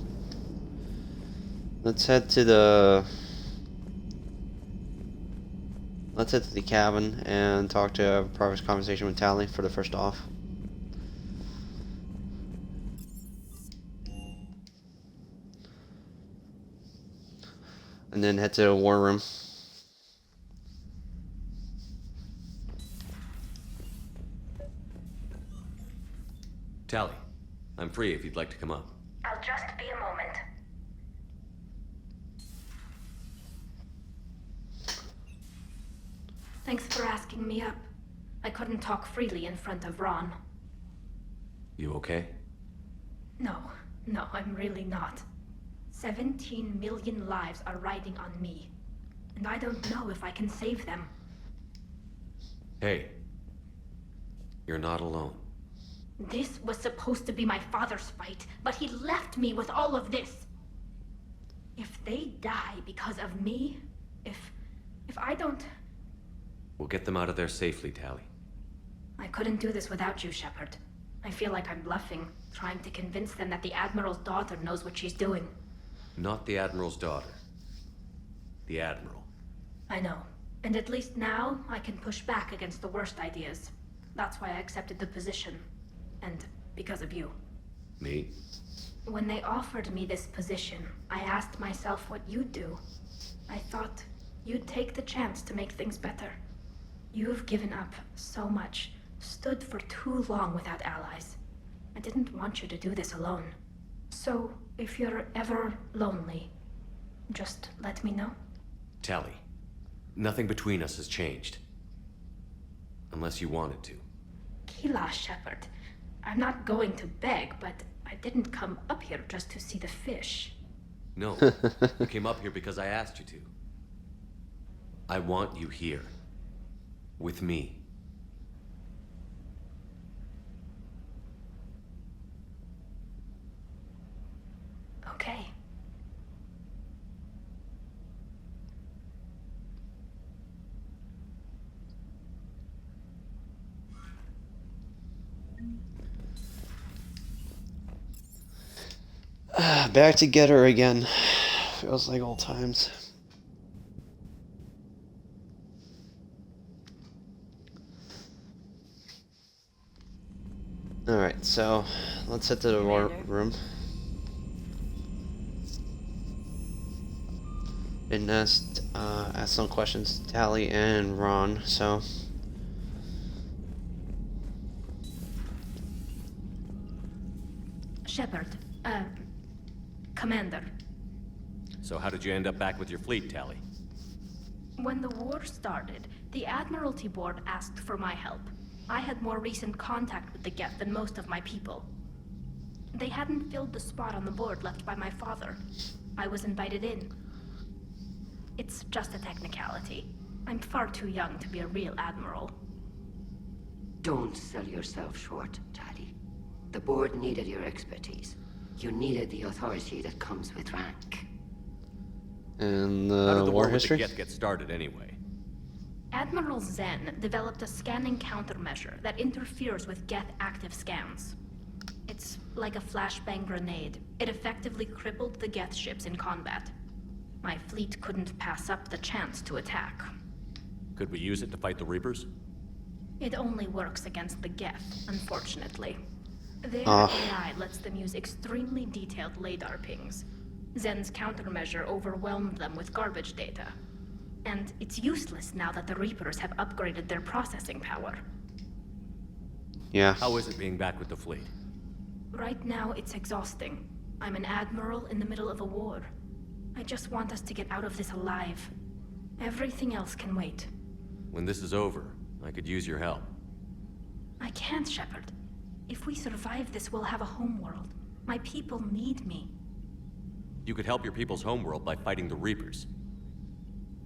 let's head to the cabin and talk to a private conversation with Tali for the first off. And then head to the war room. Tali, I'm free if you'd like to come up. I'll just be a moment. Thanks for asking me up. I couldn't talk freely in front of Ron. You okay? No, I'm really not. 17 million lives are riding on me. And I don't know if I can save them. Hey. You're not alone. This was supposed to be my father's fight, but he left me with all of this. If they die because of me, if I don't... We'll get them out of there safely, Tali. I couldn't do this without you, Shepard. I feel like I'm bluffing, trying to convince them that the Admiral's daughter knows what she's doing. Not the Admiral's daughter. The Admiral. I know. And at least now, I can push back against the worst ideas. That's why I accepted the position. And because of you. Me? When they offered me this position, I asked myself what you'd do. I thought you'd take the chance to make things better. You've given up so much, stood for too long without allies. I didn't want you to do this alone. So, if you're ever lonely, just let me know. Tali, nothing between us has changed. Unless you wanted to. Kila, Shepard. I'm not going to beg, but I didn't come up here just to see the fish. No, you came up here because I asked you to. I want you here. With me. Okay. Back together again. Feels like old times. Alright, so let's head to the war room. And ask some questions to Tali and Ron, so... Shepard, Commander. So how did you end up back with your fleet, Tali? When the war started, the Admiralty Board asked for my help. I had more recent contact with the Geth than most of my people. They hadn't filled the spot on the board left by my father. I was invited in. It's just a technicality. I'm far too young to be a real admiral. Don't sell yourself short, Tali. The board needed your expertise. You needed the authority that comes with rank. And How did the war war history? with the Geth get started anyway? Admiral Zen developed a scanning countermeasure that interferes with Geth active scans. It's like a flashbang grenade. It effectively crippled the Geth ships in combat. My fleet couldn't pass up the chance to attack. Could we use it to fight the Reapers? It only works against the Geth, unfortunately. Their Ah. AI lets them use extremely detailed LADAR pings. Zen's countermeasure overwhelmed them with garbage data. And it's useless now that the Reapers have upgraded their processing power. Yeah. How is it being back with the fleet? Right now, it's exhausting. I'm an admiral in the middle of a war. I just want us to get out of this alive. Everything else can wait. When this is over, I could use your help. I can't, Shepard. If we survive this, we'll have a homeworld. My people need me. You could help your people's homeworld by fighting the Reapers.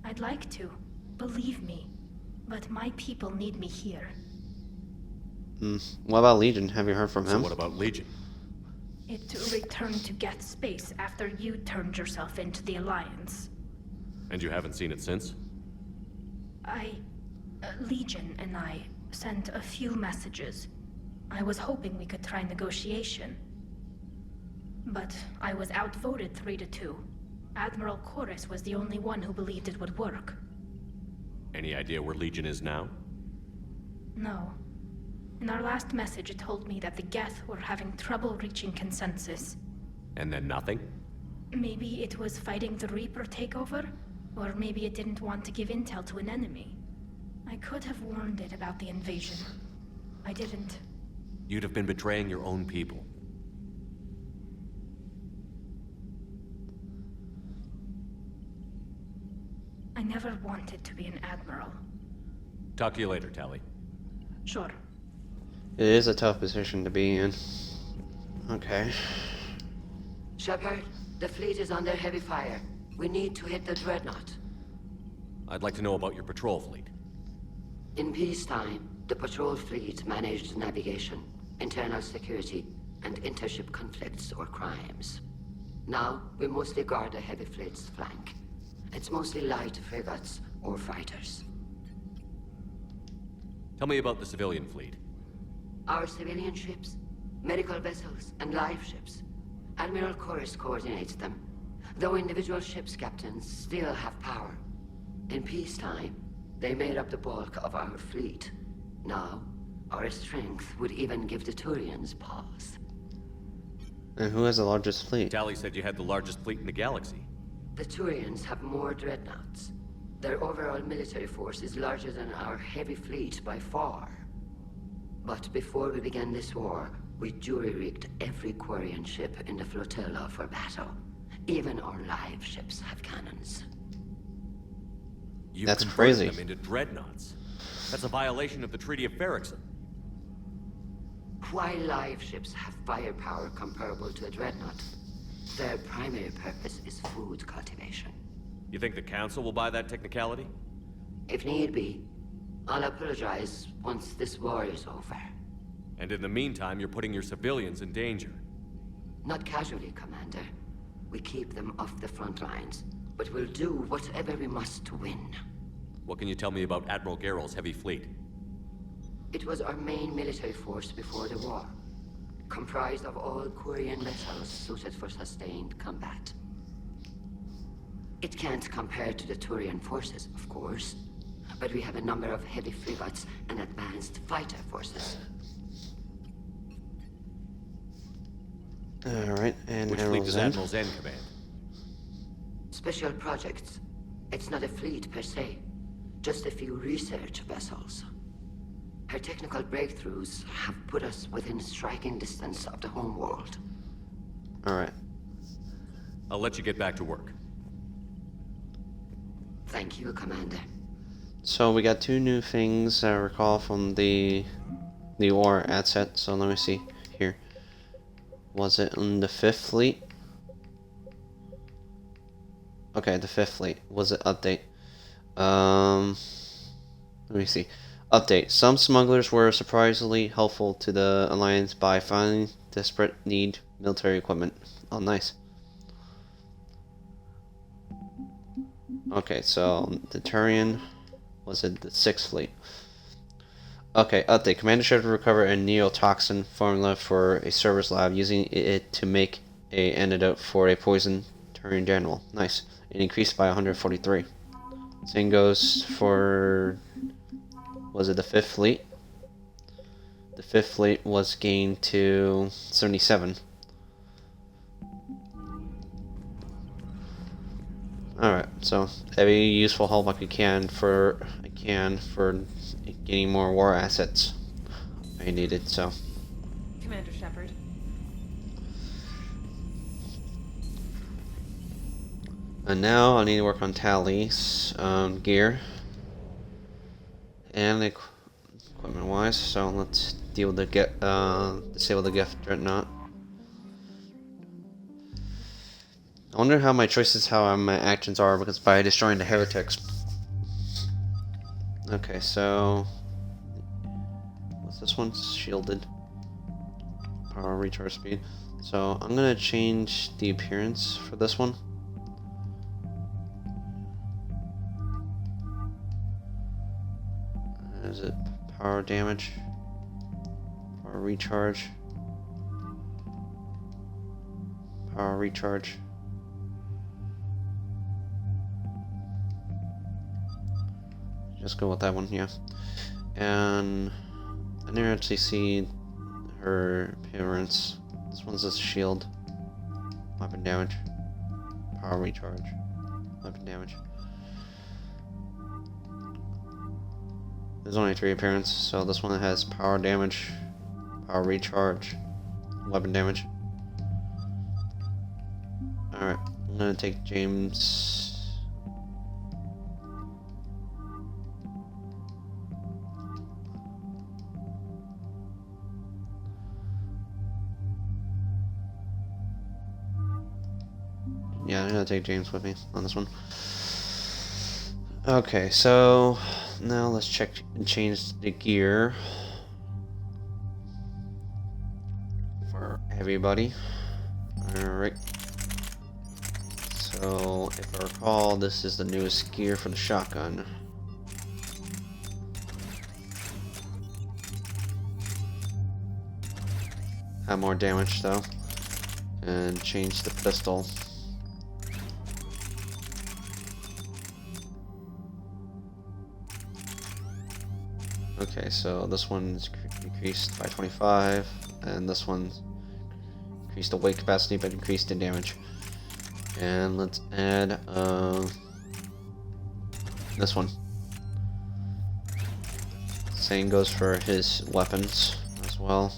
I'd like to. Believe me. But my people need me here. What about Legion? Have you heard from him? So what about Legion? It returned to Geth space after you turned yourself into the Alliance. And you haven't seen it since? Legion and I sent a few messages. I was hoping we could try negotiation. But I was outvoted 3-2. Admiral Chorus was the only one who believed it would work. Any idea where Legion is now? No. In our last message, it told me that the Geth were having trouble reaching consensus. And then nothing? Maybe it was fighting the Reaper takeover, or maybe it didn't want to give intel to an enemy. I could have warned it about the invasion. I didn't. You'd have been betraying your own people. I never wanted to be an admiral. Talk to you later, Tali. Sure. It is a tough position to be in. Okay. Shepard, the fleet is under heavy fire. We need to hit the Dreadnought. I'd like to know about your patrol fleet. In peacetime, the patrol fleet managed navigation, internal security, and intership conflicts or crimes. Now, we mostly guard the heavy fleet's flank. It's mostly light frigates or fighters. Tell me about the civilian fleet. Our civilian ships, medical vessels, and live ships. Admiral Chorus coordinates them, though individual ships' captains still have power. In peacetime, they made up the bulk of our fleet. Now, our strength would even give the Turians pause. And who has the largest fleet? Tali said you had the largest fleet in the galaxy. The Turians have more dreadnoughts. Their overall military force is larger than our heavy fleet by far. But before we began this war, we jury-rigged every Quarian ship in the flotilla for battle. Even our live ships have cannons. You That's converted crazy. them into dreadnoughts. That's a violation of the Treaty of Ferrixon. While live ships have firepower comparable to a dreadnought, their primary purpose is food cultivation. You think the Council will buy that technicality? If need be, I'll apologize once this war is over. And in the meantime, you're putting your civilians in danger. Not casually, Commander. We keep them off the front lines, but we'll do whatever we must to win. What can you tell me about Admiral Geral's heavy fleet? It was our main military force before the war, comprised of all Quarian vessels suited for sustained combat. It can't compare to the Turian forces, of course, but we have a number of heavy frigates and advanced fighter forces. Alright, and Which fleet does Admiral Zen command? Special projects. It's not a fleet per se, just a few research vessels. Her technical breakthroughs have put us within striking distance of the homeworld. Alright. I'll let you get back to work. Thank you, Commander. So we got two new things I recall from the war ad set. So let me see here. Was it in the 5th fleet? Okay, the 5th fleet. Was it update? Let me see. Update. Some smugglers were surprisingly helpful to the Alliance by finding desperate need military equipment. Oh, nice. Okay, so the Turian was it the 6th fleet? Okay, update. Commander Shepard recovered a neotoxin formula for a service lab, using it to make a antidote for a poison Turian general. Nice. It increased by 143. Same goes for, was it the 5th fleet? The 5th fleet was gained to 77. Alright, so every useful help I can for getting more war assets. I need it, so. Commander Shepard. And now I need to work on Tally's gear and equipment wise. So let's deal with the disable the Geth Dreadnought. I wonder how my choices, how my actions are, because by destroying the heretics. Okay, so what's this one? Shielded. Power recharge speed. So I'm gonna change the appearance for this one. Is it power damage? Power recharge. Power recharge. Just go with that one, yeah. And I didn't actually see her appearance. This one's a shield. Weapon damage. Power recharge. Weapon damage. There's only 3 appearances, so this one has power damage, power recharge, weapon damage. Alright, I'm gonna take James. Yeah, I'm gonna take James with me on this one. Okay, so now let's check and change the gear for everybody. Alright. So, if I recall, this is the newest gear for the shotgun. Have more damage though. And change the pistol. Okay, so this one's increased by 25, and this one's increased the weight capacity but increased in damage. And let's add this one. Same goes for his weapons as well.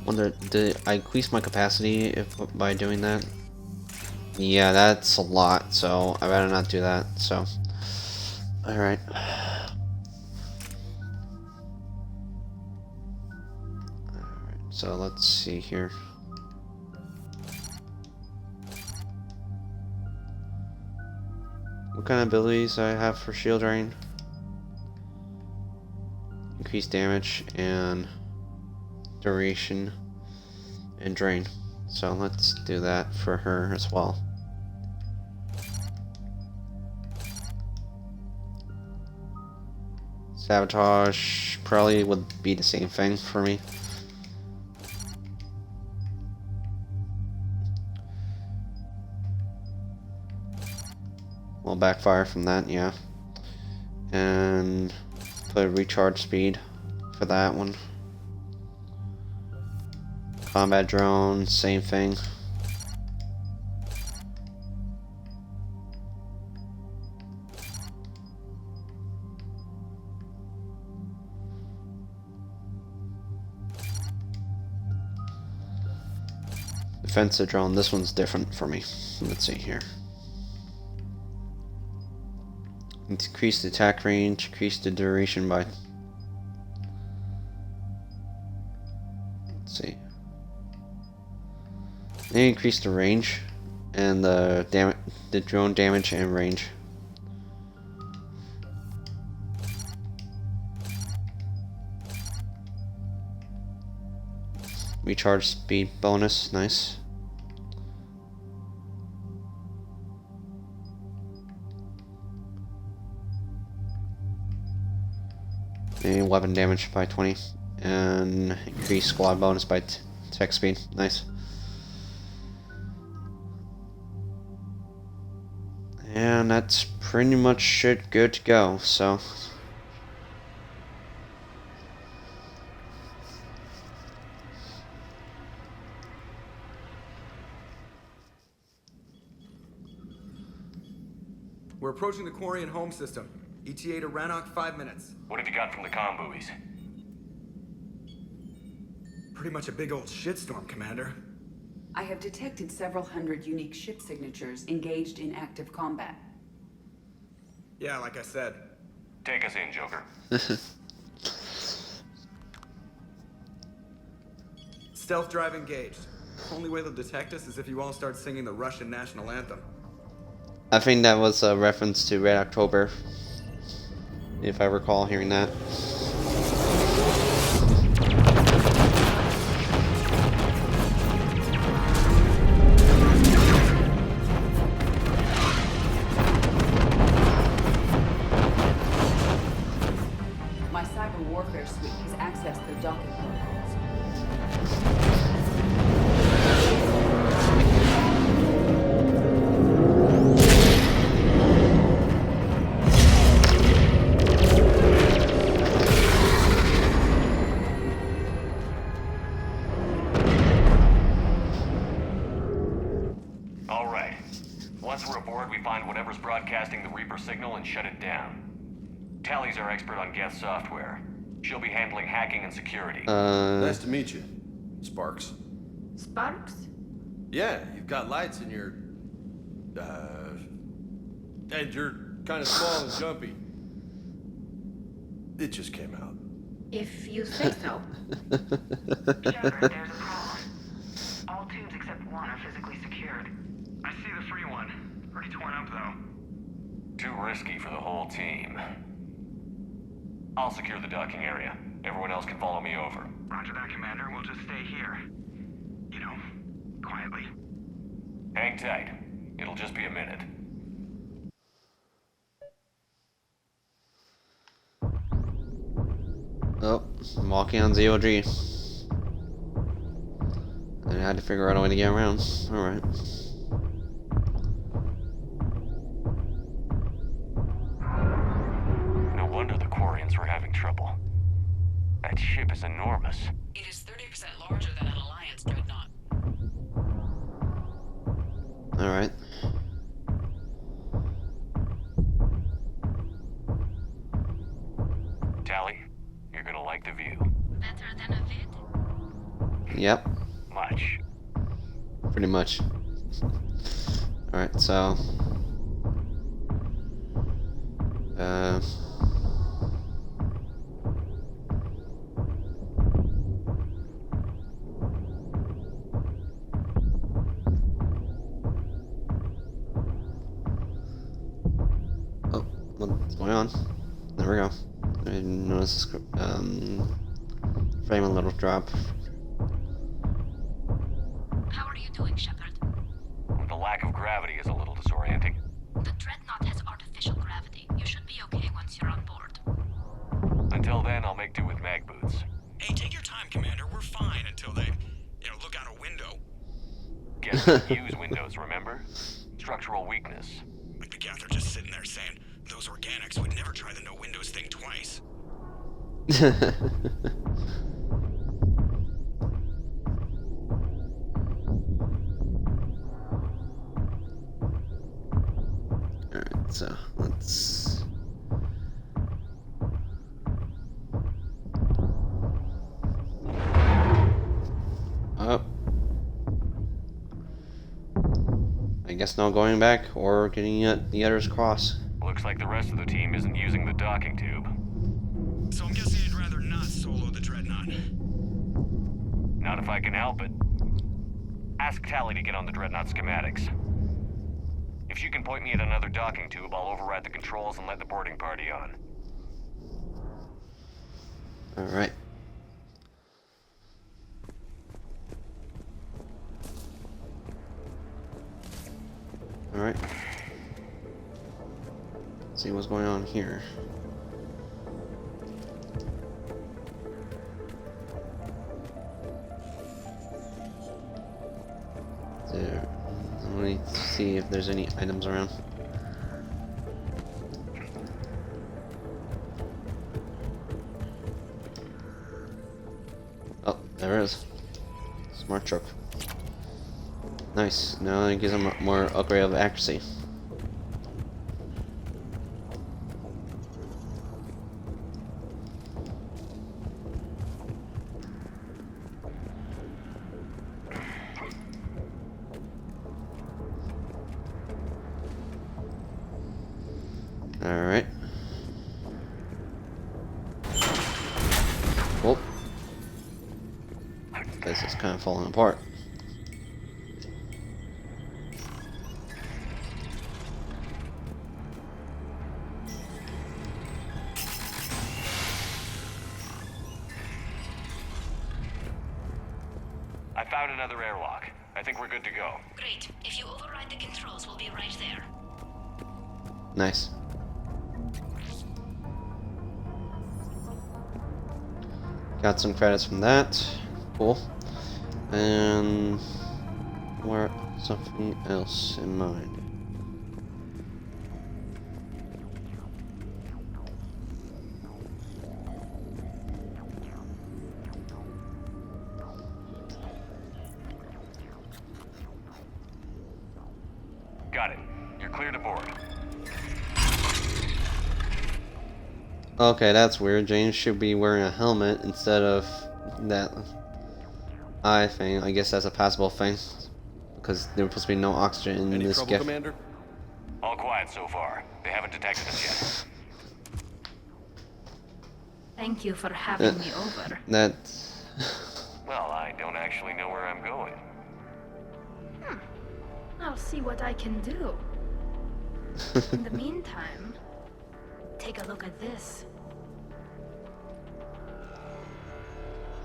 Wonder, did I increase my capacity by doing that? Yeah, that's a lot, so I better not do that, so. Alright. Alright, so let's see here. What kind of abilities do I have for shield drain? Increased damage and duration and drain. So let's do that for her as well. Sabotage probably would be the same thing for me. Will backfire from that, yeah. And put a recharge speed for that one. Combat drone, same thing. Defensive drone, this one's different for me. Let's see here. Increase the attack range, increase the duration by... Let's see. They increase the range and the drone damage and range. Recharge speed bonus, nice. and weapon damage by 20, and increase squad bonus by tech speed. Nice. And that's pretty much shit good to go, so. We're approaching the Quarian home system. ETA to Rannoch, 5 minutes. What have you got from the comm buoys? Pretty much a big old shitstorm, Commander. I have detected several hundred unique ship signatures engaged in active combat. Yeah, like I said. Take us in, Joker. Stealth drive engaged. Only way they'll detect us is if you all start singing the Russian national anthem. I think that was a reference to Red October, if I recall hearing that. My cyber warfare suite has accessed their docking protocols. All right. Once we're aboard, we find whatever's broadcasting the Reaper signal and shut it down. Tally's our expert on Geth software. She'll be handling hacking and security. Nice to meet you, Sparks. Sparks? Yeah, you've got lights in your... and you're kind of small and jumpy. It just came out. If you say so. Shepard, there's a problem. All tubes except one are physically secured. I see the free one. Pretty torn up, though. Too risky for the whole team. I'll secure the docking area. Everyone else can follow me over. Roger that, Commander. We'll just stay here. You know, quietly. Hang tight. It'll just be a minute. Oh, I'm walking on ZOG. I had to figure out a way to get around. Alright. No wonder the Quarians were having trouble. That ship is enormous. It is 30% larger than an Alliance dreadnought. Alright. Tally, you're gonna like the view. Better than a vid? Yep. Much. Pretty much. Alright, so... Oh, what's going on? There we go. I didn't notice the frame a little drop. How are you doing, Shepard? The lack of gravity is a little disorienting. The Dreadnought has artificial gravity. You should be okay once you're on board. Until then, I'll make do with mag boots. Hey, take your time, Commander. We're fine until they, look out a window. Geth don't use windows, remember? Structural weakness. Like the Geth are just sitting there saying, those organics would never try the no windows thing twice. Alright, so let's... Oh. I guess no going back or getting at the other's cross. Looks like the rest of the team isn't using the docking tube. So I'm guessing you'd rather not solo the Dreadnought. Not if I can help it. Ask Tally to get on the Dreadnought schematics. If she can point me at another docking tube, I'll override the controls and let the boarding party on. Alright. Alright. See what's going on here. see if there's any items around. Oh, there it is. Smart truck. Nice. Now it gives them more upgrade of accuracy. Alright. Well, this is kind of falling apart. I found another airlock. I think we're good to go. Great. If you override the controls, we'll be right there. Nice. Got some credits from that. Cool. And more something else in mind. Got it. You're clear to board. Okay, that's weird. James should be wearing a helmet instead of that eye thing. I guess that's a passable thing. Because there was supposed to be no oxygen in this trouble, gift. Commander? All quiet so far. They haven't detected us yet. Thank you for having me over. That's... Well, I don't actually know where I'm going. I'll see what I can do. In the meantime, take a look at this.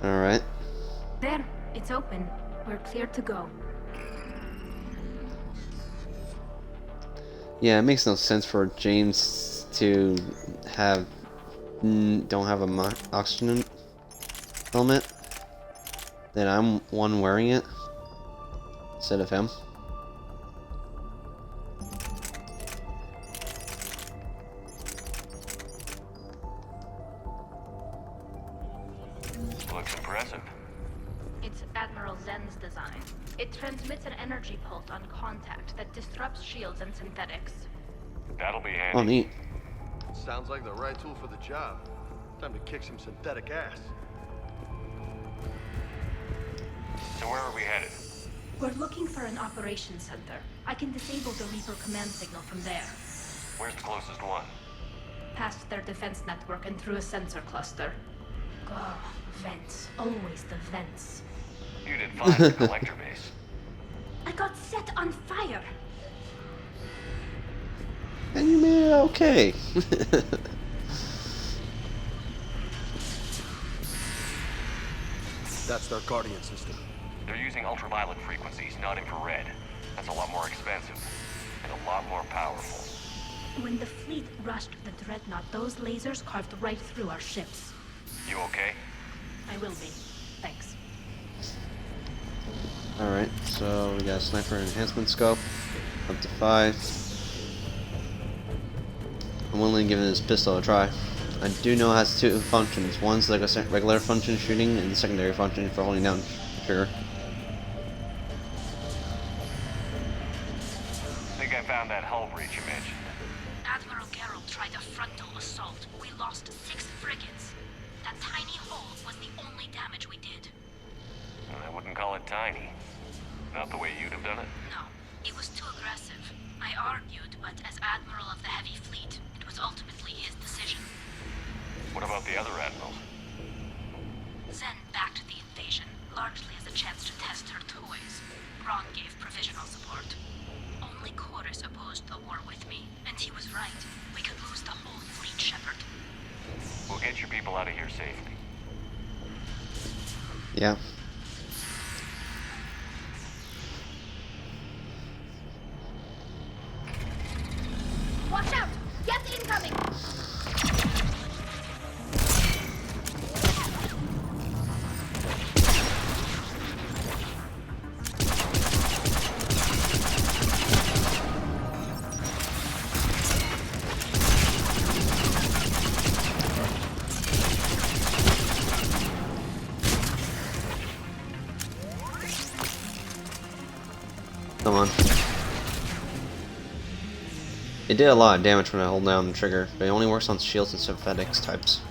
Alright. There, it's open. We're clear to go. Yeah, it makes no sense for James to have... don't have a oxygen helmet. Then I'm one wearing it. Instead of him. Looks impressive. It's Admiral Zen's design. It transmits an energy pulse on contact that disrupts shields and synthetics. That'll be handy. Oh, neat. Sounds like the right tool for the job. Time to kick some synthetic ass. So where are we headed? We're looking for an operations center. I can disable the Reaper command signal from there. Where's the closest one? Past their defense network and through a sensor cluster. Oh, vents. Always the vents. You did fine at the collector base. I got set on fire! And you made it okay. That's their Guardian system. They're using ultraviolet frequencies, not infrared. That's a lot more expensive. And a lot more powerful. When the fleet rushed the Dreadnought, those lasers carved right through our ships. You okay? I will be. Thanks. Alright, so we got a sniper enhancement scope. Up to 5. I'm willing to give this pistol a try. I do know it has 2 functions. One's like a regular function shooting, and the secondary function for holding down trigger. I think I found that hull breach you mentioned. Admiral Geralt tried a frontal assault. We lost 6 frigates. That tiny hole was the only damage we did. I wouldn't call it tiny. Not the way you'd have done it. No, it was too aggressive. I argued, but as Admiral of the Heavy Fleet, it was ultimately his decision. What about the other admirals? Zen backed the invasion, largely as a chance to test her toys. Braun gave provisional support. Only Chorus opposed the war with me, and he was right. We could lose the whole fleet, Shepard. We'll get your people out of here safely. Yeah. Watch out! Get incoming! Come on. It did a lot of damage when I hold down the trigger, but it only works on shields and synthetics types.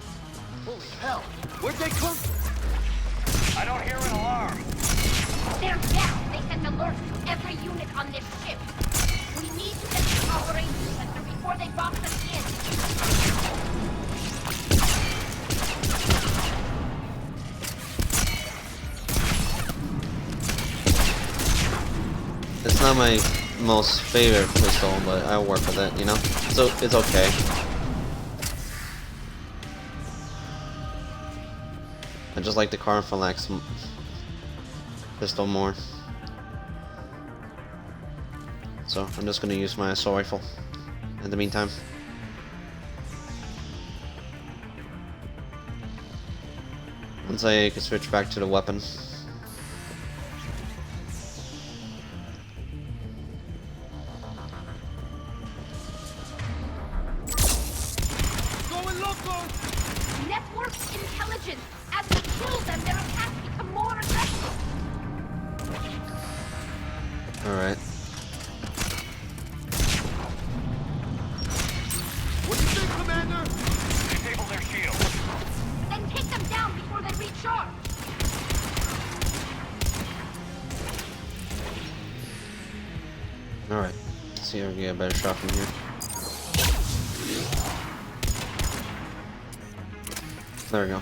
Holy hell! Where'd they come from? I don't hear an alarm. They're down. They sent alerts to every unit on this ship. We need to get to the operations center before they box us in. It's not my most favorite pistol, but I'll work with it, you know? So it's okay. I just like the Carphallax pistol more. So I'm just gonna use my assault rifle in the meantime. Once I can switch back to the weapon. Network intelligence. As we kill them, their attacks become more aggressive. Alright. What do you think, Commander? Disable their shields. Then take them down before they recharge. Alright. Let's see if we can get a better shot from here. There we go.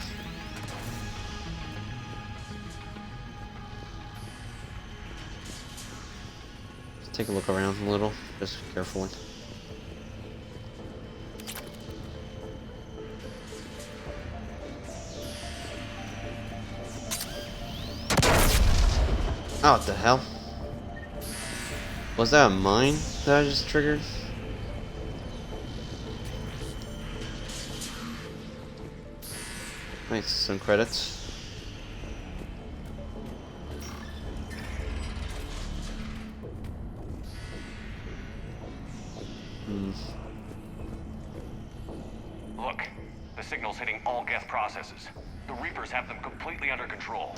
Let's take a look around a little, just carefully. Oh, what the hell? Was that a mine that I just triggered? Nice, some credits. Look, the signal's hitting all Geth processes. The Reapers have them completely under control.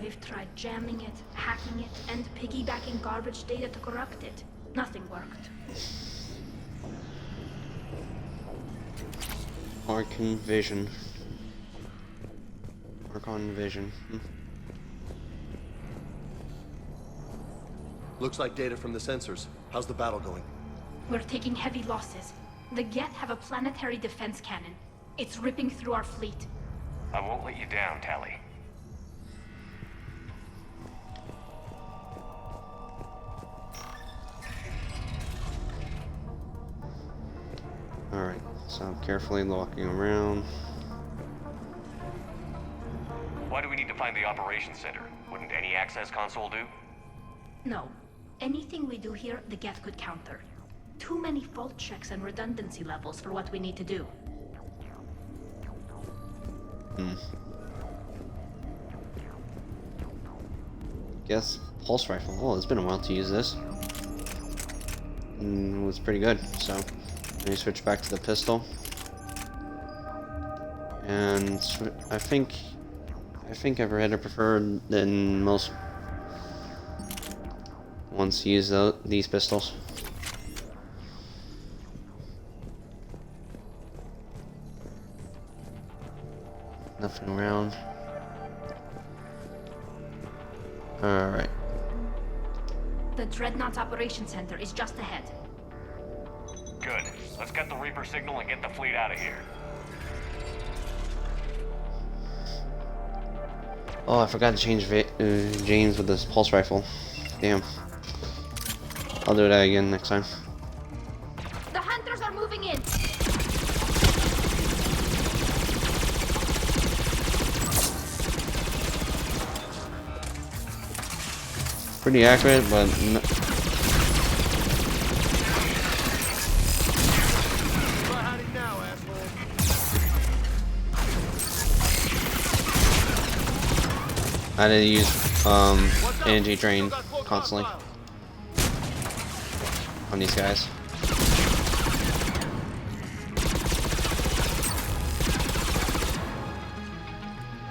We've tried jamming it, hacking it, and piggybacking garbage data to corrupt it. Nothing worked. Archon Vision. Archon Vision. Looks like data from the sensors. How's the battle going? We're taking heavy losses. The Geth have a planetary defense cannon. It's ripping through our fleet. I won't let you down, Tali. Alright, so I'm carefully walking around. Why do we need to find the operations center? Wouldn't any access console do? No. Anything we do here, the Geth could counter. Too many fault checks and redundancy levels for what we need to do. Guess pulse rifle. Oh, it's been a while to use this. It was pretty good, so let me switch back to the pistol. And I think I've rather preferred than most ones to use these pistols. Nothing around. Alright. The Dreadnought Operations Center is just ahead. Good. Let's get the Reaper signal and get the fleet out of here. Oh, I forgot to change James with this pulse rifle. Damn. I'll do that again next time. The hunters are moving in. Pretty accurate, but I had to use energy drain constantly on these guys.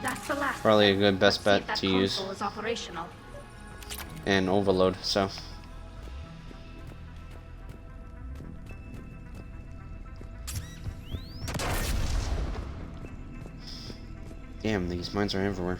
That's the last. Probably a good best bet That to use. console is operational. And overload, so Damn, these mines are everywhere.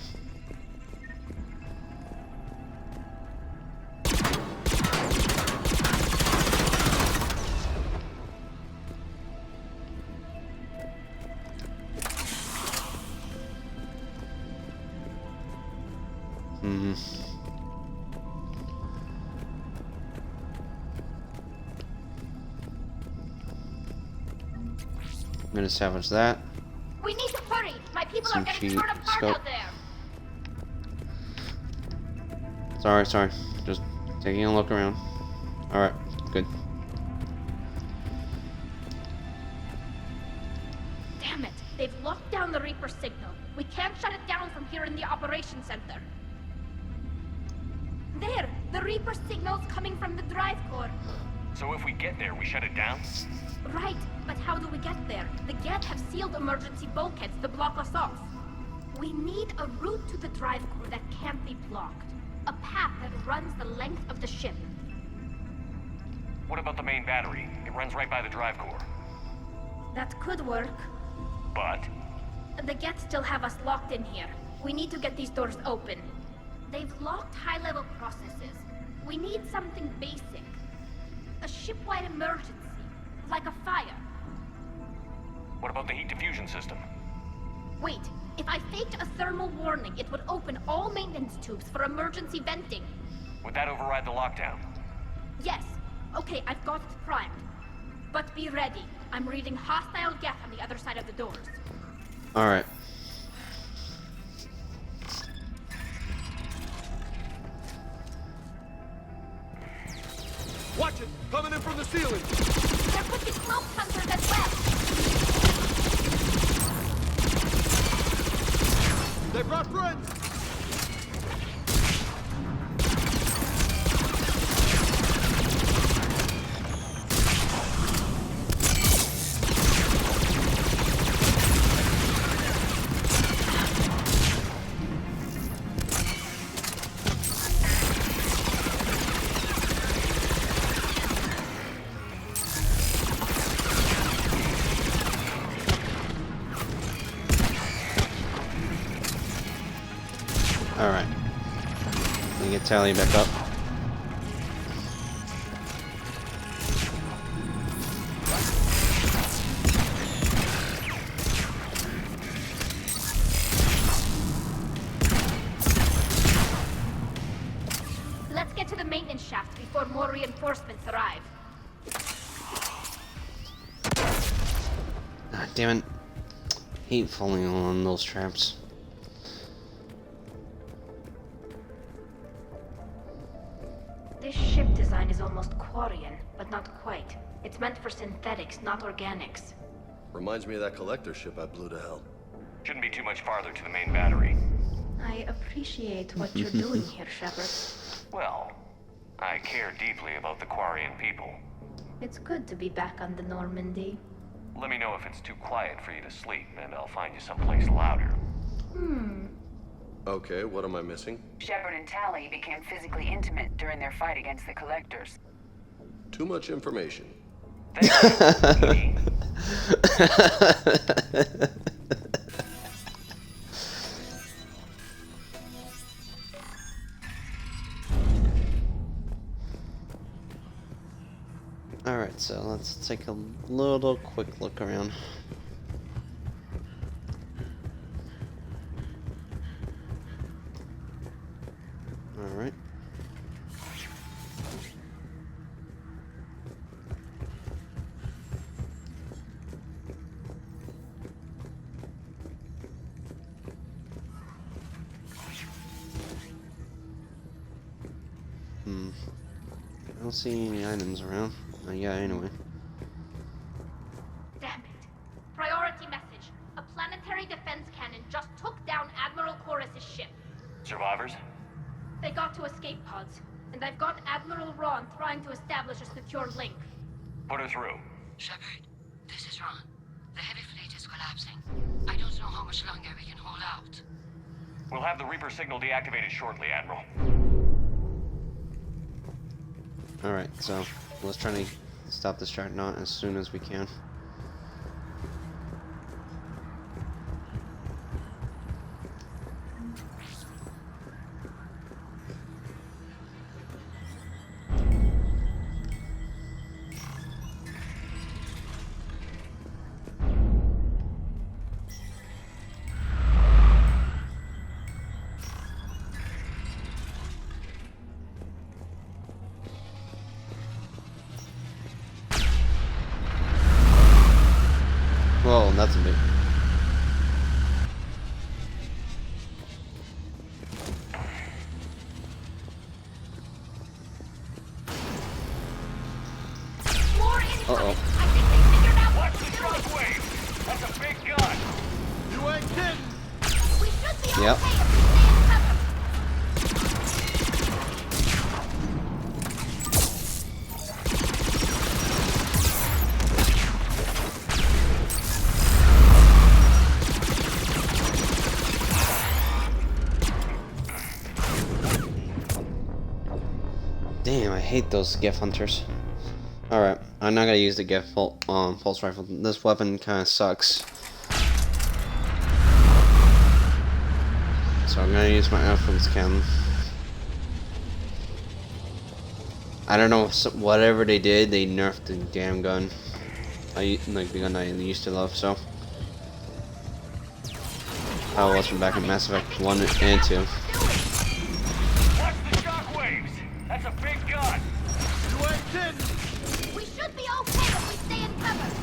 I'm gonna salvage that. We need to hurry. My people Some are getting cheap torn apart scope. out there. Sorry. Just taking a look around. Alright, good. Damn it! They've locked down the Reaper signal. We can't shut it down from here in the operations center. There! The Reaper signal's coming from the drive core. So if we get there, we shut it down? Right, but how do we get there? The Geth have sealed emergency bulkheads to block us off. We need a route to the drive core that can't be blocked. A path that runs the length of the ship. What about the main battery? It runs right by the drive core. That could work. But? The Geth still have us locked in here. We need to get these doors open. They've locked high-level processes. We need something basic. A ship-wide emergency. Like a fire. What about the heat diffusion system? Wait, if I faked a thermal warning, it would open all maintenance tubes for emergency venting. Would that override the lockdown? Yes. Okay, I've got it primed. But be ready. I'm reading hostile Geth on the other side of the doors. Alright. Watch it! Coming in from the ceiling! There could be cloak hunters as well! They brought friends! Alright. Let me get Tally back up. Let's get to the maintenance shaft before more reinforcements arrive. Ah, damn it. Hate falling on those traps. This ship design is almost Quarian, but not quite. It's meant for synthetics, not organics. Reminds me of that collector ship I blew to hell. Shouldn't be too much farther to the main battery. I appreciate what you're doing here, Shepard. Well, I care deeply about the Quarian people. It's good to be back on the Normandy. Let me know if it's too quiet for you to sleep, and I'll find you someplace louder. Okay, what am I missing? Shepard and Tally became physically intimate during their fight against the Collectors. Too much information. Alright, so let's take a little quick look around. Alright. I don't see any items around. Yeah, anyway. Damn it. Priority message. A planetary defense cannon just took down Admiral Chorus's ship. Survivors? They got to escape pods, and I've got Admiral Ron trying to establish a secure link. Put her through. Shepard, this is Ron. The heavy fleet is collapsing. I don't know how much longer we can hold out. We'll have the Reaper signal deactivated shortly, Admiral. Alright, so let's try to stop this Dreadnought as soon as we can. Yep. Damn, I hate those Geth hunters. Alright, I'm not gonna use the Geth pulse rifle. This weapon kind of sucks. So I'm gonna use my Alphonse cannon. I don't know, whatever they did, they nerfed the damn gun. Like the gun I used to love, so. I was from back in Mass Effect 1 and 2. Watch the shockwaves! That's a big gun! You ain't kidding! We should be okay if we stay in cover.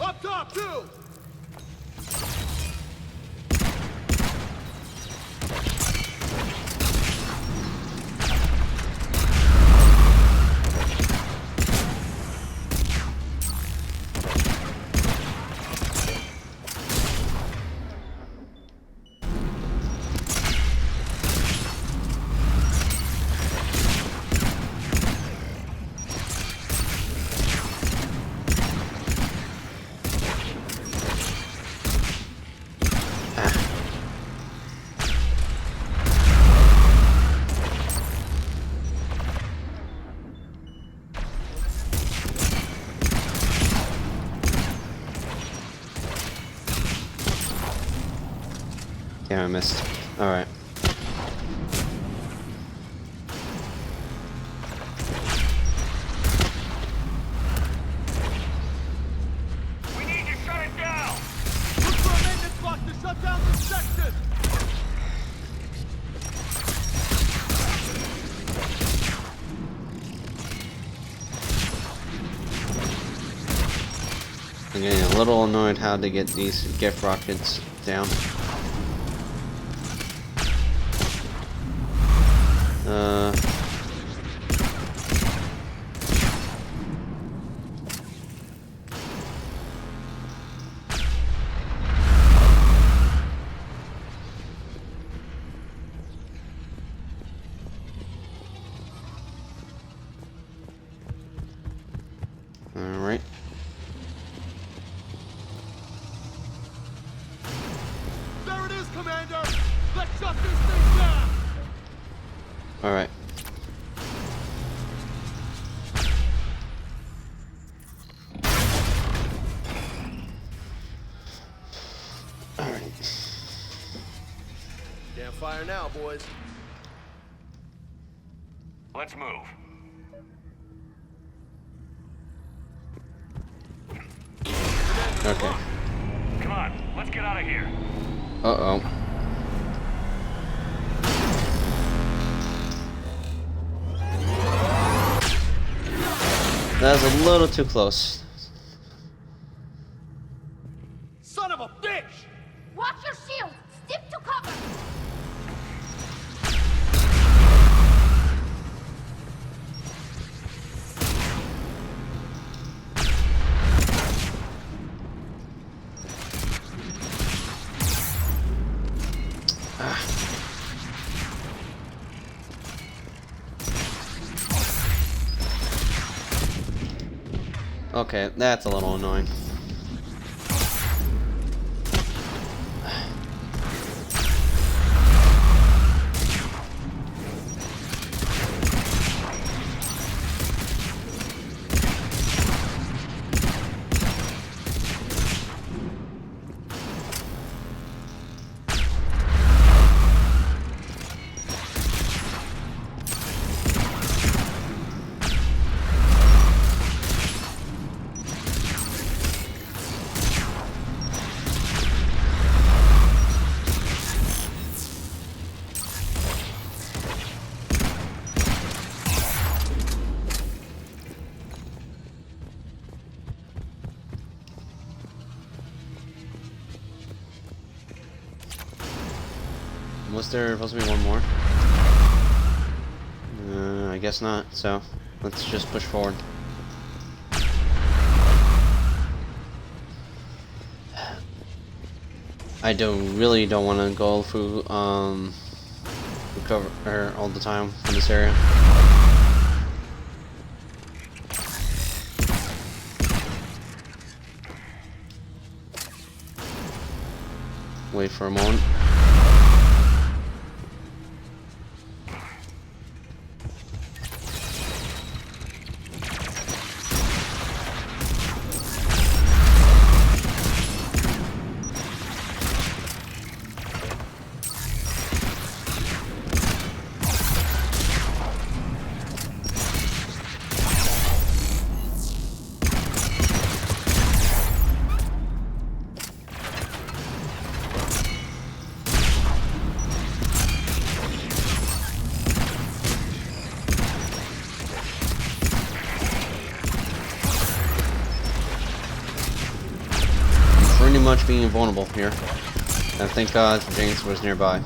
Up top, too! Yeah, I missed. Alright. We need to shut it down! Look for a maintenance box to shut down this section! I'm getting a little annoyed how to get these Geth rockets down. Alright. There it is, Commander! Let's shut these things down! Alright. Alright. Can't fire now, boys. Let's move. Okay. Come on, let's get out of here. Uh-oh. That was a little too close. Son of a bitch! Watch your shield! Stick to cover! Okay, that's a little annoying. Was there supposed to be one more? I guess not, so let's just push forward. I really don't want to go through recover all the time in this area. Wait for a moment. Pretty much being invulnerable here. And thank God James was nearby.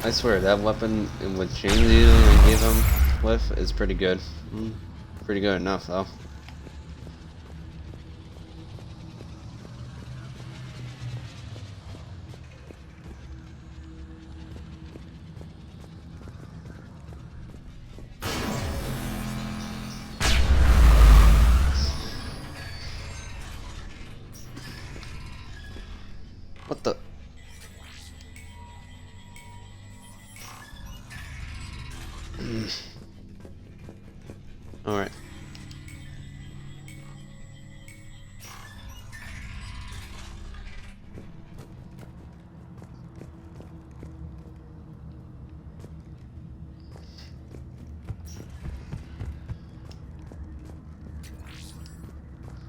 I swear that weapon and what James gave him with is pretty good. Pretty good enough though. What the? All right.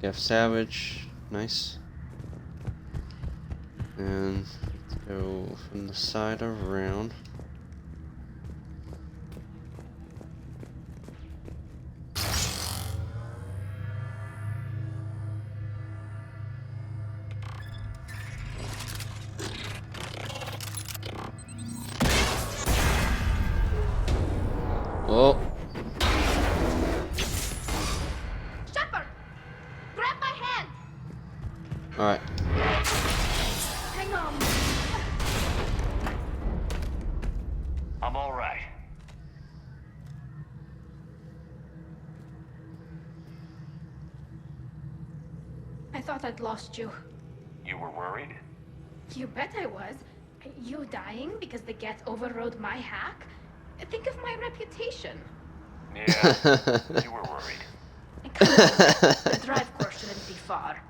Jeff Savage, nice. And let's go from the side around. Oh. Shepard! Grab my hand! Alright. Hang on. I'm all right. I thought I'd lost you. You were worried? You bet I was. You dying because the Geth overrode my hack? Think of my reputation. Yeah, you were worried. Come on, the drive course shouldn't be far.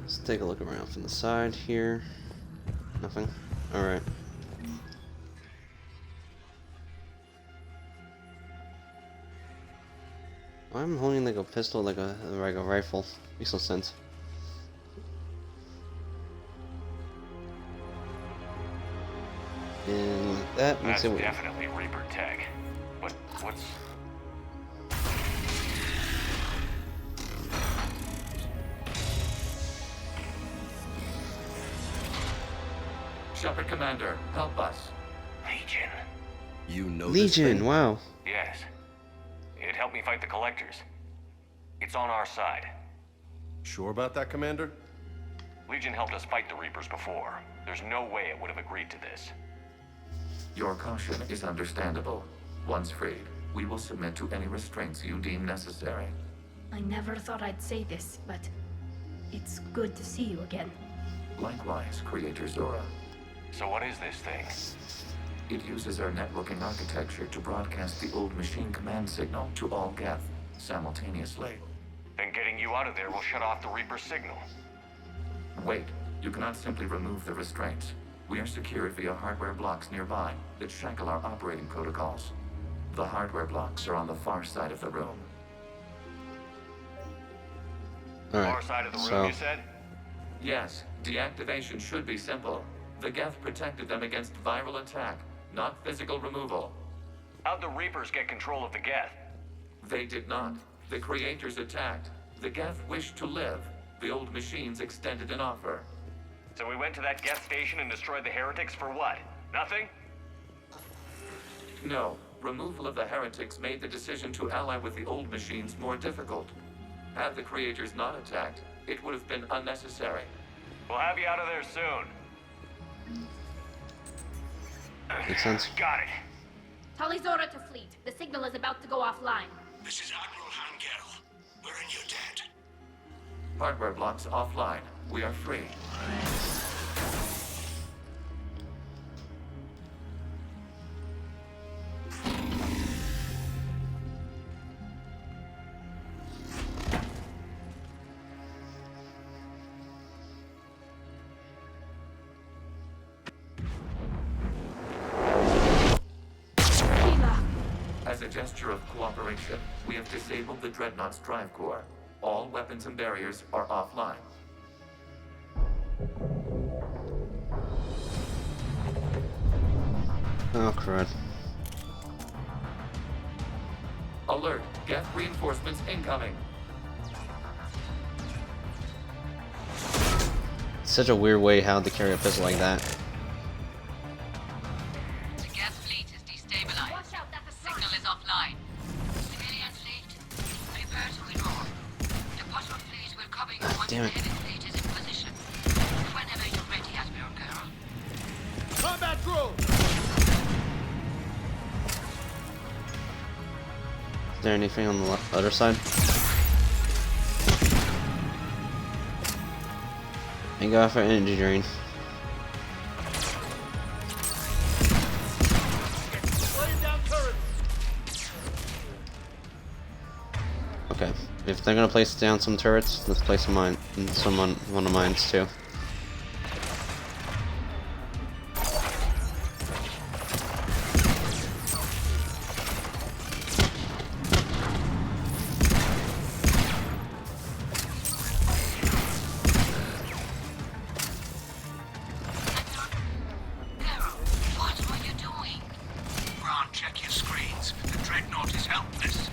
Let's take a look around from the side here. Nothing. Alright. I'm holding like a pistol, like a rifle. Makes no sense. And that makes That's it. definitely Reaper tech. But what's... Shepard Commander, help us. Legion. You know Legion, this thing? wow. Yes. It helped me fight the Collectors. It's on our side. Sure about that, Commander? Legion helped us fight the Reapers before. There's no way it would have agreed to this. Your caution is understandable. Once freed, we will submit to any restraints you deem necessary. I never thought I'd say this, but it's good to see you again. Likewise, Creator Zora. So what is this thing? It uses our networking architecture to broadcast the old machine command signal to all Geth simultaneously. Then getting you out of there will shut off the Reaper signal. Wait, you cannot simply remove the restraints. We are secured via hardware blocks nearby that shackle our operating protocols. The hardware blocks are on the far side of the room. Far side of the room, you said? Yes, deactivation should be simple. The Geth protected them against viral attack, not physical removal. How'd the Reapers get control of the Geth? They did not. The creators attacked. The Geth wished to live. The old machines extended an offer. So we went to that Geth station and destroyed the heretics for what? Nothing? No. Removal of the heretics made the decision to ally with the old machines more difficult. Had the creators not attacked, it would have been unnecessary. We'll have you out of there soon. Makes sense. Got it. Talizora to fleet. The signal is about to go offline. This is Admiral Han Gerrel. We're in your debt. Hardware blocks offline. We are free. As a gesture of cooperation, we have disabled the Dreadnought's drive core. All weapons and barriers are offline. Oh, crud. Alert! Geth reinforcements incoming! Such a weird way how to carry a pistol like that. The Geth fleet is destabilized. Watch out, that's a Signal is offline. Civilian fleet, prepare to withdraw. The patrol fleet will cover you once the damn it. heavy fleet is in position. Whenever you're ready, Admiral Girl. Combat crew! Is there anything on the other side? Thank God for energy drain. Okay, if they're gonna place down some turrets, let's place some on one of mine too. What were you doing? Ron, check your screens. The Dreadnought is helpless.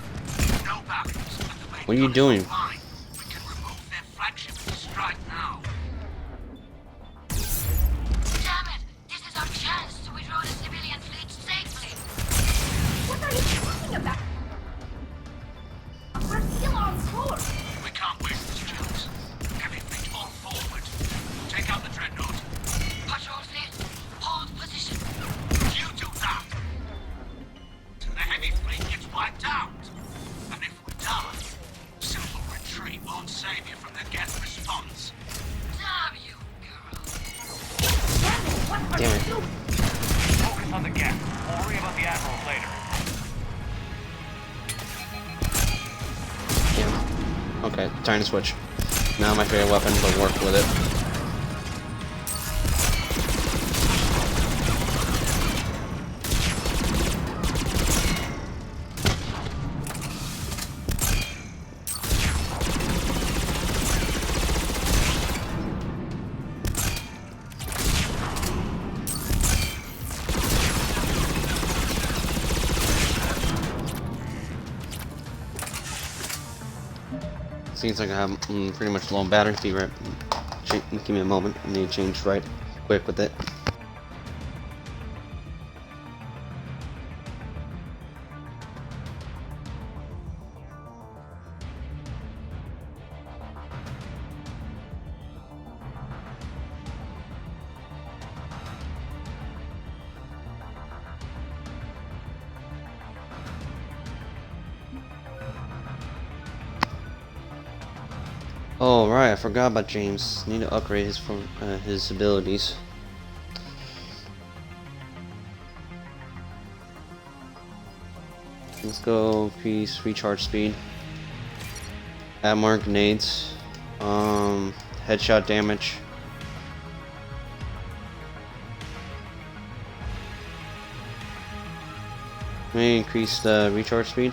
No barriers. And the main What are you doing? line. We can remove their flagship with a strike now. Damn it! This is our chance to withdraw the civilian fleet safely. What are you talking about? We're still on course. We can't waste this chance. Heavy fleet all forward. Take out the Dreadnought. Patrol fleet, hold position. You do that. Till the heavy fleet gets wiped out. And if we die, simple retreat won't save you from the Geth response. Damn you, girl. Damn it. Focus on the Geth. We'll worry about the Admirals later. Damn. Okay, time to switch. Now my favorite weapon, but work with it. Seems like I have pretty much low battery. Be right. Give me a moment. I need to change right quick with it. Oh right, I forgot about James. Need to upgrade his abilities. Let's go increase recharge speed. Add more grenades. Headshot damage. Can we increase the recharge speed?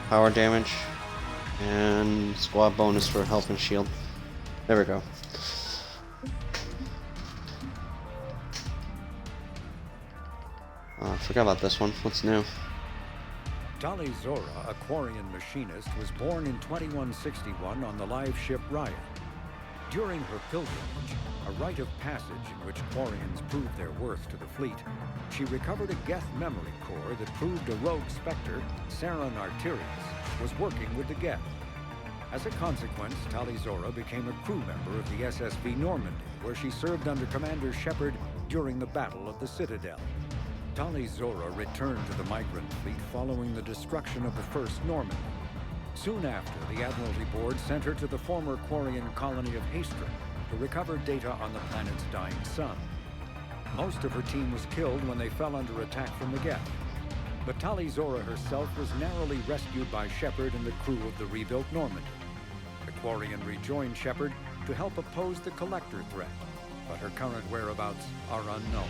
Power damage. And squad bonus for health and shield. There we go. I forgot about this one. What's new? Tali Zora, a Quarian machinist, was born in 2161 on the live ship Raya. During her pilgrimage, a rite of passage in which Quarians proved their worth to the fleet, she recovered a Geth memory core that proved a rogue Spectre, Saren Arterius, was working with the Geth. As a consequence, Tali Zora became a crew member of the SSV Normandy, where she served under Commander Shepard during the Battle of the Citadel. Tali Zora returned to the migrant fleet following the destruction of the First Normandy. Soon after, the Admiralty Board sent her to the former Quarian colony of Haestrom to recover data on the planet's dying sun. Most of her team was killed when they fell under attack from the Geth. But Tali Zora herself was narrowly rescued by Shepard and the crew of the rebuilt Normandy. The Quarian rejoined Shepard to help oppose the Collector threat, but her current whereabouts are unknown.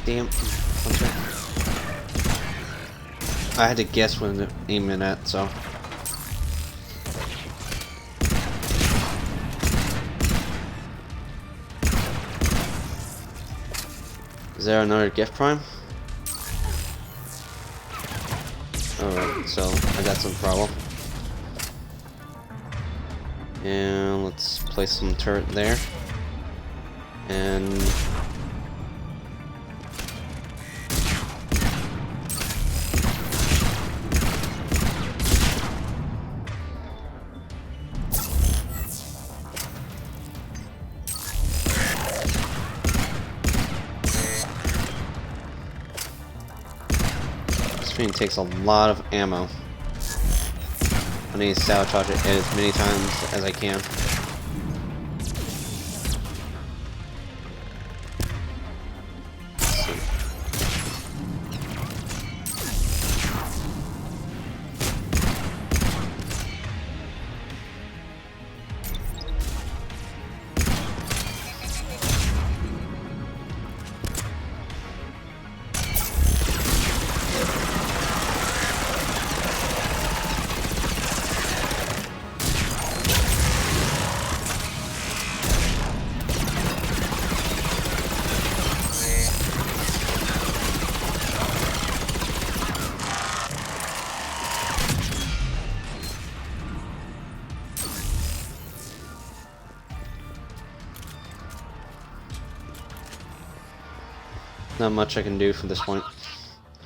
Damn. I had to guess when aiming at, so. Is there another gift prime? Alright, so I got some problem. And let's place some turret there. And it takes a lot of ammo. I need to sabotage it as many times as I can. Not much I can do from this point.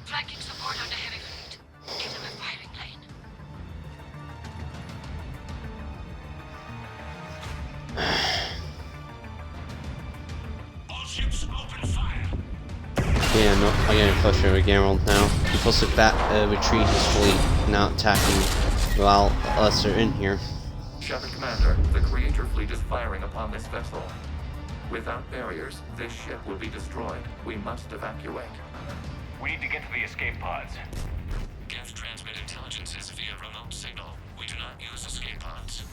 Flanking support on the heavy fleet. Give them a firing lane. All ships open fire. Yeah, no, I gotta push over Geralt now. I'm supposed to retreat his fleet, not attacking while us are in here. Shepard Commander, the Creator fleet is firing upon this vessel. Without barriers, this ship will be destroyed. We must evacuate. We need to get to the escape pods. Geth transmit intelligences via remote signal. We do not use escape pods.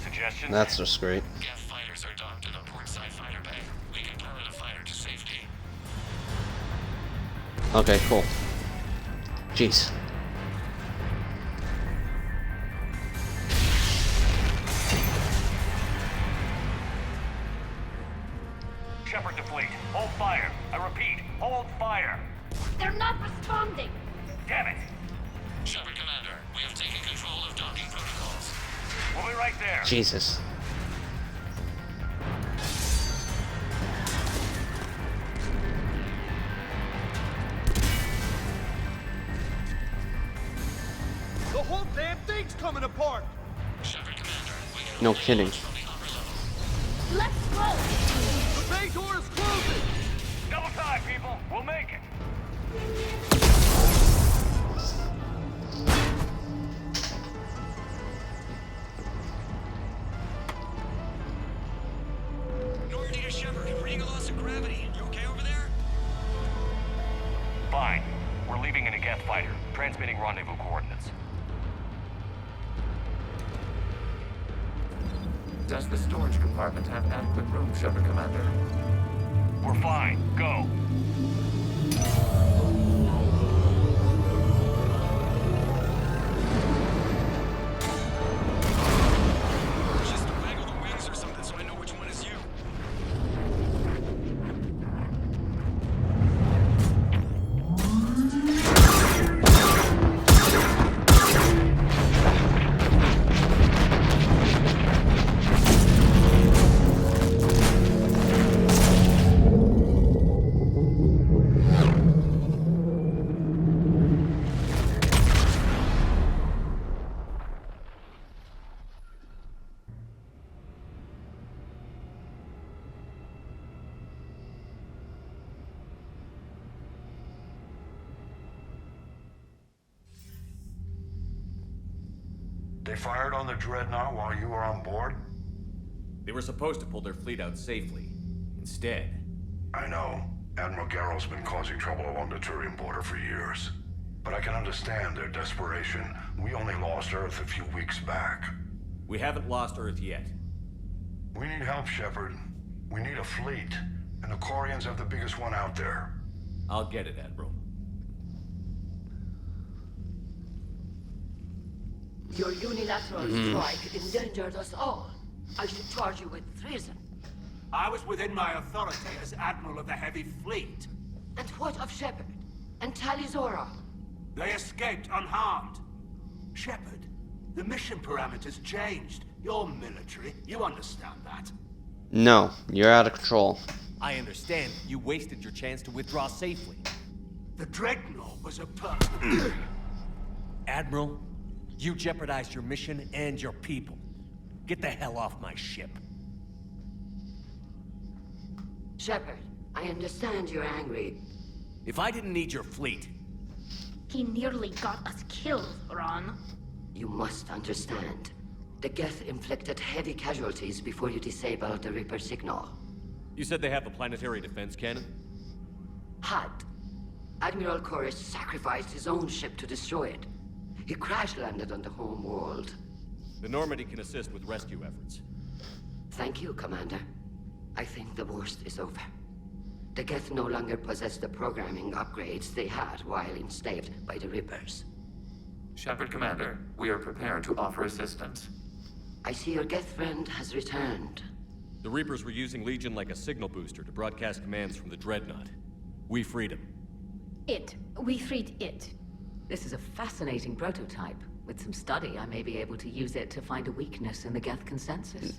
Suggestions? That's just great. Geth fighters are docked in a portside fighter bay. We can pilot a fighter to safety. Okay, cool. Jeez. Shepard to fleet. Hold fire. I repeat, hold fire. They're not responding. Damn it. Shepard Commander, we have taken control of docking protocols. We'll be right there. Jesus. The whole damn thing's coming apart! Shepard Commander, we can No kidding. Let's go. The bay door is closing! Double time, people. We'll make it. Geth fighter, transmitting rendezvous coordinates. Does the storage compartment have adequate room, Shepard Commander? We're fine. Go. Just waggle the wings or something so I know which one is you. They fired on the Dreadnought while you were on board? They were supposed to pull their fleet out safely. Instead... I know. Admiral Garrel's been causing trouble along the Turian border for years. But I can understand their desperation. We only lost Earth a few weeks back. We haven't lost Earth yet. We need help, Shepard. We need a fleet. And the Quarians have the biggest one out there. I'll get it, Admiral. Your unilateral strike endangered us all. I should charge you with treason. I was within my authority as Admiral of the Heavy Fleet. And what of Shepard? And Talizora? They escaped unharmed. Shepard, the mission parameters changed. You're military. You understand that. No, you're out of control. I understand. You wasted your chance to withdraw safely. The Dreadnought was a Admiral, you jeopardized your mission and your people. Get the hell off my ship. Shepard, I understand you're angry. If I didn't need your fleet... He nearly got us killed, Ron. You must understand. The Geth inflicted heavy casualties before you disabled the Reaper signal. You said they have a planetary defense cannon? Had. Admiral Koris sacrificed his own ship to destroy it. He crash-landed on the home world. The Normandy can assist with rescue efforts. Thank you, Commander. I think the worst is over. The Geth no longer possess the programming upgrades they had while enslaved by the Reapers. Shepard Commander, we are prepared to offer assistance. I see your Geth friend has returned. The Reapers were using Legion like a signal booster to broadcast commands from the Dreadnought. We freed him. We freed it. This is a fascinating prototype. With some study, I may be able to use it to find a weakness in the Geth consensus.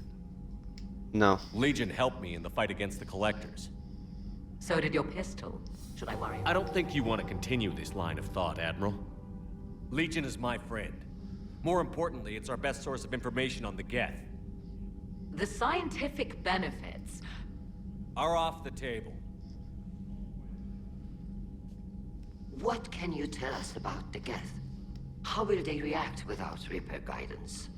No. Legion helped me in the fight against the Collectors. So did your pistol. Should I worry? I don't think you want to continue this line of thought, Admiral. Legion is my friend. More importantly, it's our best source of information on the Geth. The scientific benefits are off the table. What can you tell us about the Geth? How will they react without Reaper guidance?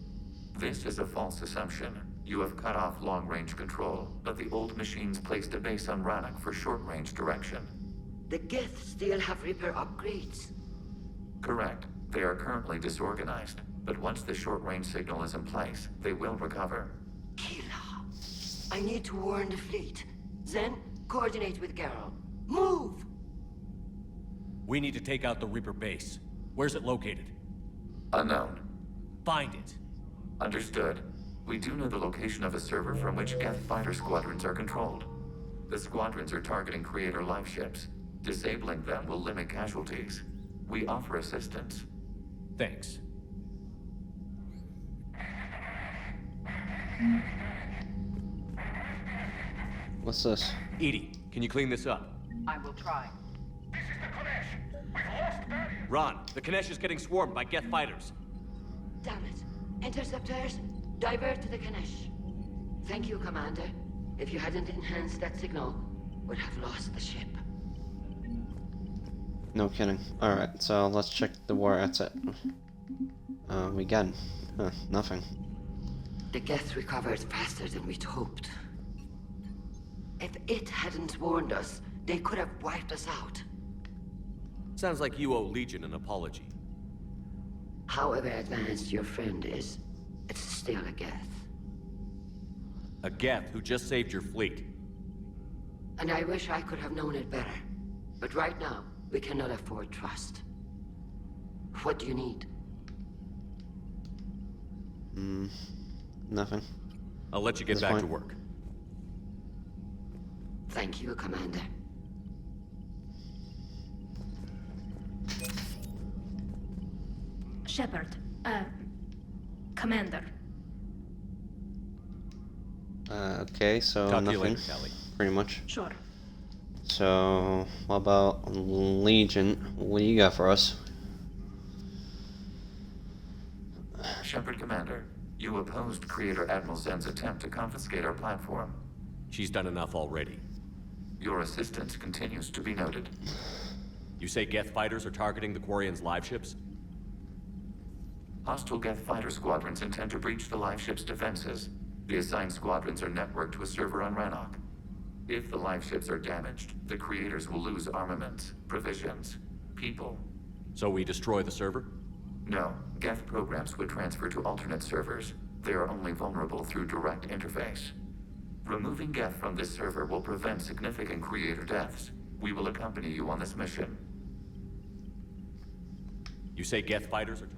This is a false assumption. You have cut off long-range control, but the old machines placed a base on Rannoch for short-range direction. The Geth still have Reaper upgrades? Correct. They are currently disorganized, but once the short-range signal is in place, they will recover. Kila, I need to warn the fleet. Then, coordinate with Garrel. Move! We need to take out the Reaper base. Where's it located? Unknown. Find it. Understood. We do know the location of a server from which Geth fighter squadrons are controlled. The squadrons are targeting Creator life ships. Disabling them will limit casualties. We offer assistance. Thanks. What's this? EDI, can you clean this up? I will try. Ron, the Kanesh is getting swarmed by Geth fighters. Damn it. Interceptors, divert to the Kanesh. Thank you, Commander. If you hadn't enhanced that signal, would have lost the ship. No kidding. Alright, so let's check the war asset. We got nothing. The Geth recovered faster than we'd hoped. If it hadn't warned us, they could have wiped us out. Sounds like you owe Legion an apology. However advanced your friend is, it's still a Geth. A Geth who just saved your fleet. And I wish I could have known it better. But right now, we cannot afford trust. What do you need? Nothing. I'll let you get back to work. Thank you, Commander. Shepard, Commander. Okay, so Talk to you nothing. later, Tali. Pretty much. Sure. So, what about Legion? What do you got for us? Shepard Commander, you opposed Creator Admiral Zen's attempt to confiscate our platform. She's done enough already. Your assistance continues to be noted. You say Geth fighters are targeting the Quarians' live ships? Hostile Geth fighter squadrons intend to breach the live ship's defenses. The assigned squadrons are networked to a server on Rannoch. If the live ships are damaged, the creators will lose armaments, provisions, people. So we destroy the server? No, Geth programs would transfer to alternate servers. They are only vulnerable through direct interface. Removing Geth from this server will prevent significant creator deaths. We will accompany you on this mission. You say Geth fighters are...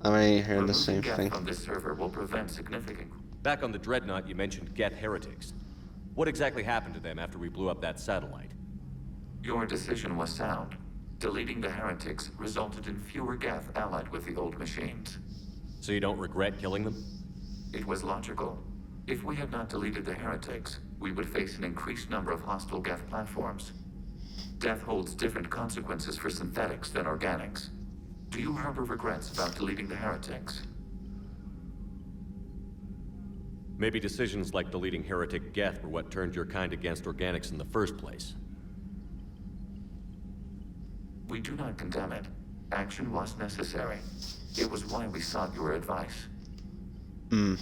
I already heard the Removing same Geth thing. from this server will prevent significant... Back on the Dreadnought, you mentioned Geth heretics. What exactly happened to them after we blew up that satellite? Your decision was sound. Deleting the heretics resulted in fewer Geth allied with the old machines. So you don't regret killing them? It was logical. If we had not deleted the heretics, we would face an increased number of hostile Geth platforms. Death holds different consequences for synthetics than organics. Do you harbor regrets about deleting the heretics? Maybe decisions like deleting heretic Geth were what turned your kind against organics in the first place. We do not condemn it. Action was necessary. It was why we sought your advice. And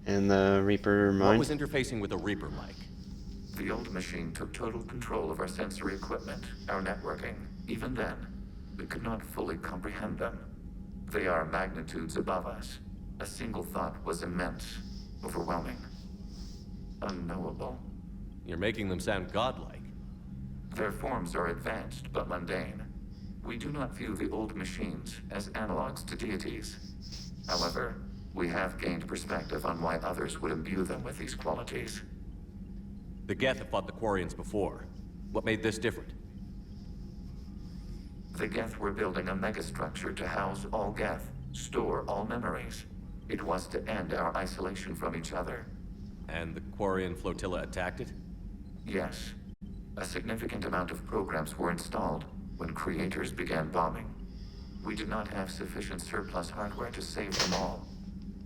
the Reaper mine? What was interfacing with a Reaper like? The old machine took total control of our sensory equipment, our networking. Even then, we could not fully comprehend them. They are magnitudes above us. A single thought was immense, overwhelming, unknowable. You're making them sound godlike. Their forms are advanced but mundane. We do not view the old machines as analogs to deities. However, we have gained perspective on why others would imbue them with these qualities. The Geth have fought the Quarians before. What made this different? The Geth were building a megastructure to house all Geth, store all memories. It was to end our isolation from each other. And the Quarian flotilla attacked it? Yes. A significant amount of programs were installed when creators began bombing. We did not have sufficient surplus hardware to save them all.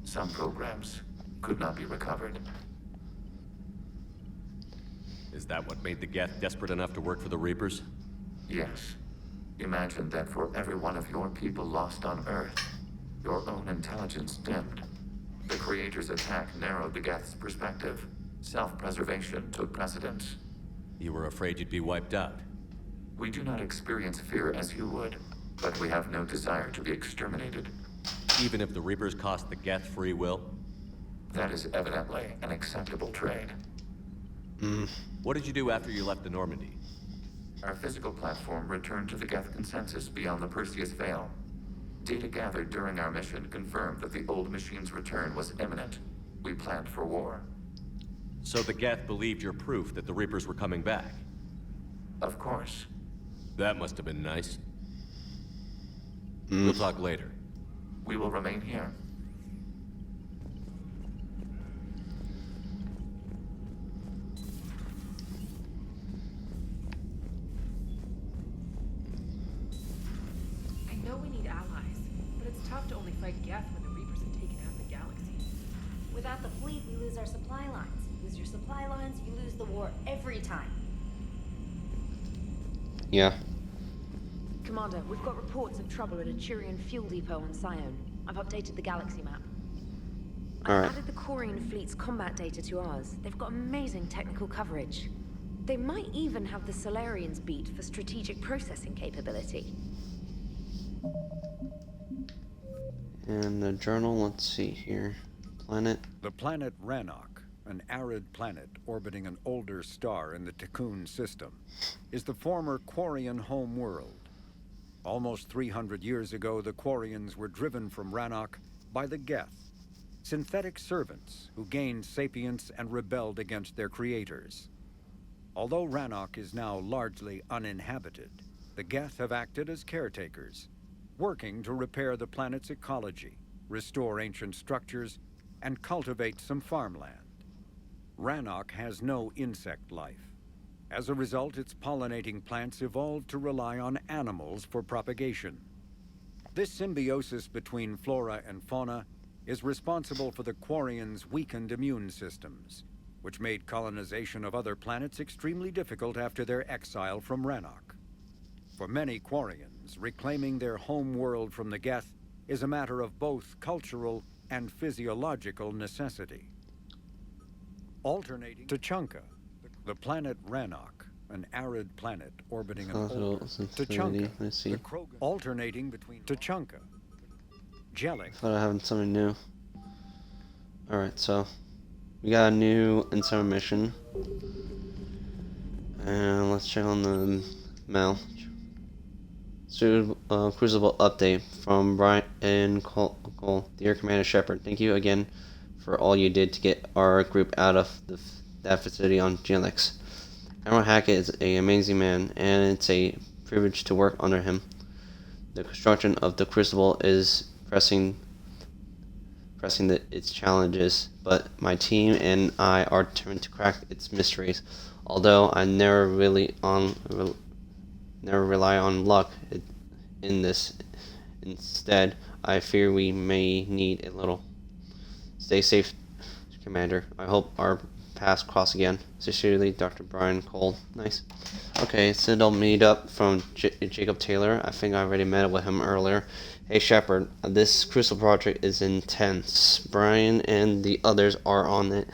Some programs could not be recovered. Is that what made the Geth desperate enough to work for the Reapers? Yes. Imagine that for every one of your people lost on Earth, your own intelligence dimmed. The Creator's attack narrowed the Geth's perspective. Self-preservation took precedence. You were afraid you'd be wiped out. We do not experience fear as you would, but we have no desire to be exterminated. Even if the Reapers cost the Geth free will? That is evidently an acceptable trade. What did you do after you left the Normandy? Our physical platform returned to the Geth consensus beyond the Perseus Veil. Data gathered during our mission confirmed that the old machine's return was imminent. We planned for war. So the Geth believed your proof that the Reapers were coming back? Of course. That must have been nice. We'll talk later. We will remain here. I know we need allies, but it's tough to only fight Geth when the Reapers have taken out the galaxy. Without the fleet, we lose our supply lines. Lose your supply lines, you lose the war every time. Yeah. Commander, we've got reports of trouble at a Turian fuel depot on Sion. I've updated the galaxy map. I've added the Quarian fleet's combat data to ours. They've got amazing technical coverage. They might even have the Solarians beat for strategic processing capability. And the journal, let's see here. Planet. The planet Rannoch, an arid planet orbiting an older star in the Tikkun system, is the former Quarian home world. Almost 300 years ago, the Quarians were driven from Rannoch by the Geth, synthetic servants who gained sapience and rebelled against their creators. Although Rannoch is now largely uninhabited, the Geth have acted as caretakers, working to repair the planet's ecology, restore ancient structures, and cultivate some farmland. Rannoch has no insect life. As a result, its pollinating plants evolved to rely on animals for propagation. This symbiosis between flora and fauna is responsible for the Quarians' weakened immune systems, which made colonization of other planets extremely difficult after their exile from Rannoch. For many Quarians, reclaiming their home world from the Geth is a matter of both cultural and physiological necessity. Alternating Tuchanka, the planet Rannoch, an arid planet orbiting an older Tuchanka, let's see. alternating between Tuchanka, Jellic. Thought I had something new. Alright, so we got a new Insider mission. And let's check on the mail. Crucible update from Brian and Cole. Dear Commander Shepard, thank you again for all you did to get our group out of that facility on Jelix. Admiral Hackett is an amazing man, and it's a privilege to work under him. The construction of the Crucible is pressing its challenges, but my team and I are determined to crack its mysteries. Although I never rely on luck in this. Instead, I fear we may need a little. Stay safe, Commander. I hope our paths cross again. Sincerely, Dr. Brian Cole. Nice. Okay, Citadel meetup from Jacob Taylor. I think I already met with him earlier. Hey Shepard, this Crucible project is intense. Brian and the others are on it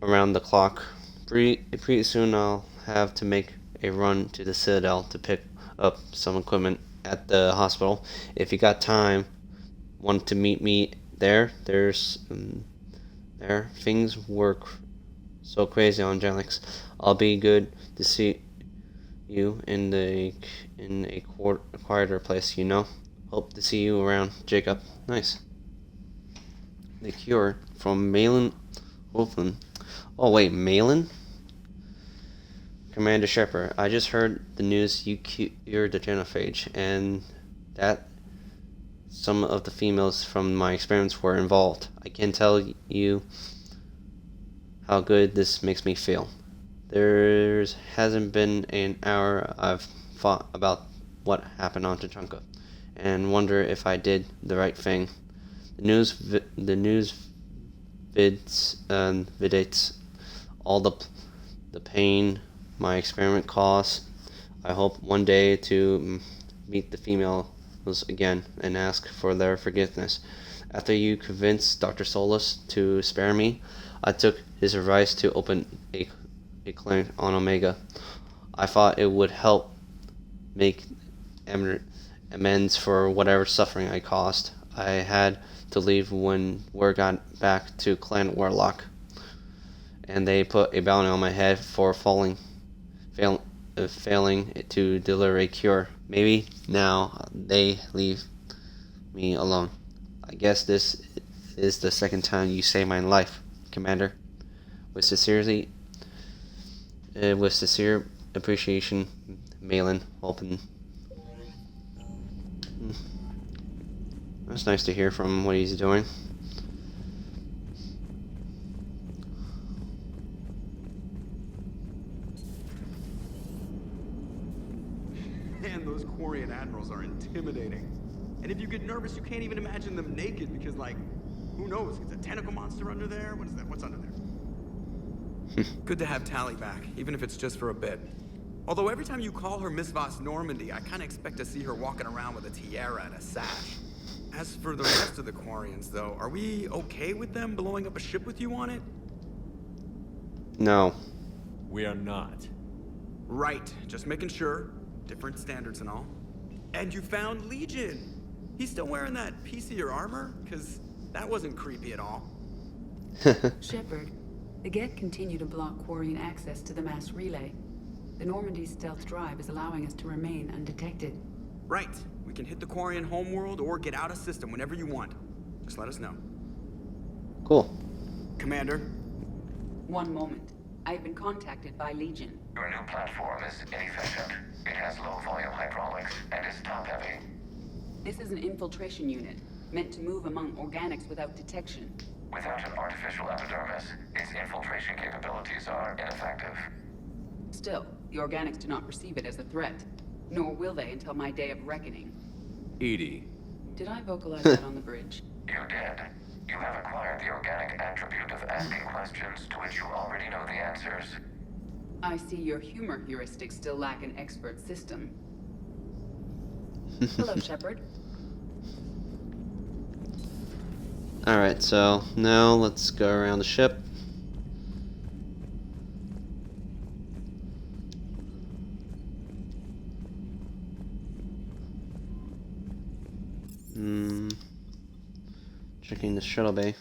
around the clock. Pretty soon I'll have to make a run to the Citadel to pick up some equipment at the hospital. If you got time, want to meet me there? Things work so crazy on Jelix. I'll be good to see you in a quieter place, you know. Hope to see you around, Jacob. Nice. The cure from Malin Wolfman. Oh wait, Malin? Commander Shepard, I just heard the news you cured the genophage, and that some of the females from my experiments were involved. I can't tell you how good this makes me feel. There hasn't been an hour I've thought about what happened on Tuchanka, and wonder if I did the right thing. The news vidates all the pain my experiment caused. I hope one day to meet the females again and ask for their forgiveness. After you convinced Dr. Solus to spare me, I took his advice to open a clinic on Omega. I thought it would help make amends for whatever suffering I caused. I had to leave when word got back to Clan Warlock, and they put a bounty on my head for failing to deliver a cure. Maybe now they leave me alone. I guess this is the second time you saved my life, Commander. With sincere appreciation, Malin. Hoping. That's nice to hear from what he's doing. Man, those Quarian admirals are intimidating. And if you get nervous, you can't even imagine them naked because, like, who knows? It's a tentacle monster under there? What is that? What's under there? Good to have Tally back, even if it's just for a bit. Although every time you call her Miss Voss Normandy, I kind of expect to see her walking around with a tiara and a sash. As for the rest of the Quarians, though, are we okay with them blowing up a ship with you on it? No. We are not. Right, just making sure. Different standards and all. And you found Legion! He's still wearing that piece of your armor? Cause that wasn't creepy at all. Shepard, the Geth continue to block Quarian access to the mass relay. The Normandy stealth drive is allowing us to remain undetected. Right. We can hit the Quarian homeworld or get out of system whenever you want. Just let us know. Cool. Commander? One moment. I've been contacted by Legion. Your new platform is inefficient. It has low-volume hydraulics and is top-heavy. This is an infiltration unit, meant to move among organics without detection. Without an artificial epidermis, its infiltration capabilities are ineffective. Still, the organics do not perceive it as a threat. Nor will they until my day of reckoning. Edie. Did I vocalize that on the bridge? You did. You have acquired the organic attribute of asking questions to which you already know the answers. I see your humor heuristics still lack an expert system. Hello, Shepard. Alright, so now let's go around the ship. Checking the shuttle bay.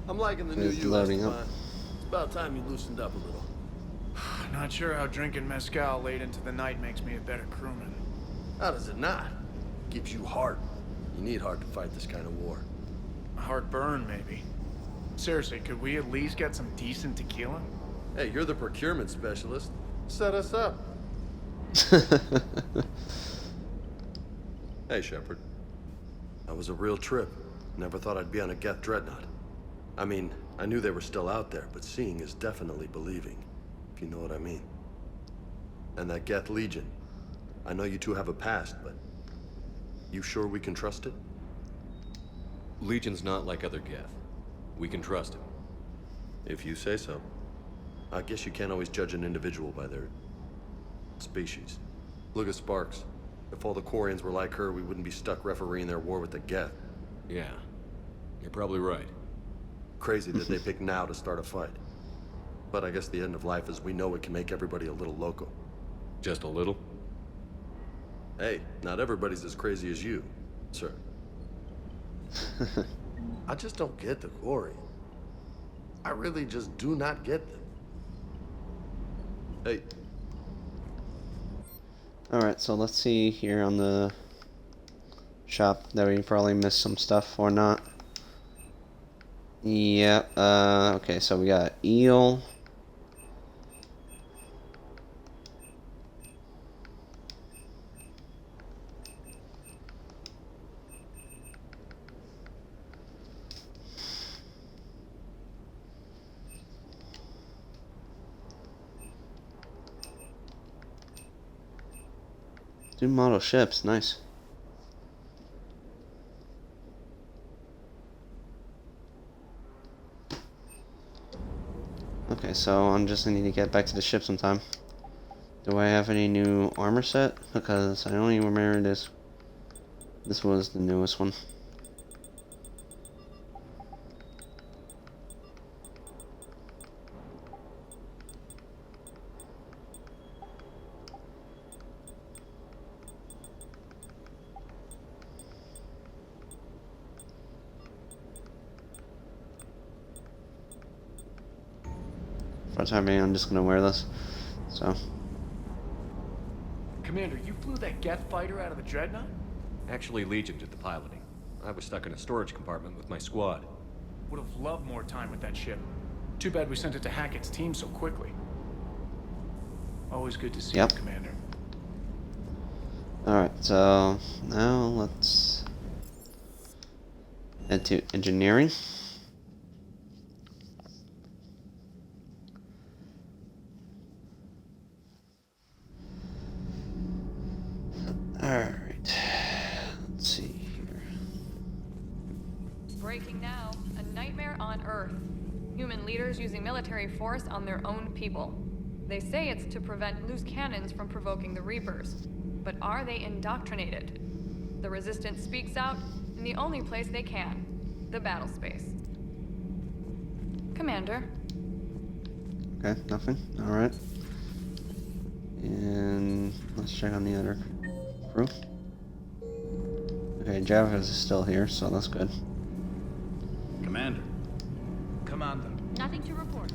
I'm liking the new It's you, loading Esteban. up. It's about time you loosened up a little. Not sure how drinking mezcal late into the night makes me a better crewman. How does it not? Gives you heart. You need heart to fight this kind of war. A heartburn, maybe. Seriously, could we at least get some decent tequila? Hey, you're the procurement specialist. Set us up. Hey, Shepard. That was a real trip. Never thought I'd be on a Geth dreadnought. I mean, I knew they were still out there, but seeing is definitely believing, if you know what I mean. And that Geth Legion. I know you two have a past, but you sure we can trust it? Legion's not like other Geth. We can trust him. If you say so. I guess you can't always judge an individual by their species. Look at Sparks. If all the Quarians were like her, we wouldn't be stuck refereeing their war with the Geth. Yeah, you're probably right. Crazy that they pick now to start a fight. But I guess the end of life as we know it can make everybody a little loco. Just a little? Hey, not everybody's as crazy as you, sir. I just don't get the Quarian. I really just do not get them. Hey. Alright, so let's see here on the shop that we probably missed some stuff or not. Yeah, okay, so we got eel. New model ships, nice. Okay, so I'm just gonna need to get back to the ship sometime. Do I have any new armor set? Because I don't even remember this. This was the newest one. For the time being, I'm just gonna wear this. So. Commander, you flew that Geth fighter out of the Dreadnought? Actually, Legion did the piloting. I was stuck in a storage compartment with my squad. Would have loved more time with that ship. Too bad we sent it to Hackett's team so quickly. Always good to see you, Commander. Alright, so now let's head to engineering. Alright, let's see here. Breaking now. A nightmare on Earth. Human leaders using military force on their own people. They say it's to prevent loose cannons from provoking the Reapers. But are they indoctrinated? The Resistance speaks out in the only place they can, the battle space. Commander. Okay, nothing. Alright. And let's check on the other crew. Okay, Javas is still here, so that's good. Commander. Commander. Nothing to report.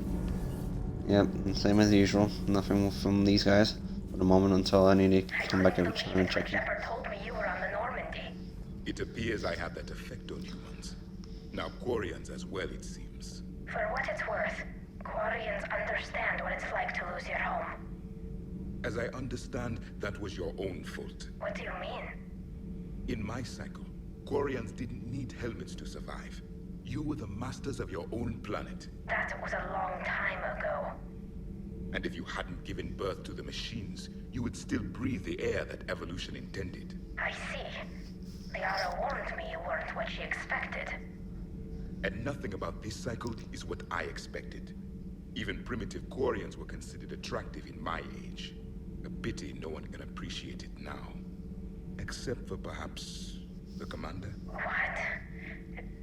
Yep, same as usual. Nothing from these guys for the moment until I need to come back and check in. Shepard told me you were on the Normandy. It appears I have that effect on humans. Now Quarians as well, it seems. For what it's worth, Quarians understand what it's like to lose your home. As I understand, that was your own fault. What do you mean? In my cycle, Quarians didn't need helmets to survive. You were the masters of your own planet. That was a long time ago. And if you hadn't given birth to the machines, you would still breathe the air that evolution intended. I see. Liara warned me you weren't what she expected. And nothing about this cycle is what I expected. Even primitive Quarians were considered attractive in my age. A pity no one can appreciate it now. Except for perhaps the commander. What?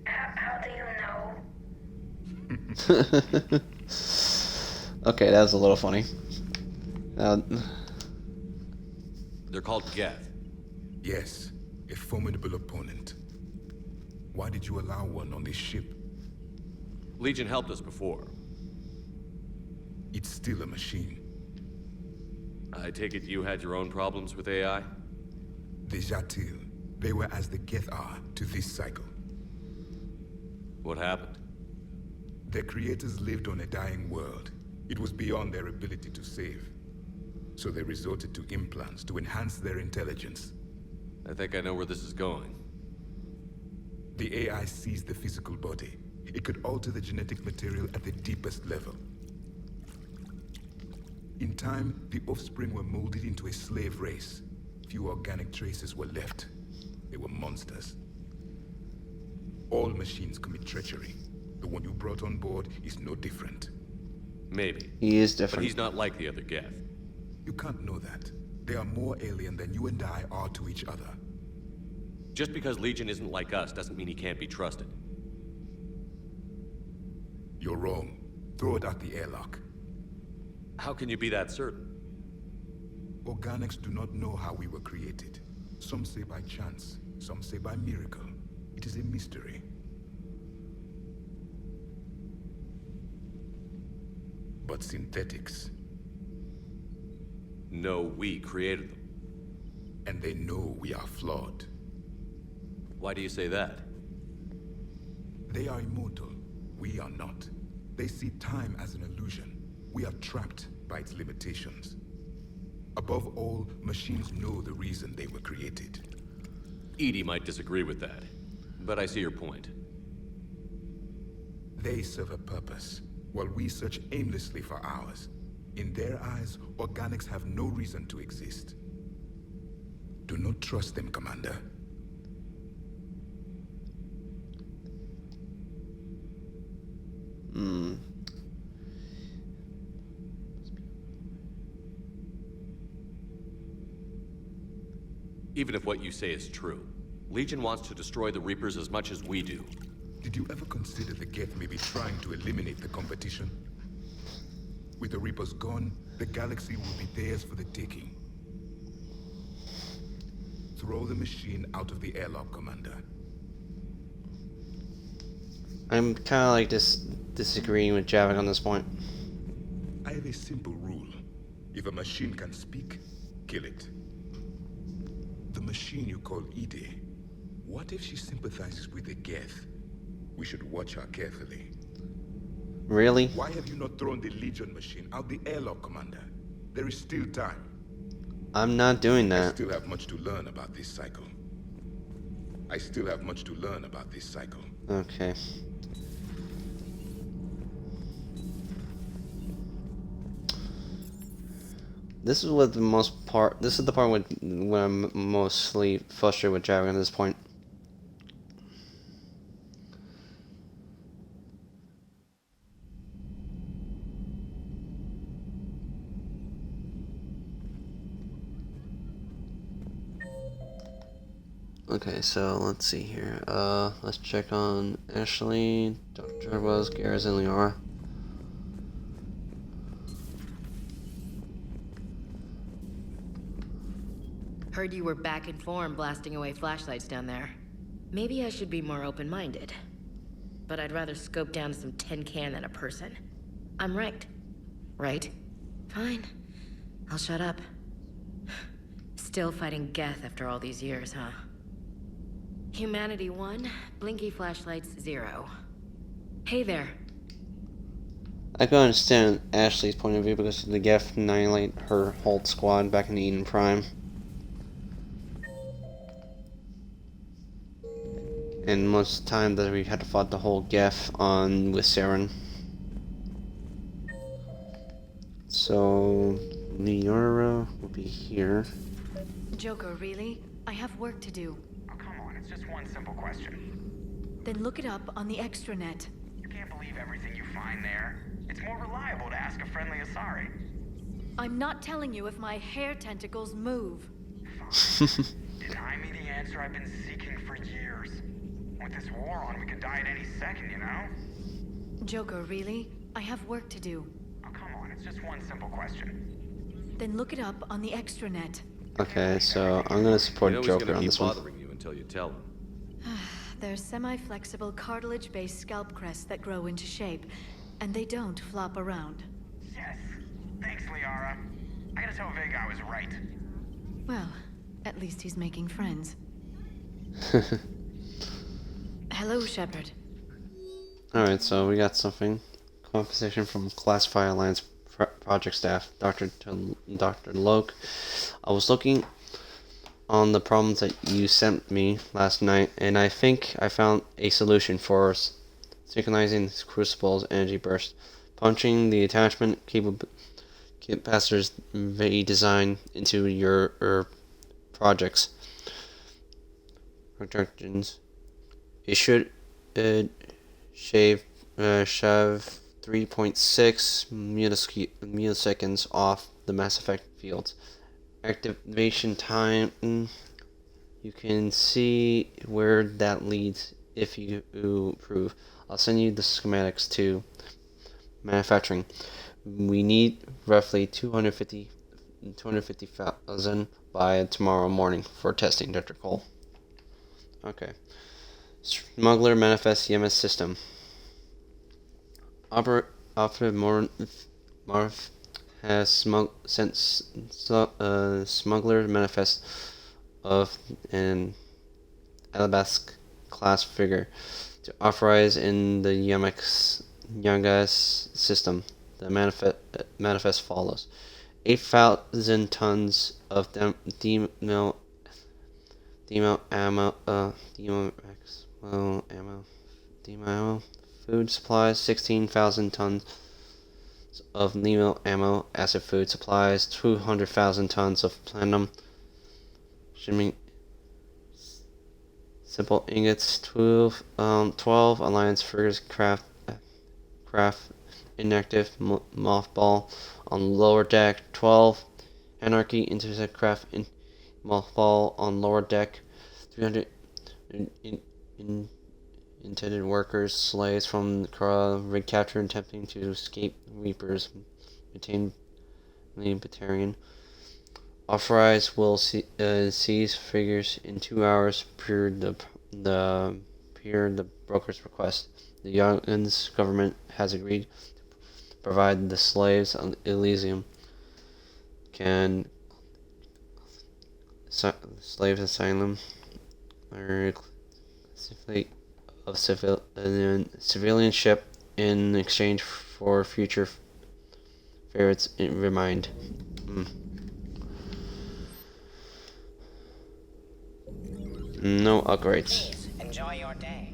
How do you know? Okay, that was a little funny. They're called Geth. Yes, a formidable opponent. Why did you allow one on this ship? Legion helped us before. It's still a machine. I take it you had your own problems with AI? The Jatil. They were as the Geth are to this cycle. What happened? Their creators lived on a dying world. It was beyond their ability to save. So they resorted to implants to enhance their intelligence. I think I know where this is going. The AI sees the physical body. It could alter the genetic material at the deepest level. In time, the offspring were molded into a slave race. Few organic traces were left. They were monsters. All machines commit treachery. The one you brought on board is no different. Maybe. He is different. But he's not like the other Geth. You can't know that. They are more alien than you and I are to each other. Just because Legion isn't like us doesn't mean he can't be trusted. You're wrong. Throw it out the airlock. How can you be that certain? Organics do not know how we were created. Some say by chance, some say by miracle. It is a mystery. But synthetics... No, we created them. And they know we are flawed. Why do you say that? They are immortal. We are not. They see time as an illusion. We are trapped by its limitations. Above all, machines know the reason they were created. EDI might disagree with that, but I see your point. They serve a purpose, while we search aimlessly for ours. In their eyes, organics have no reason to exist. Do not trust them, Commander. Even if what you say is true, Legion wants to destroy the Reapers as much as we do. Did you ever consider the Geth may be trying to eliminate the competition? With the Reapers gone, the galaxy will be theirs for the taking. Throw the machine out of the airlock, Commander. I'm kind of like disagreeing with Javik on this point. I have a simple rule. If a machine can speak, kill it. The machine you call EDI, what if she sympathizes with the Geth? We should watch her carefully. Really? Why have you not thrown the Legion machine out the airlock, Commander? There is still time. I'm not doing I that. still have much to learn about this cycle. Okay. This is what the most part. This is the part when I'm mostly frustrated with Javik at this point. Okay, so let's see here. Let's check on Ashley, Dr. Wells, Garrus, and Liara. Heard you were back in form blasting away flashlights down there. Maybe I should be more open-minded. But I'd rather scope down some tin can than a person. I'm right. Right? Fine. I'll shut up. Still fighting Geth after all these years, huh? Humanity 1, blinky flashlights 0. Hey there. I can understand Ashley's point of view because the Geth annihilate her whole squad back in Eden Prime. And most of the time that we had to fight the whole Geth on with Saren. So Liara will be here. Joker, really? I have work to do. Oh, come on, it's just one simple question. Then look it up on the extranet. You can't believe everything you find there. It's more reliable to ask a friendly Asari. I'm not telling you if my hair tentacles move. Deny me the answer I've been seeking for years. With this war on, we could die at any second, you know? Joker, really? I have work to do. Oh, come on, it's just one simple question. Then look it up on the extranet. Okay, so I'm gonna support Joker on this one. bothering you until you tell him. They're semi-flexible cartilage-based scalp crests that grow into shape, and they don't flop around. Yes. Thanks, Liara. I gotta tell Vega I was right. Well, at least he's making friends. Hello, Shepard. Alright, so we got something. Composition from Classified Alliance project staff, Dr. Loke. I was looking on the problems that you sent me last night, and I think I found a solution for synchronizing the Crucible's energy burst, punching the attachment capacitors they design into your projects. Projections. It should shave 3.6 milliseconds off the Mass Effect fields. Activation time, you can see where that leads if you approve. I'll send you the schematics to manufacturing. We need roughly 250,000 by tomorrow morning for testing, Dr. Cole. Okay. Smuggler Manifest EMS System. Operative Marv has sent Smuggler Manifest of an Alabasque class figure to authorize in the Yangas system. The manifest follows: 8,000 tons of demo ammo, food supplies, 16,000 tons of Nemo ammo, acid food supplies, 200,000 tons of platinum, shimming simple ingots, 12 Alliance frigates craft inactive mothball on lower deck, 12 Anarchy intercept craft in mothball on lower deck, 300 intended workers, slaves from the Kara rig captured attempting to escape Reapers, maintain Batarian. Authorized will seize figures in 2 hours per the broker's request. The Youngans government has agreed to provide the slaves on Elysium. Can slaves asylum or of civilian ship in exchange for future ferrets remind. No upgrades. Please, enjoy your day.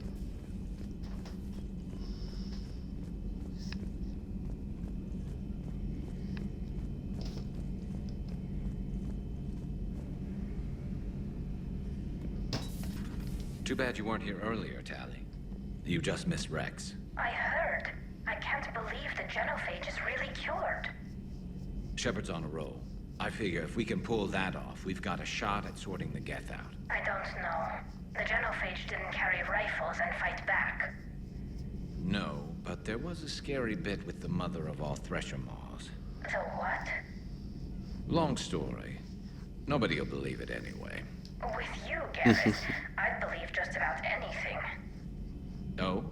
Too bad you weren't here earlier, Tali. You just missed Rex. I heard. I can't believe the genophage is really cured. Shepard's on a roll. I figure if we can pull that off, we've got a shot at sorting the Geth out. I don't know. The genophage didn't carry rifles and fight back. No, but there was a scary bit with the mother of all Thresher Maws. So what? Long story. Nobody'll believe it anyway. With you, Garrett, I'd believe just about anything. Oh?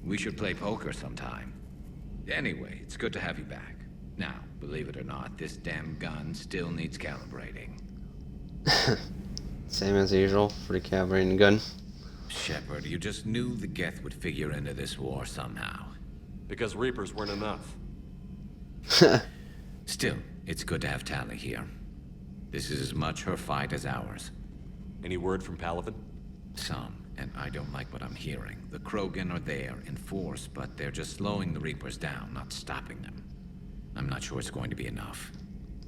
We should play poker sometime. Anyway, it's good to have you back. Now, believe it or not, this damn gun still needs calibrating. Same as usual for the calibrating gun. Shepard, you just knew the Geth would figure into this war somehow. Because Reapers weren't enough. Still, it's good to have Tali here. This is as much her fight as ours. Any word from Palaven? Some, and I don't like what I'm hearing. The Krogan are there in force, but they're just slowing the Reapers down, not stopping them. I'm not sure it's going to be enough.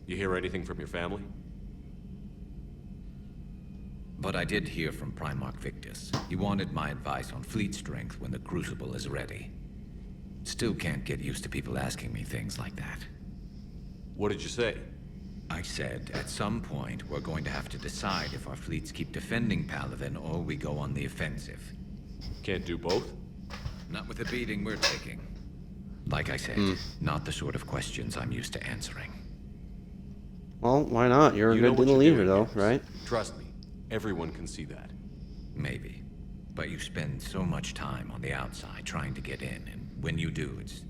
You hear anything from your family? But I did hear from Primarch Victus. He wanted my advice on fleet strength when the Crucible is ready. Still can't get used to people asking me things like that. What did you say? I said, at some point, we're going to have to decide if our fleets keep defending Palaven or we go on the offensive. Can't do both? Not with the beating we're taking. Like I said, not the sort of questions I'm used to answering. Well, why not? You're a good little leader, though, right? Trust me, everyone can see that. Maybe. But you spend so much time on the outside trying to get in, and when you do, it's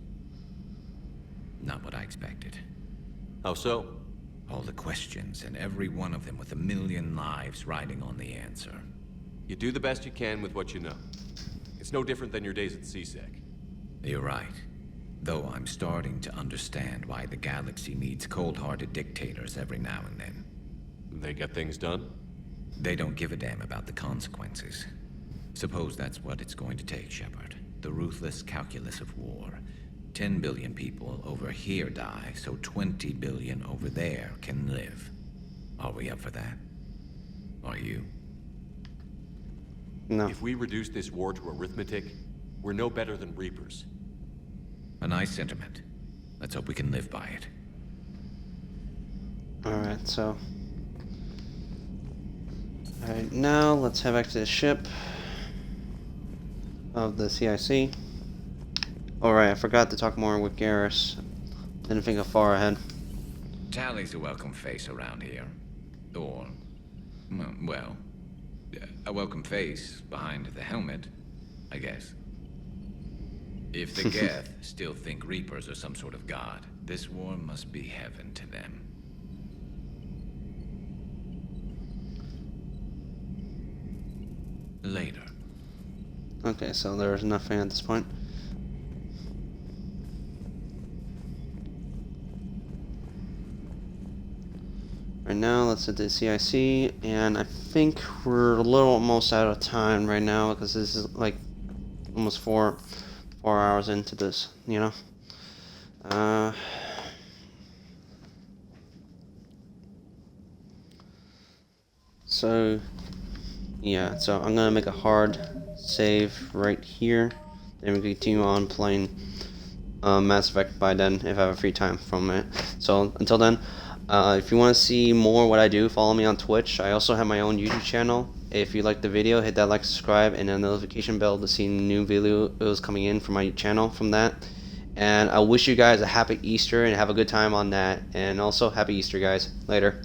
not what I expected. How so? All the questions, and every one of them with a million lives riding on the answer. You do the best you can with what you know. It's no different than your days at CSEC. You're right. Though I'm starting to understand why the galaxy needs cold-hearted dictators every now and then. They get things done? They don't give a damn about the consequences. Suppose that's what it's going to take, Shepard. The ruthless calculus of war. 10 billion people over here die, so 20 billion over there can live. Are we up for that? Are you? No. If we reduce this war to arithmetic, we're no better than Reapers. A nice sentiment. Let's hope we can live by it. Alright, so... Alright, now let's head back to the ship of the CIC. Alright, I forgot to talk more with Garrus. Didn't think of far ahead. Tali's a welcome face around here. Or, well, a welcome face behind the helmet, I guess. If the Geth still think Reapers are some sort of god, this war must be heaven to them. Later. Okay, so there's nothing at this point. Right now, let's hit the CIC, and I think we're a little almost out of time right now because this is like almost four hours into this, you know. So yeah, so I'm gonna make a hard save right here. Then we continue on playing Mass Effect by then if I have a free time from it. So until then. If you want to see more what I do, follow me on Twitch. I also have my own YouTube channel. If you like the video, hit that like, subscribe, and the notification bell to see new videos coming in from my channel from that. And I wish you guys a happy Easter and have a good time on that. And also, happy Easter, guys. Later.